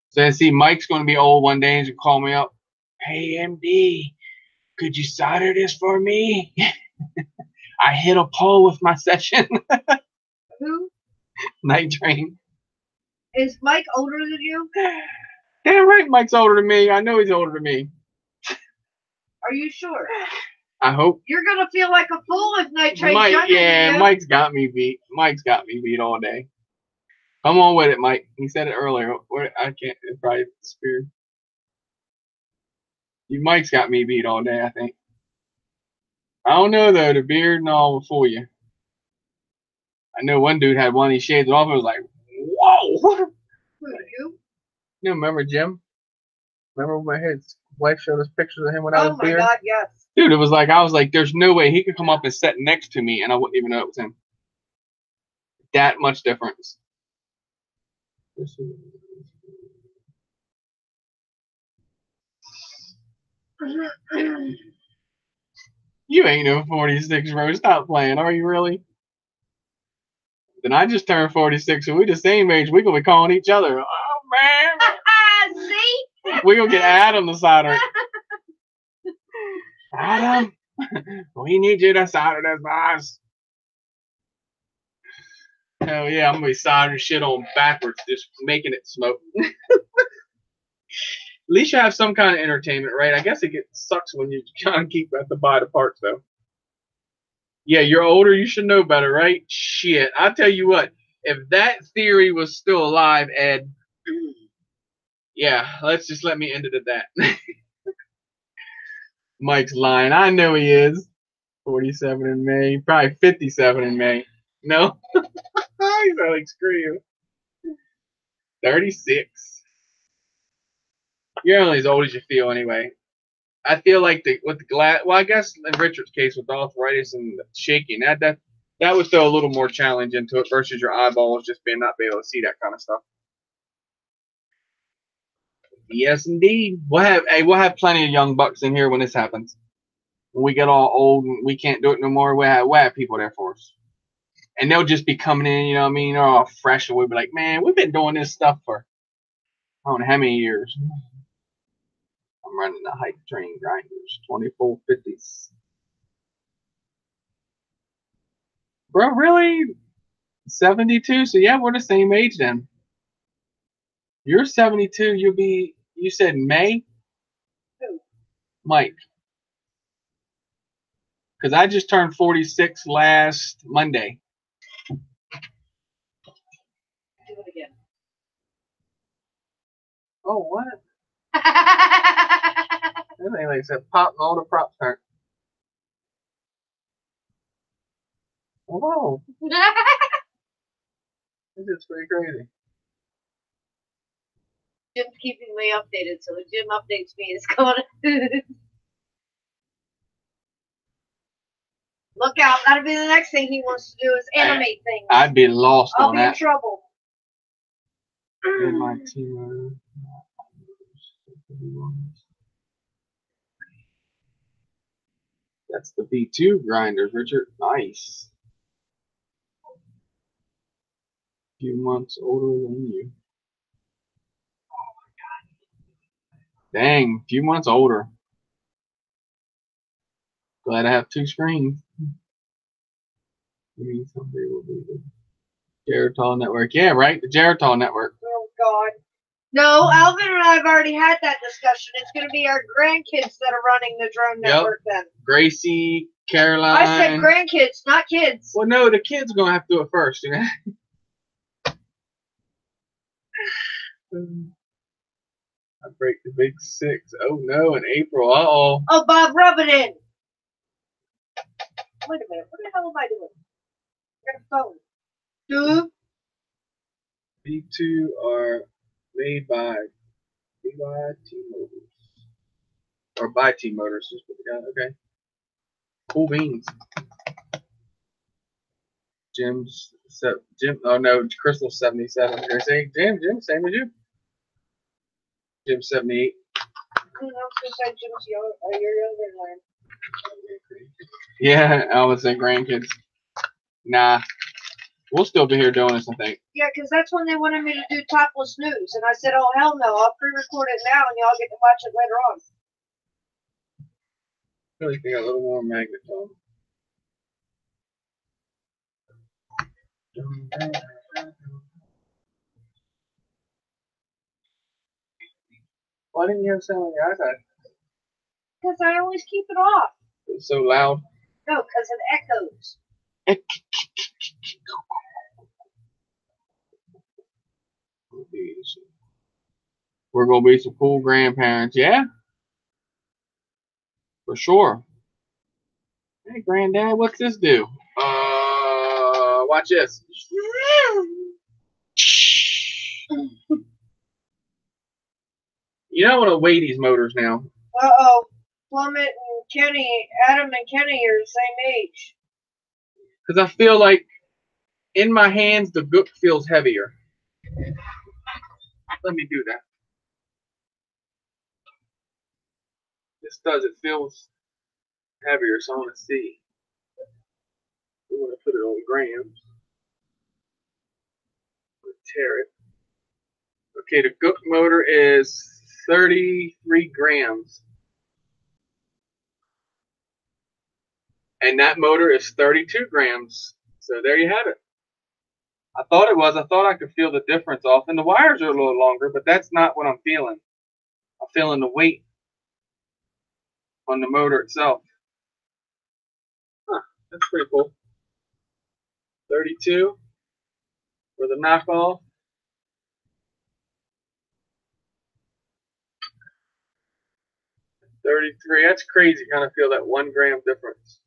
So I see Mike's going to be old one day and he's going to call me up. Hey, MD, could you solder this for me? I hit a pole with my session. Who? Night Train. Is Mike older than you? Damn right Mike's older than me. I know he's older than me. Are you sure? I hope. You're going to feel like a fool if Night Train's Mike, younger yeah, than you. Mike's got me beat. Mike's got me beat all day. Come on with it, Mike. He said it earlier. I can't. It probably disappeared. Mike's got me beat all day, I think. I don't know, though. The beard and all will fool you. I know one dude had one. He shaved it off and was like, whoa. Who, you? You remember Jim? Remember when his wife showed us pictures of him without his beard? Oh, my God, yes. Dude, it was like, I was like, there's no way he could come up and sit next to me and I wouldn't even know it was him. That much difference. You ain't no 46, bro. Stop playing. Are you really? Then I just turned 46, so we the same age. We gonna be calling each other. Oh, man. See? We gonna get Adam to solder. Adam, we need you to solder this, boss. Hell yeah, I'm gonna be soldering shit on backwards, just making it smoke. At least you have some kind of entertainment, right? I guess it sucks when you kind of keep at the buy the parts, though. Yeah, you're older, you should know better, right? Shit, I'll tell you what. If that theory was still alive, Ed, yeah, let me end it at that. Mike's lying. I know he is. 47 in May, probably 57 in May. No, he's like, screw you. 36. You're only as old as you feel, anyway. I feel like with the glass. Well, I guess in Richard's case with arthritis and shaking, that would throw a little more challenge into it versus your eyeballs just not being able to see that kind of stuff. Yes, indeed. We'll have plenty of young bucks in here when this happens. When we get all old and we can't do it no more, we'll have people there for us. And they'll just be coming in, you know what I mean? They're all fresh, and we'll be like, man, we've been doing this stuff for I don't know how many years. I'm running the Hype Train grinders, 2450s. Bro, really? 72. So yeah, we're the same age then. You're 72. You'll be. You said May. Who? Mike. Because I just turned 46 last Monday. Do it again. Oh, what? Everything like said pop, all the props turn. Whoa, this is pretty crazy. Jim's keeping me updated, so when Jim updates me, it's going to... Look out, that'll be the next thing he wants to do is animate things. I'd be lost I'll on be that. in trouble. That's the B2 grinders, Richard. Nice. A few months older than you. Oh my god. Dang, a few months older. Glad I have 2 screens. Maybe someday will be the Geritol network. Yeah, right? The Geritol network. Oh god. No, Alvin and I have already had that discussion. It's going to be our grandkids that are running the drone network then. Gracie, Caroline. I said grandkids, not kids. Well, no, the kids are going to have to do it first, you know? I break the big 6. Oh, no, in April. Uh-oh. Oh, Bob, rub it in. Wait a minute. What the hell am I doing? I got a phone. Dude. B2 are made by T-Motors. Or by T-Motors. Just put it down. Okay. Cool beans. Jim, oh no, Crystal 77. You're gonna say Jim, same as you. Jim 78. I was gonna say Jim's you're younger than I am. Yeah, I would say grandkids. Nah. We'll still be here doing this, I think. Yeah, because that's when they wanted me to do topless news. And I said, oh, hell no. I'll pre-record it now and y'all get to watch it later on. I feel like they got a little more magnetone. Why didn't you have sound on your iPad? Because I always keep it off. It's so loud. No, because it echoes. We're gonna be some cool grandparents, yeah? For sure. Hey, granddad, what's this do? Watch this. You know, I want to weigh these motors now. Uh-oh. Plummet and Kenny, Adam and Kenny are the same age. Because I feel like in my hands, the gook feels heavier. Let me do that. This does. It feels heavier, so I want to see. We want to put it on grams. Tear it. Okay, the gook motor is 33 grams. And that motor is 32 grams. So there you have it. I thought it was. I thought I could feel the difference off. And the wires are a little longer, but that's not what I'm feeling. I'm feeling the weight on the motor itself. Huh, that's pretty cool. 32 for the knockoff. 33. That's crazy. Kind of feel that 1 gram difference.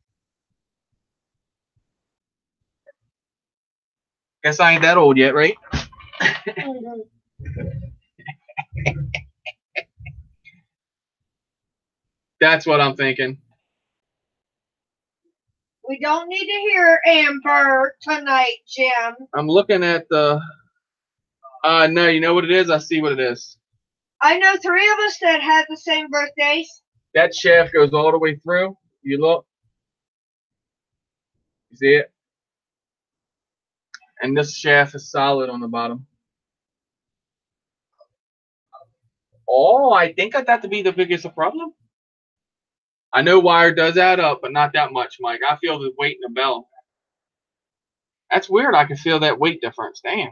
Guess I ain't that old yet, right? That's what I'm thinking. We don't need to hear Amber tonight, Jim. I'm looking at the... no, you know what it is? I see what it is. I know 3 of us that had the same birthdays. That shaft goes all the way through. You look. You see it? And this shaft is solid on the bottom. Oh, I think that to be the biggest problem. I know wire does add up, but not that much, Mike. I feel the weight in the bell. That's weird. I can feel that weight difference. Damn.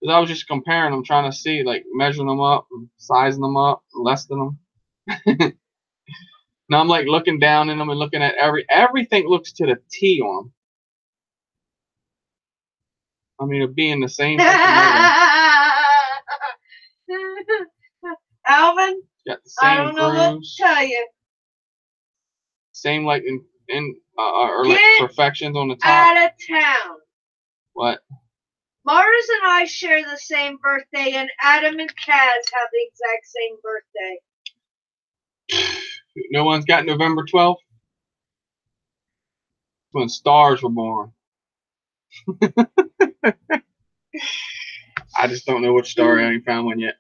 Because I was just comparing them, trying to see, like, measuring them up, and sizing them up, and less than them. Now I'm like looking down in them and looking at everything looks to the T on them. I mean, it being the same. Alvin, got the same I don't know what to grooves, tell you. same like or like perfections on the top. Out of town. What? Mars and I share the same birthday, and Adam and Kaz have the exact same birthday. No one's got November 12th? When stars were born. I just don't know which star. I ain't found one yet.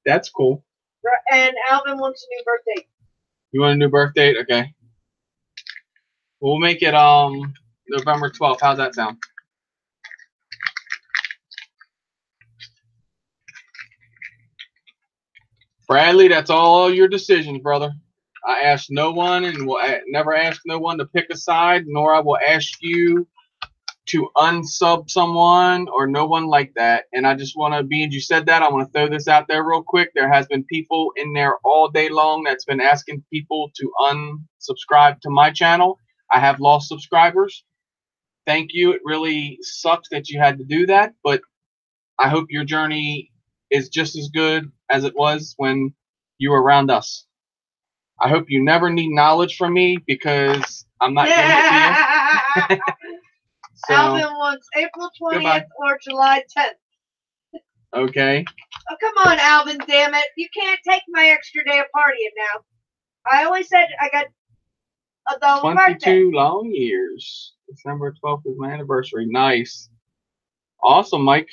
That's cool. And Alvin wants a new birthday. You want a new birth date? Okay. We'll make it November 12th. How's that sound? Bradley, that's all your decisions, brother. I asked no one and will never ask no one to pick a side, nor I will ask you to unsub someone or no one like that. And I just want to, being you said that, I want to throw this out there real quick. There has been people in there all day long that's been asking people to unsubscribe to my channel. I have lost subscribers. Thank you. It really sucks that you had to do that, but I hope your journey is just as good as it was when you were around us. I hope you never need knowledge from me because I'm not giving it to you. So, Alvin wants April 20th goodbye. Or July 10th. Okay. Oh, come on, Alvin, damn it. You can't take my extra day of partying now. I always said I got a double 22 birthday. long years. December 12th is my anniversary. Nice. Awesome, Mike.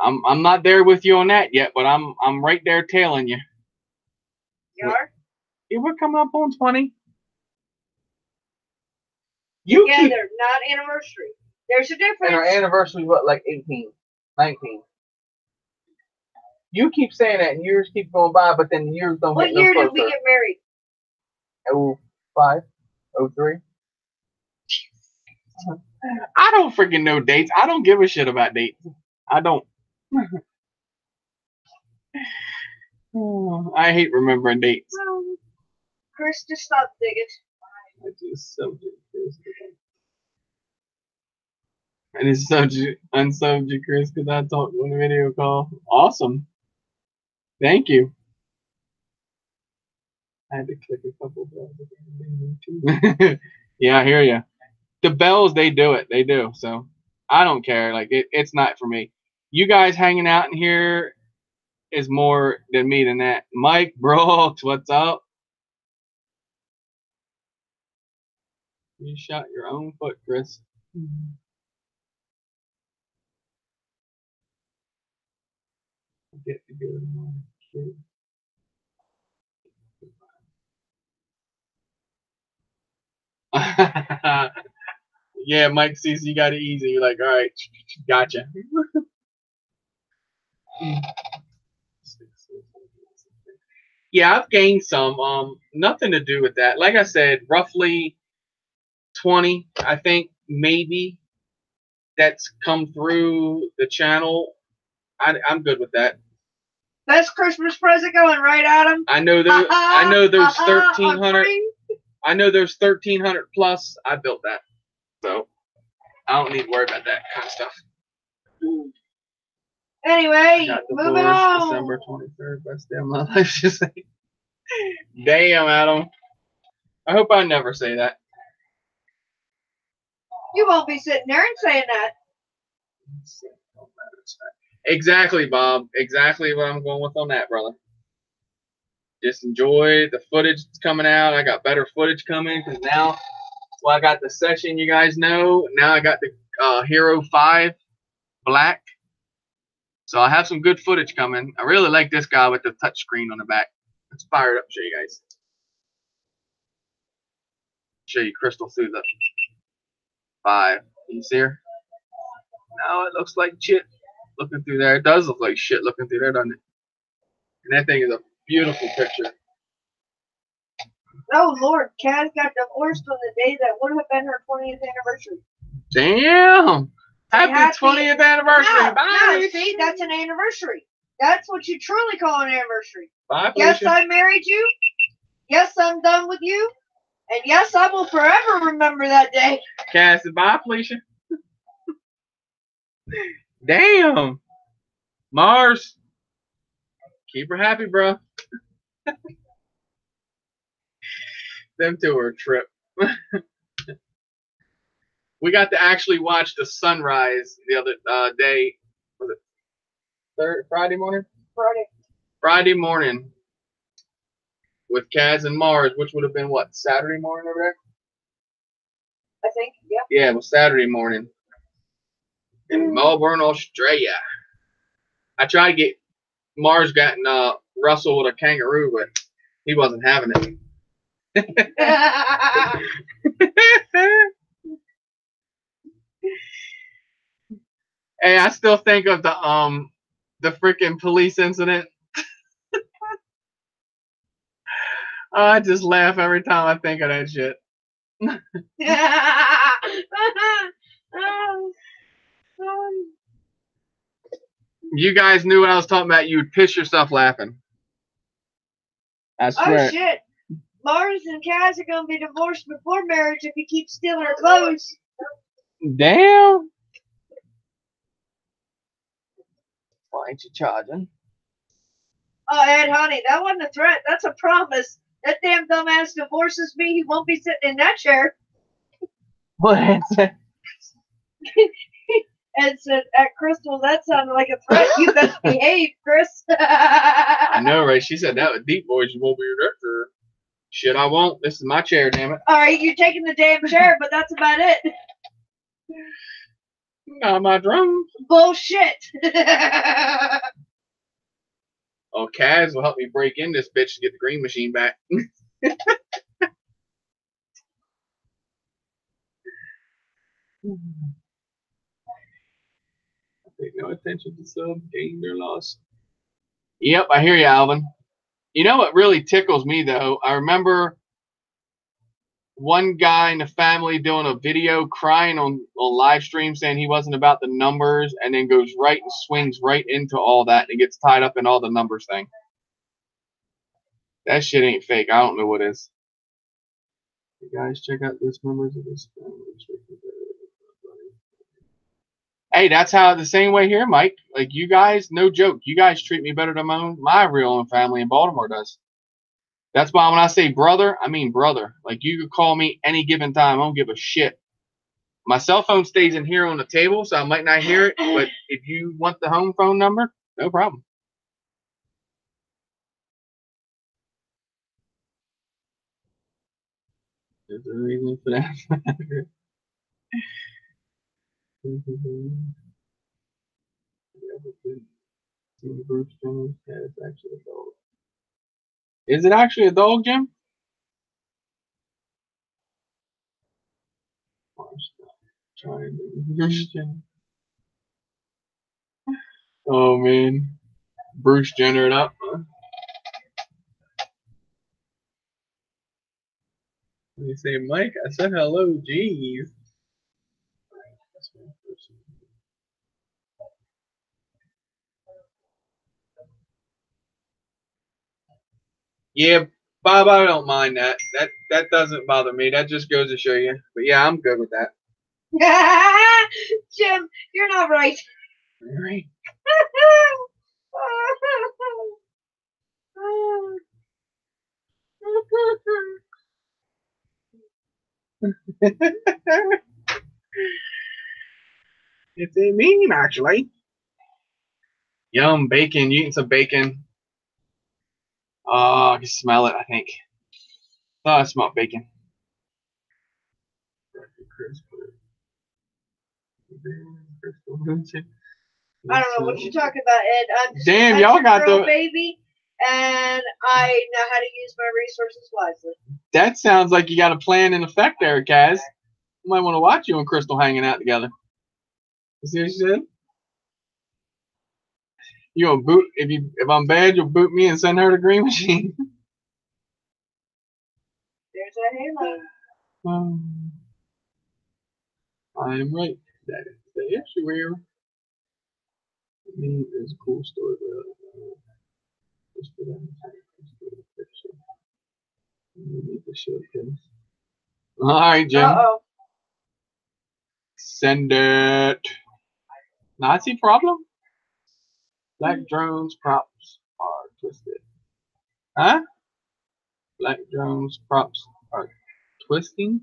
I'm not there with you on that yet, but I'm right there tailing you. You are? Yeah, we're coming up on 20. Together, not anniversary. There's a difference. And our anniversary, what, like 18, 19? You keep saying that, and years keep going by, but then years don't get no closer. What year did we get married? 05, 03. I don't freaking know dates. I don't give a shit about dates. I don't. I hate remembering dates. Chris, just stop digging. And it's unsubbed you, Chris, because I talked on the video call. Awesome. Thank you. I had to click a couple bells. Yeah, I hear you. The bells, they do it. They do. So I don't care. Like it's not for me. You guys hanging out in here is more than me than that. Mike Brooks, what's up? You shot your own foot, Chris. Get to go. Yeah, Mike sees you got it easy. You're like, all right, gotcha. Yeah, I've gained some. Nothing to do with that. Like I said, roughly 20, I think, maybe, that's come through the channel. I'm good with that. Best Christmas present going, right, Adam? I know there's 1,300. I know there's 1,300 plus. I built that, so I don't need to worry about that kind of stuff. Anyway, moving on. December 23rd, best day of my life. Just say, damn, Adam. I hope I never say that. You won't be sitting there and saying that. Exactly, Bob. Exactly what I'm going with on that, brother. Just enjoy the footage that's coming out. I got better footage coming because now, well, I got the session you guys know. Now I got the Hero 5 Black. So I have some good footage coming. I really like this guy with the touchscreen on the back. Let's fire it up, show you guys. Show you Crystal through the 5. Can you see her? Now it looks like shit looking through there. It does look like shit looking through there, doesn't it? And that thing is a beautiful picture. Oh Lord, Kaz got divorced on the day that would have been her 20th anniversary. Damn! Happy Happy- 20th anniversary! No, Bye! no, see, that's an anniversary. That's what you truly call an anniversary. Bye, Yes, Felicia. I married you. Yes, I'm done with you. And yes, I will forever remember that day. Cass, bye, Felicia. Damn! Mars! Keep her happy, bro. Them two are a trip. We got to actually watch the sunrise the other day. Was it Friday morning? Friday morning with Kaz and Mars, which would have been what, Saturday morning over there? I think, yeah. Yeah, it was Saturday morning in Melbourne, Australia. I tried to get Mars getting Russell with a kangaroo, but he wasn't having it. Hey, I still think of the freaking police incident. I just laugh every time I think of that shit. You guys knew what I was talking about. You'd piss yourself laughing. I swear. Oh shit! Mars and Kaz are gonna be divorced before marriage if you keep stealing her clothes. Damn. Why ain't you charging? Oh, Ed, honey, that wasn't a threat. That's a promise. That damn dumbass divorces me, he won't be sitting in that chair. What? Ed said, at Crystal, that sounded like a threat. You best behave, Chris. I know, right? She said that with deep voice. You won't be your director. Shit, I won't. This is my chair, damn it. All right, you're taking the damn chair, but that's about it. Not my drums. Bullshit. Oh, Kaz will help me break in this bitch to get the green machine back. Pay no attention to sub, gained or lost. Yep, I hear you, Alvin. You know what really tickles me, though? I remember one guy in the family doing a video crying on live stream saying he wasn't about the numbers and then goes right and swings right into all that and gets tied up in all the numbers thing. That shit ain't fake. I don't know what is. You guys check out this members of this family. Hey, that's how the same way here, Mike. Like you guys, no joke. You guys treat me better than my real own family in Baltimore does. That's why when I say brother, I mean brother. Like you could call me any given time. I don't give a shit. My cell phone stays in here on the table, so I might not hear it. But if you want the home phone number, no problem. There's a reason for that. Is it actually a dog, Jim? Oh man, Bruce Jenner it up. Huh? You say, Mike? I said hello. Jeez. Yeah, Bob, I don't mind that. That doesn't bother me. That just goes to show you. But yeah, I'm good with that. Jim, you're not right. All right. It's a meme, actually. Yum, bacon. You eating some bacon? Oh, I can smell it, I think. Oh, I smell bacon. I don't know what you're talking about, Ed. I'm just Damn, a y'all got girl the baby, and I know how to use my resources wisely. That sounds like you got a plan in effect there, Kaz. You might want to watch you and Crystal hanging out together. You see what she said? You gonna boot if I'm bad, you'll boot me and send her the green machine. a halo. I am right. That is the issue here. I mean, it's a cool story, but just for that. You need to show this. All right, Jim. Uh-oh. Send it. Nazi problem? Black drones props are twisted. Huh? Black drones props are twisting.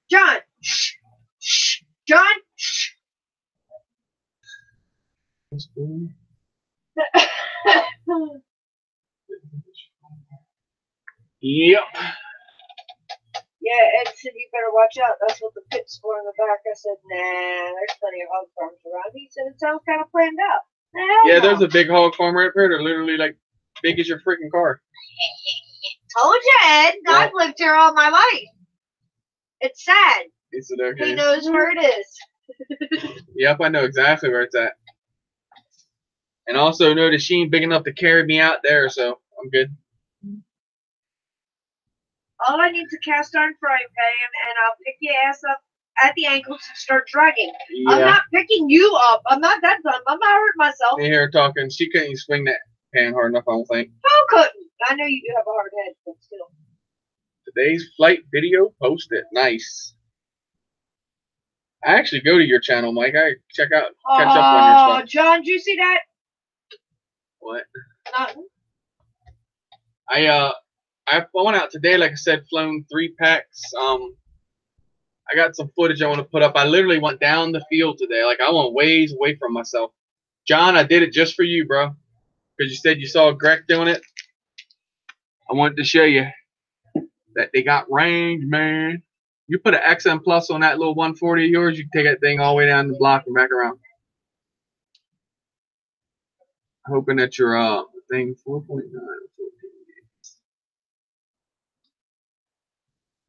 John! Shh! Shh! John! Shh! Twisting. Yep. Yeah, Ed said you better watch out. That's what the pit's for in the back. I said, nah, there's plenty of hog farms around. He said it sounds kind of planned out. Yeah, there's a big hog farm right there. They're literally like big as your freaking car. Told you, Ed. I've lived here all my life. It's sad. Is it okay? He knows where it is. Yep, I know exactly where it's at. And also notice she ain't big enough to carry me out there, so I'm good. All I need is a cast iron frying pan, and I'll pick your ass up at the ankles and start dragging. Yeah. I'm not picking you up. I'm not that dumb. I'm not hurting myself. In here talking, she couldn't even swing that pan hard enough, I don't think. Who couldn't? I know you do have a hard head, but still. Today's flight video posted. Nice. I actually go to your channel, Mike. I catch up on your stuff. John, did you see that? What? Nothing. I went out today, like I said, flown 3 packs. I got some footage I want to put up. I literally went down the field today. Like, I went ways away from myself. John, I did it just for you, bro. Because you said you saw Greg doing it. I wanted to show you that they got range, man. You put an XM Plus on that little 140 of yours, you can take that thing all the way down the block and back around. Hoping that your thing 4.9.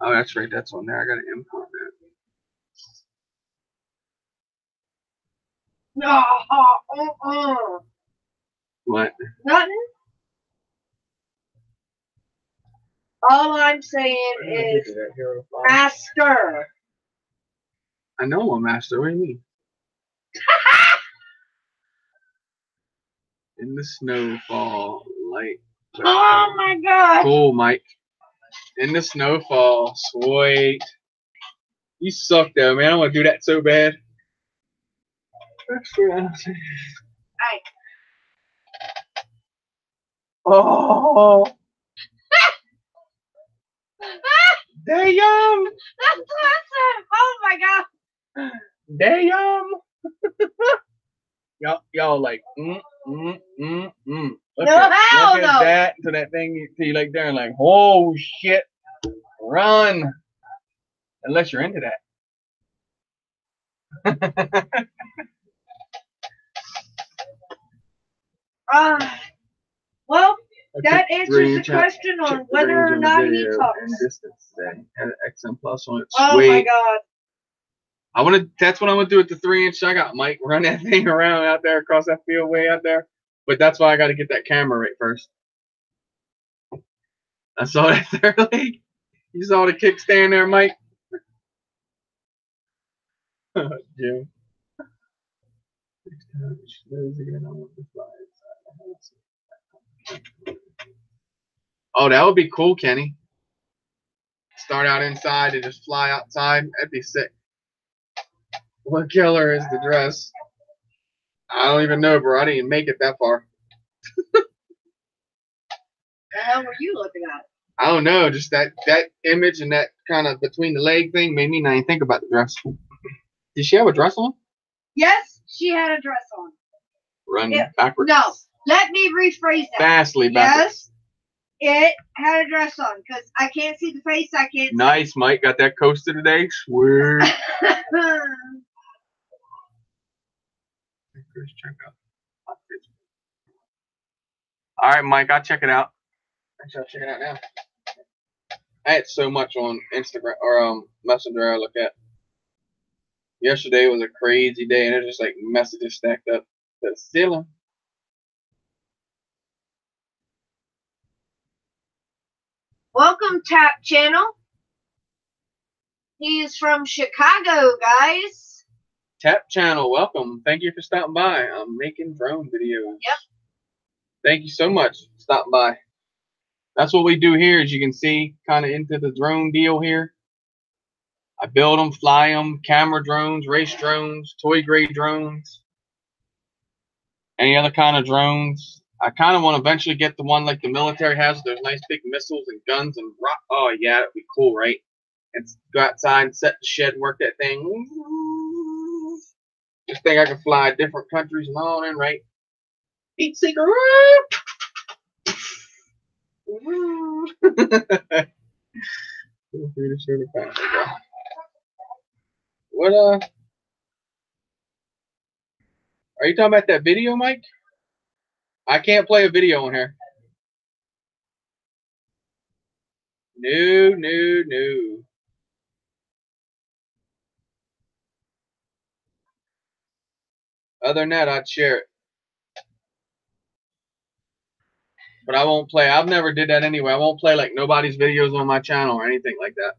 Oh, that's right. That's on there. I got to import that. What? Nothing. All I'm saying is master. I know I'm master. What do you mean? In the snowfall, light. Oh my god. Cool, Mike. In the snowfall, sweet. You suck though, man. I want to do that so bad. Hey. Oh. Damn. Oh my god. Damn. Y'all like Look hell at no. that to that thing you see like there and like, oh shit, run. Unless you're into that. Well, that answers the question on whether or not he talks. Distance today. Had an XM Plus on it. Oh Sweet. my god. That's what I want to do with the 3-inch. I got Mike run that thing around out there across that field way out there. But that's why I got to get that camera right first. I saw that third leg. You saw the kickstand there, Mike? Jim. Oh, that would be cool, Kenny. Start out inside and just fly outside. That'd be sick. What color is the dress? I don't even know, bro. I didn't even make it that far. The hell were you looking at? I don't know. Just that image and that kind of between the leg thing made me not even think about the dress. Did she have a dress on? Yes, she had a dress on. Run backwards. No, let me rephrase that. Fastly backwards. Yes, it had a dress on because I can't see the face. I can't. Nice, Mike. Got that coaster today. Sweet. All right, Mike. I'll check it out. Actually, I'll check it out now. I had so much on Instagram or Messenger I look at. Yesterday was a crazy day, and it's just like messages stacked up to the ceiling. Welcome, Tap Channel. He's from Chicago, guys. Tap Channel, welcome. Thank you for stopping by. I'm making drone videos. Yep. Thank you so much for stopping by. That's what we do here, as you can see, kind of into the drone deal here. I build them, fly them, camera drones, race drones, toy grade drones, any other kind of drones. I kind of want to eventually get the one like the military has. There's nice big missiles and guns and rock. Oh yeah, that'd be cool, right? And go outside and set the shed and work that thing. Just think I can fly different countries and all in, right? Eat cigarette. What are you talking about that video, Mike? I can't play a video on here. No. Other than that, I'd share it. But I won't play. I've never did that anyway. I won't play like nobody's videos on my channel or anything like that.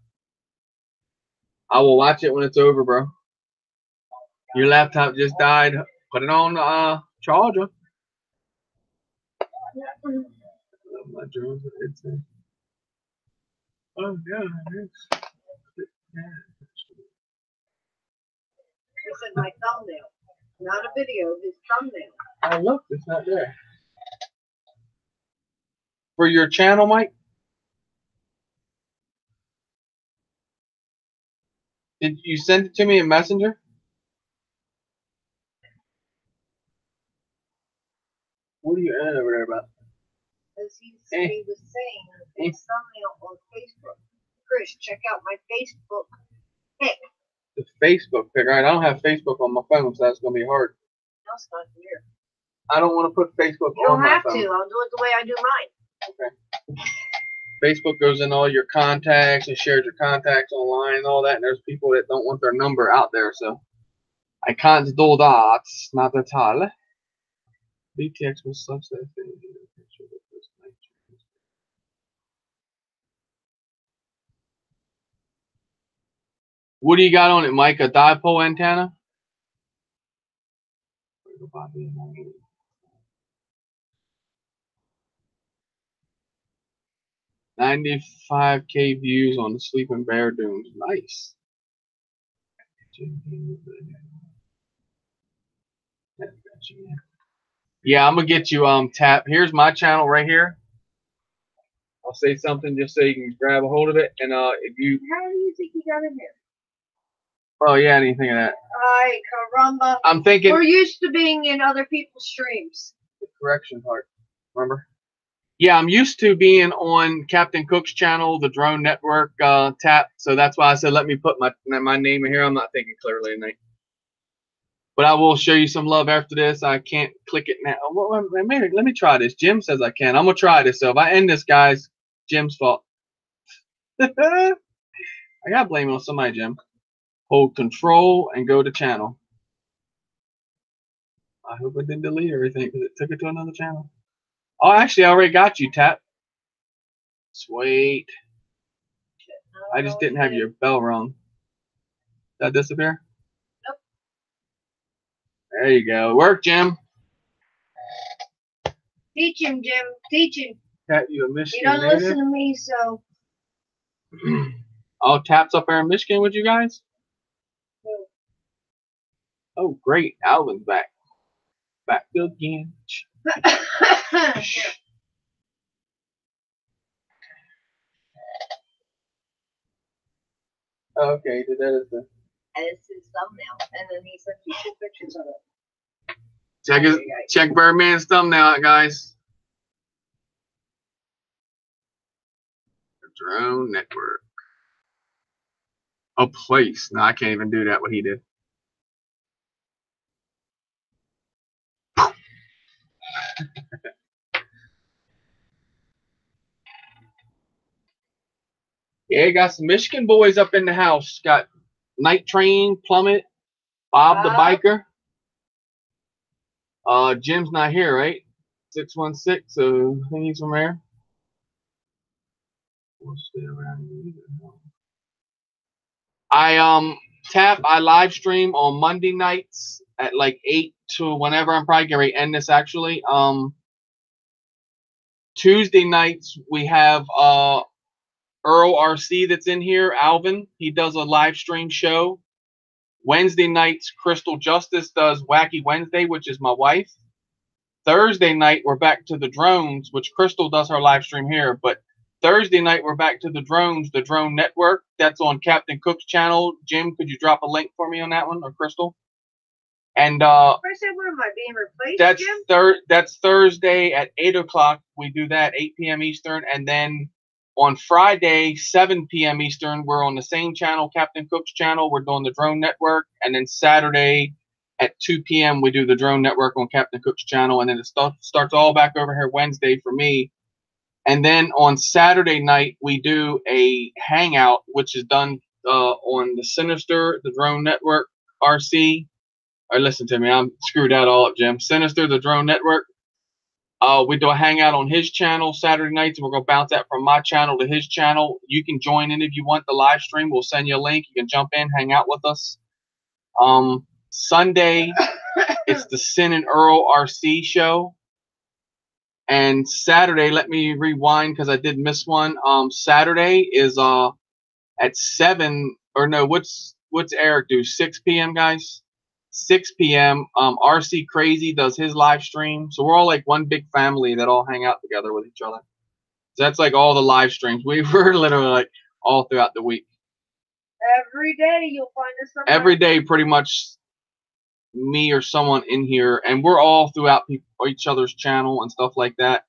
I will watch it when it's over, bro. Your laptop just died. Put it on charger. My drones are oh yeah, This is my thumbnail. Not a video, his thumbnail. oh look, it's not there. For your channel, Mike? Did you send it to me in Messenger? What are you at over there about? As he was saying, his thumbnail on Facebook. Chris, check out my Facebook pic. The Facebook pic. All right, I don't have Facebook on my phone, so that's gonna be hard. No, it's not here. I don't want to put Facebook you on my phone. You don't have to. I'll do it the way I do mine. Okay. Facebook goes in all your contacts and shares your contacts online and all that. And there's people that don't want their number out there, so I can't do that. Not at all. BTX was such that thing. What do you got on it, Mike? A dipole antenna? 95K views on the Sleeping Bear Dunes. Nice. Yeah, I'm gonna get you Tap. Here's my channel right here. I'll say something just so you can grab a hold of it. And if you how do you think you got in there? Oh yeah, I didn't think of that. Ay, caramba. I'm thinking we're used to being in other people's streams. The correction part. Remember? Yeah, I'm used to being on Captain Cook's channel, the Drone Network Tap. So that's why I said let me put my name in here. I'm not thinking clearly tonight. But I will show you some love after this. I can't click it now. Well, maybe, let me try this. Jim says I can. I'm going to try this. So if I end this, guys, Jim's fault. I got to blame it on somebody, Jim. Hold control and go to channel. I hope I didn't delete everything because it took it to another channel. Oh, actually, I already got you, Tap. Sweet. I just didn't have your bell rung. Did that disappear? Nope. There you go. Work, Jim. Teach him, Jim. Teach him. Tap, you a Michigan You don't native? listen to me, so. Oh, Tap's up there in Michigan with you guys? No. Oh, great. Alvin's back. Back again. Okay, did that as the. And it's his thumbnail, and then he sent you 2 pictures of it. Check Birdman's thumbnail out, guys. The Drone Network. A place. No, I can't even do that. What he did. Yeah, got some Michigan boys up in the house. Got Night Train, Plummet, Bob the Biker. Jim's not here, right? 616, so I think he's from there. We'll stay around here. I live stream on Monday nights at like 8 to whenever. I'm probably getting ready to end this actually. Tuesday nights we have Earl RC that's in here, Alvin. He does a live stream show. Wednesday nights, Crystal Justice does Wacky Wednesday, which is my wife. Thursday night, we're back to the drones, which Crystal does her live stream here. But Thursday night, we're back to the drones, the Drone Network. That's on Captain Cook's channel. Jim, could you drop a link for me on that one, or Crystal? And I said, what am I being replaced, Jim? That's Thursday at 8 o'clock. We do that, 8 p.m. Eastern. And then on Friday, 7 p.m. Eastern, we're on the same channel, Captain Cook's channel. We're doing the Drone Network. And then Saturday at 2 p.m., we do the Drone Network on Captain Cook's channel. And then it starts all back over here Wednesday for me. And then on Saturday night, we do a hangout, which is done on the Sinister, the Drone Network, RC. Or listen to me, I'm screwed that all up, Jim. Sinister, the Drone Network. We do a hangout on his channel Saturday nights, and we're going to bounce that from my channel to his channel. You can join in if you want the live stream. We'll send you a link. You can jump in, hang out with us. Sunday, it's the Sin and Earl RC show. And Saturday, let me rewind because I did miss one. Saturday is at 7, or no, what's Eric do? 6 p.m., guys? 6 p.m. RC Crazy does his live stream. So we're all like one big family that all hang out together with each other. So that's like all the live streams. We were literally like all throughout the week. Every day you'll find us somewhere. Every day, pretty much me or someone in here. And we're all throughout each other's channel and stuff like that.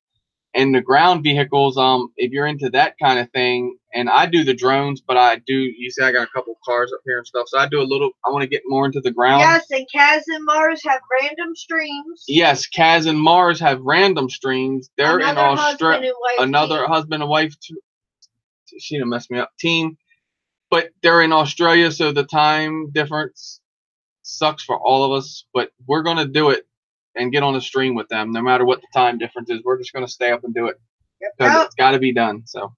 And the ground vehicles, if you're into that kind of thing, and I do the drones, but you see I got a couple cars up here and stuff, so I want to get more into the ground. Yes, and Kaz and Mars have random streams. Yes, Kaz and Mars have random streams. They're in Australia. Another husband and wife, she done messed me up, team. But they're in Australia, so the time difference sucks for all of us, but we're going to do it and get on the stream with them, no matter what the time difference is. We're just going to stay up and do it. Because it's got to be done. So.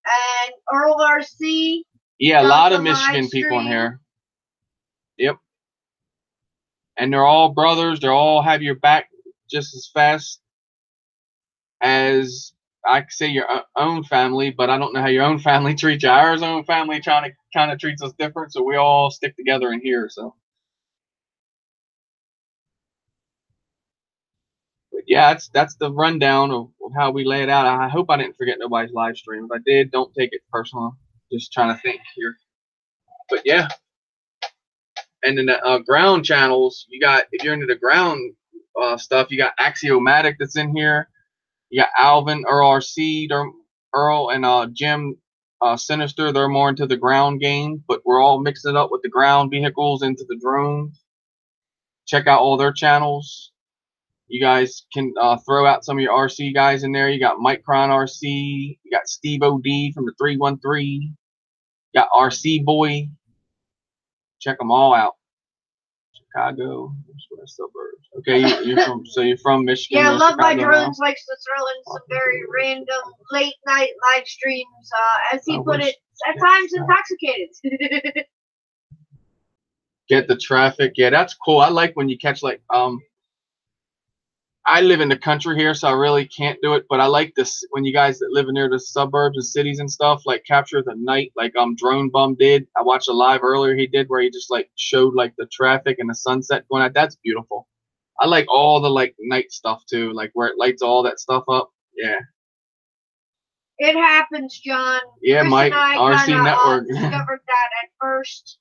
And Earl RC. Yeah, a lot of Michigan people in here. Yep. And they're all brothers. They all have your back just as fast as I could say your own family, but I don't know how your own family treats you. Our own family kind of treats us different, so we all stick together in here. So. Yeah, that's the rundown of how we lay it out. I hope I didn't forget nobody's live stream. If I did, don't take it personal. Just trying to think here. But yeah. And then the ground channels, you got, if you're into the ground stuff, you got Axiomatic that's in here. You got Alvin, Earl RC, Earl and Jim Sinister. They're more into the ground game, but we're all mixing it up with the ground vehicles into the drones. Check out all their channels. You guys can throw out some of your RC guys in there. You got Micron RC. You got Steve OD from the 313. You got RC Boy. Check them all out. Chicago, suburbs. Okay, you're from Michigan. Yeah, Love My Drones likes to throw in some very random late night live streams. As he put it, at times intoxicated. Get the traffic. Yeah, that's cool. I like when you catch like I live in the country here, so I really can't do it. But I like this when you guys that live near the suburbs and cities and stuff like capture the night, like Drone Bum did. I watched a live earlier he did where he just like showed like the traffic and the sunset going out. That's beautiful. I like all the like night stuff too, like where it lights all that stuff up. Yeah. It happens, John. Yeah, Chris Mike, RC Network. Discovered that at first,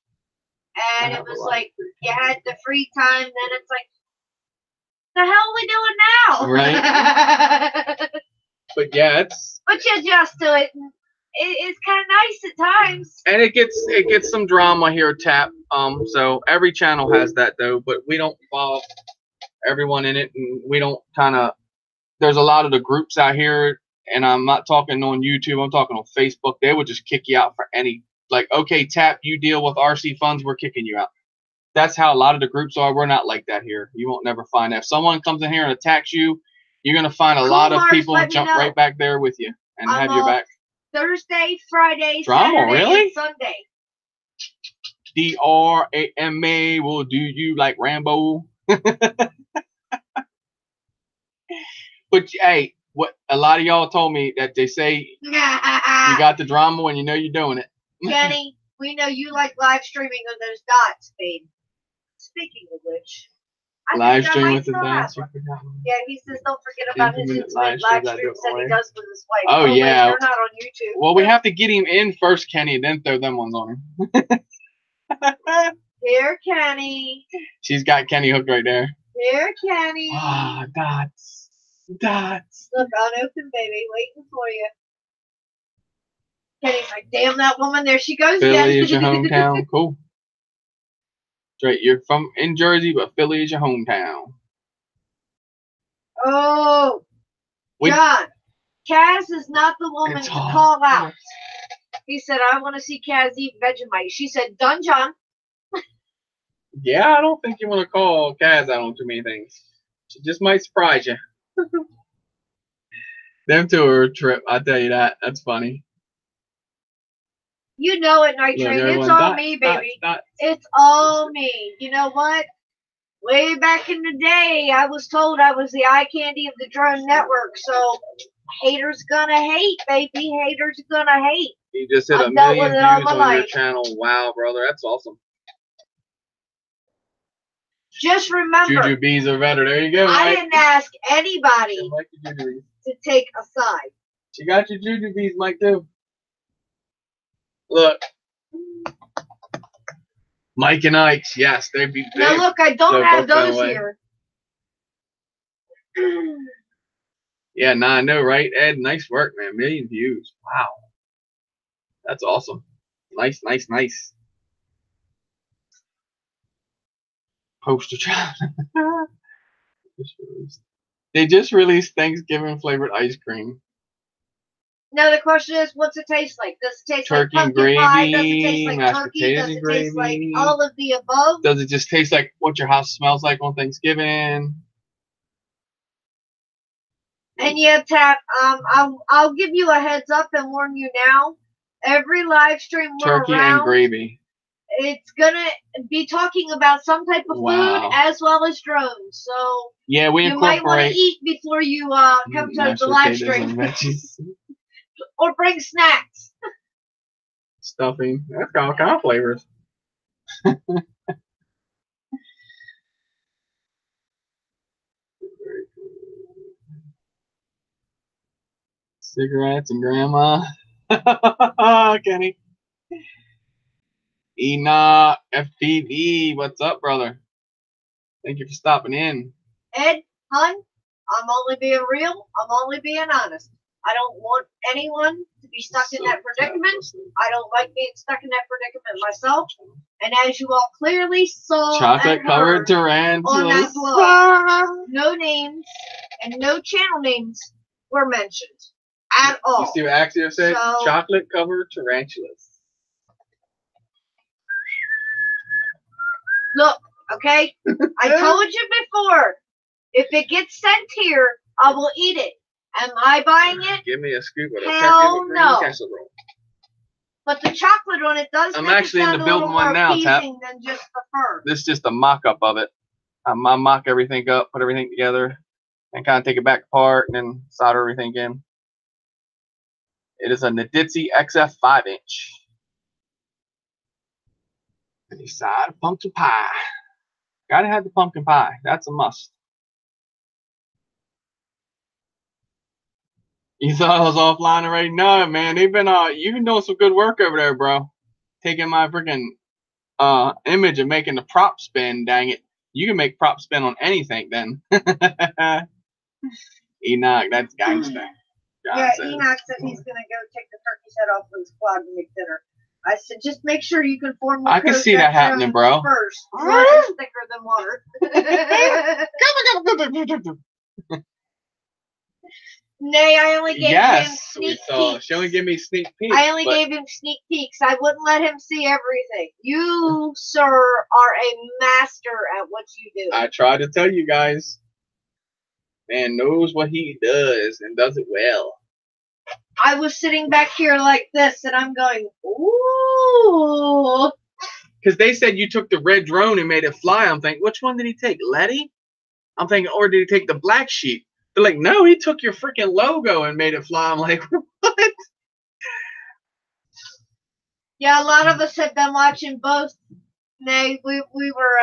and it was like you had the free time. Then it's like, the hell are we doing now? Right. But yeah, but you just do it. It's kind of nice at times. And it gets some drama here, Tap. So every channel has that though, but we don't involve everyone in it, and we don't there's a lot of the groups out here, and I'm not talking on YouTube, I'm talking on Facebook. They would just kick you out for like, okay, Tap, you deal with RC funds, we're kicking you out. That's how a lot of the groups are. We're not like that here. You won't never find that. If someone comes in here and attacks you, you're going to find a lot of people jump right back there with you and have your back. Thursday, Friday, Drama, Saturday, really? and Sunday. HDRAMA will do you like Rambo. But hey, what a lot of y'all told me that they say you got the drama when you know you're doing it. Kenny, we know you like live streaming on those dots, babe. Speaking of which, I Live think I stream might with the still have dance. one. Yeah, he says don't forget about his intimate live streams that he does with his wife. Oh, yeah. They're not on YouTube. Well, we have to get him in first, Kenny, and then throw them ones on him. Here, Kenny. She's got Kenny hooked right there. Here, Kenny. Ah, dots. Dots. Look, unopened baby, waiting for you. Kenny's like, damn that woman, there she goes again. Philly is your hometown. Cool. Straight, you're from in Jersey, but Philly is your hometown. Oh, John, Kaz is not the woman to call out. He said, I want to see Kaz eat Vegemite. She said, done, John. Yeah, I don't think you want to call Kaz out on too many things. She just might surprise you. Them two are a trip, I tell you that. That's funny. You know it, Night Train. It's all me, baby. It's all me. You know what? Way back in the day, I was told I was the eye candy of the drone network. So haters gonna hate, baby. Haters gonna hate. You just hit a million views on your channel. Wow, brother, that's awesome. Just remember, Juju Bees are better. There you go. I didn't ask anybody to take a side. She got your Juju Bees, Mike, too. Look. Mike and Ike's, yes, they'd be big. Now look, I don't have those here. Yeah, nah, I know, right, Ed? Nice work, man. 1 million views. Wow. That's awesome. Nice, nice, nice. Poster child. They just released Thanksgiving flavored ice cream. Now the question is, what's it taste like? Does it taste turkey like and gravy, pie? Does it taste like mashed turkey? potatoes Does and it gravy. taste like all of the above? Does it just taste like what your house smells like on Thanksgiving? And yeah, Tap, I'll give you a heads up and warn you now. Every live stream we're Turkey around, and gravy. It's gonna be talking about some type of food as well as drones. So yeah, we you might want to eat before you come to the live stream, or bring snacks. Stuffing. That's got all kind of flavors. Cigarettes and grandma. Kenny. Enoch FPV, what's up, brother? Thank you for stopping in. Ed, hun, I'm only being real. I'm only being honest. I don't want anyone to be stuck in that predicament. I don't like being stuck in that predicament myself. And as you all clearly saw, chocolate-covered tarantulas. On that vlog, no names and no channel names were mentioned at all. You see what Axio said? So, chocolate-covered tarantulas. Look, okay? I told you before, if it gets sent here, I will eat it. Am I buying it? Give me a scoop of Hell no. casserole. But the chocolate on it does I'm actually into building one now, Tap. Than just the fur. This is just a mock-up of it. I mock everything up, put everything together, and kind of take it back apart, and then solder everything in. It is a Naditzi XF 5-inch. The side of pumpkin pie. Gotta have the pumpkin pie. That's a must. You thought I was offline already? No, man. They've been you've been doing some good work over there, bro. Taking my freaking image and making the prop spin. Dang it! You can make prop spin on anything then. Enoch, that's gangster. Yeah, Enoch said he's gonna go take the turkey's head off of his quad and make dinner. I said, just make sure you can form. I can see that happening, bro. First, it's thicker than water. Nay, I only gave him sneak peeks. She only gave me sneak peeks. I only gave him sneak peeks. I wouldn't let him see everything. You, sir, are a master at what you do. I try to tell you guys. Man knows what he does and does it well. I was sitting back here like this, and I'm going, ooh. because they said you took the red drone and made it fly. I'm thinking, which one did he take? Letty? I'm thinking, or did he take the black sheep? They're like, no, he took your freaking logo and made it fly. I'm like, what? Yeah, a lot of us have been watching both. We were,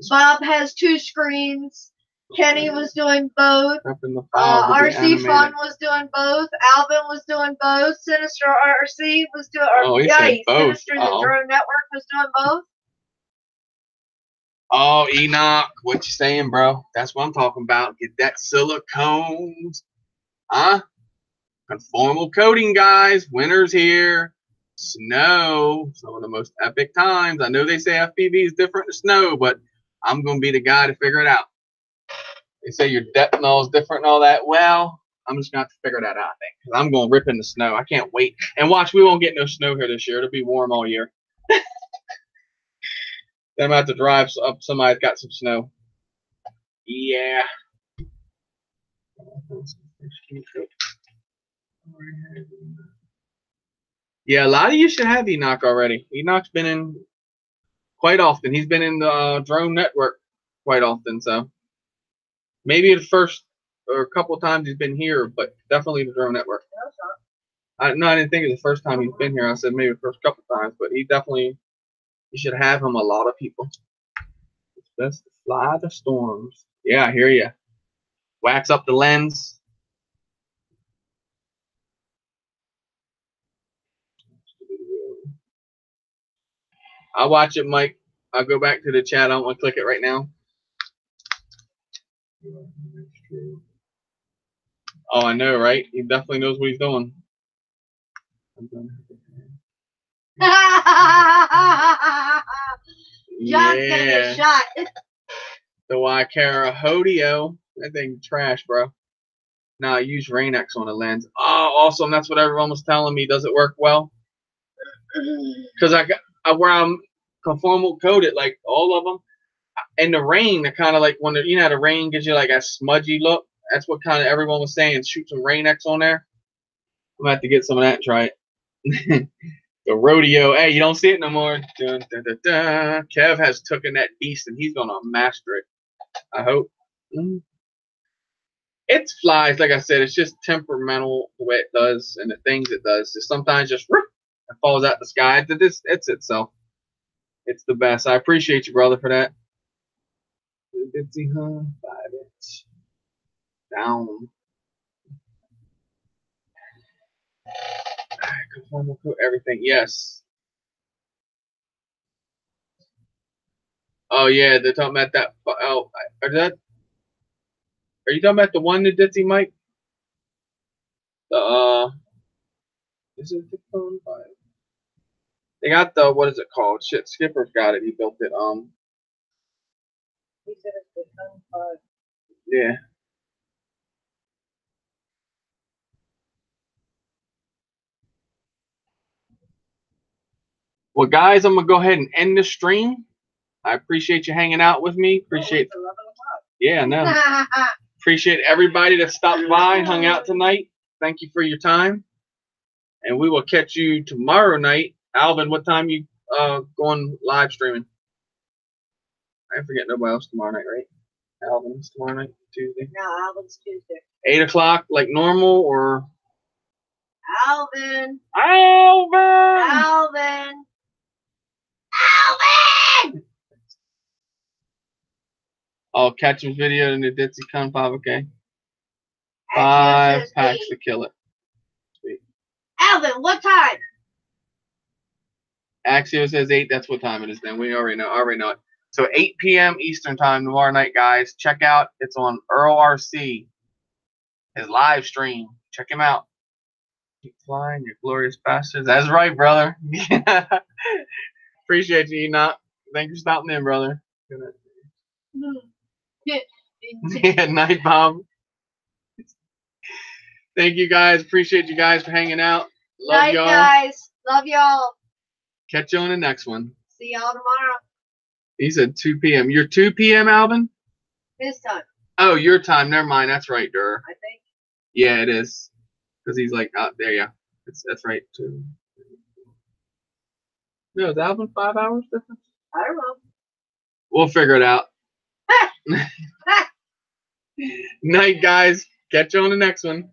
Bob has 2 screens. Kenny was doing both. RC Fun was doing both. Alvin was doing both. Sinister RC was doing, Sinister the Drone Network was doing both. Oh, Enoch, what you saying, bro? That's what I'm talking about. Get that silicones. Huh? Conformal coating, guys. Winter's here. Snow. Some of the most epic times. I know they say FPV is different to snow, but I'm going to be the guy to figure it out. They say your depth and all is different and all that. Well, I'm just going to have to figure that out, I think. Because I'm going to rip in the snow. I can't wait. And watch, we won't get no snow here this year. It'll be warm all year. Then I'm going to have to drive up somebody's got some snow. Yeah. Yeah, a lot of you should have Enoch already. Enoch's been in quite often. He's been in the Drone Network quite often, so maybe the first or a couple times he's been here, but definitely the Drone Network. No, I didn't think it was the first time he's been here. I said maybe the first couple times, but he definitely, you should have him. A lot of people. It's best to fly the storms. Yeah, I hear you. Wax up the lens. I'll watch it, Mike. I'll go back to the chat. I don't want to click it right now. Oh, I know, right? He definitely knows what he's doing. John's gonna get shot. The Waikara Hodeo. That thing trash, bro. Now I use Rain-X on a lens. Oh, awesome. That's what everyone was telling me. Does it work well? Because where I'm conformal coated, like all of them. And the rain, they're kind of like when you know the rain gives you like a smudgy look. That's what kind of everyone was saying. Shoot some Rain-X on there. I'm gonna have to get some of that and try it. The rodeo. Hey, you don't see it no more. Dun, dun, dun, dun. Kev has taken that beast and he's gonna master it. I hope. It flies, like I said. It's just temperamental the way it does and the things it does. Just sometimes just it falls out the sky. It's itself. It's the best. I appreciate you, brother, for that. 5-inch down. Everything, yes. Oh yeah, they're talking about that. Oh, are you talking about the one that Ditzy Mike? The is it the phone 5? They got the, what is it called? Shit, Skipper's got it. He built it. He said it's the phone 5. Yeah. Well, guys, I'm gonna go ahead and end the stream. I appreciate you hanging out with me. Appreciate. Oh, yeah, no. Appreciate everybody that stopped by, hung out tonight. Thank you for your time, and we will catch you tomorrow night. Alvin, what time you going live streaming? I forget nobody else tomorrow night, right? Alvin's tomorrow night, Tuesday. No, Alvin's Tuesday. 8 o'clock, like normal, or? Alvin. I'll catch his video in the Ditzy Con 5, okay? 5 packs to kill it. Sweet. Alvin, what time? Axio says 8. That's what time it is then. We already know it. So 8 p.m. Eastern time tomorrow night, guys. Check out. It's on Earl RC. His live stream. Check him out. Keep flying, you glorious bastards. That's right, brother. Appreciate you, Enoch. Thank you for stopping in, brother. Good night. Yeah, night, Bob. Thank you, guys. Appreciate you guys for hanging out. Love y'all. Guys. Love y'all. Catch you on the next one. See y'all tomorrow. He said 2 p.m. You're 2 p.m., Alvin? His time. Oh, your time. Never mind. That's right, Durr. I think. Yeah, it is. Because he's like, oh, there you go. That's right, too. No, is Alvin 5 hours difference? I don't know. We'll figure it out. Night, guys. Catch you on the next one.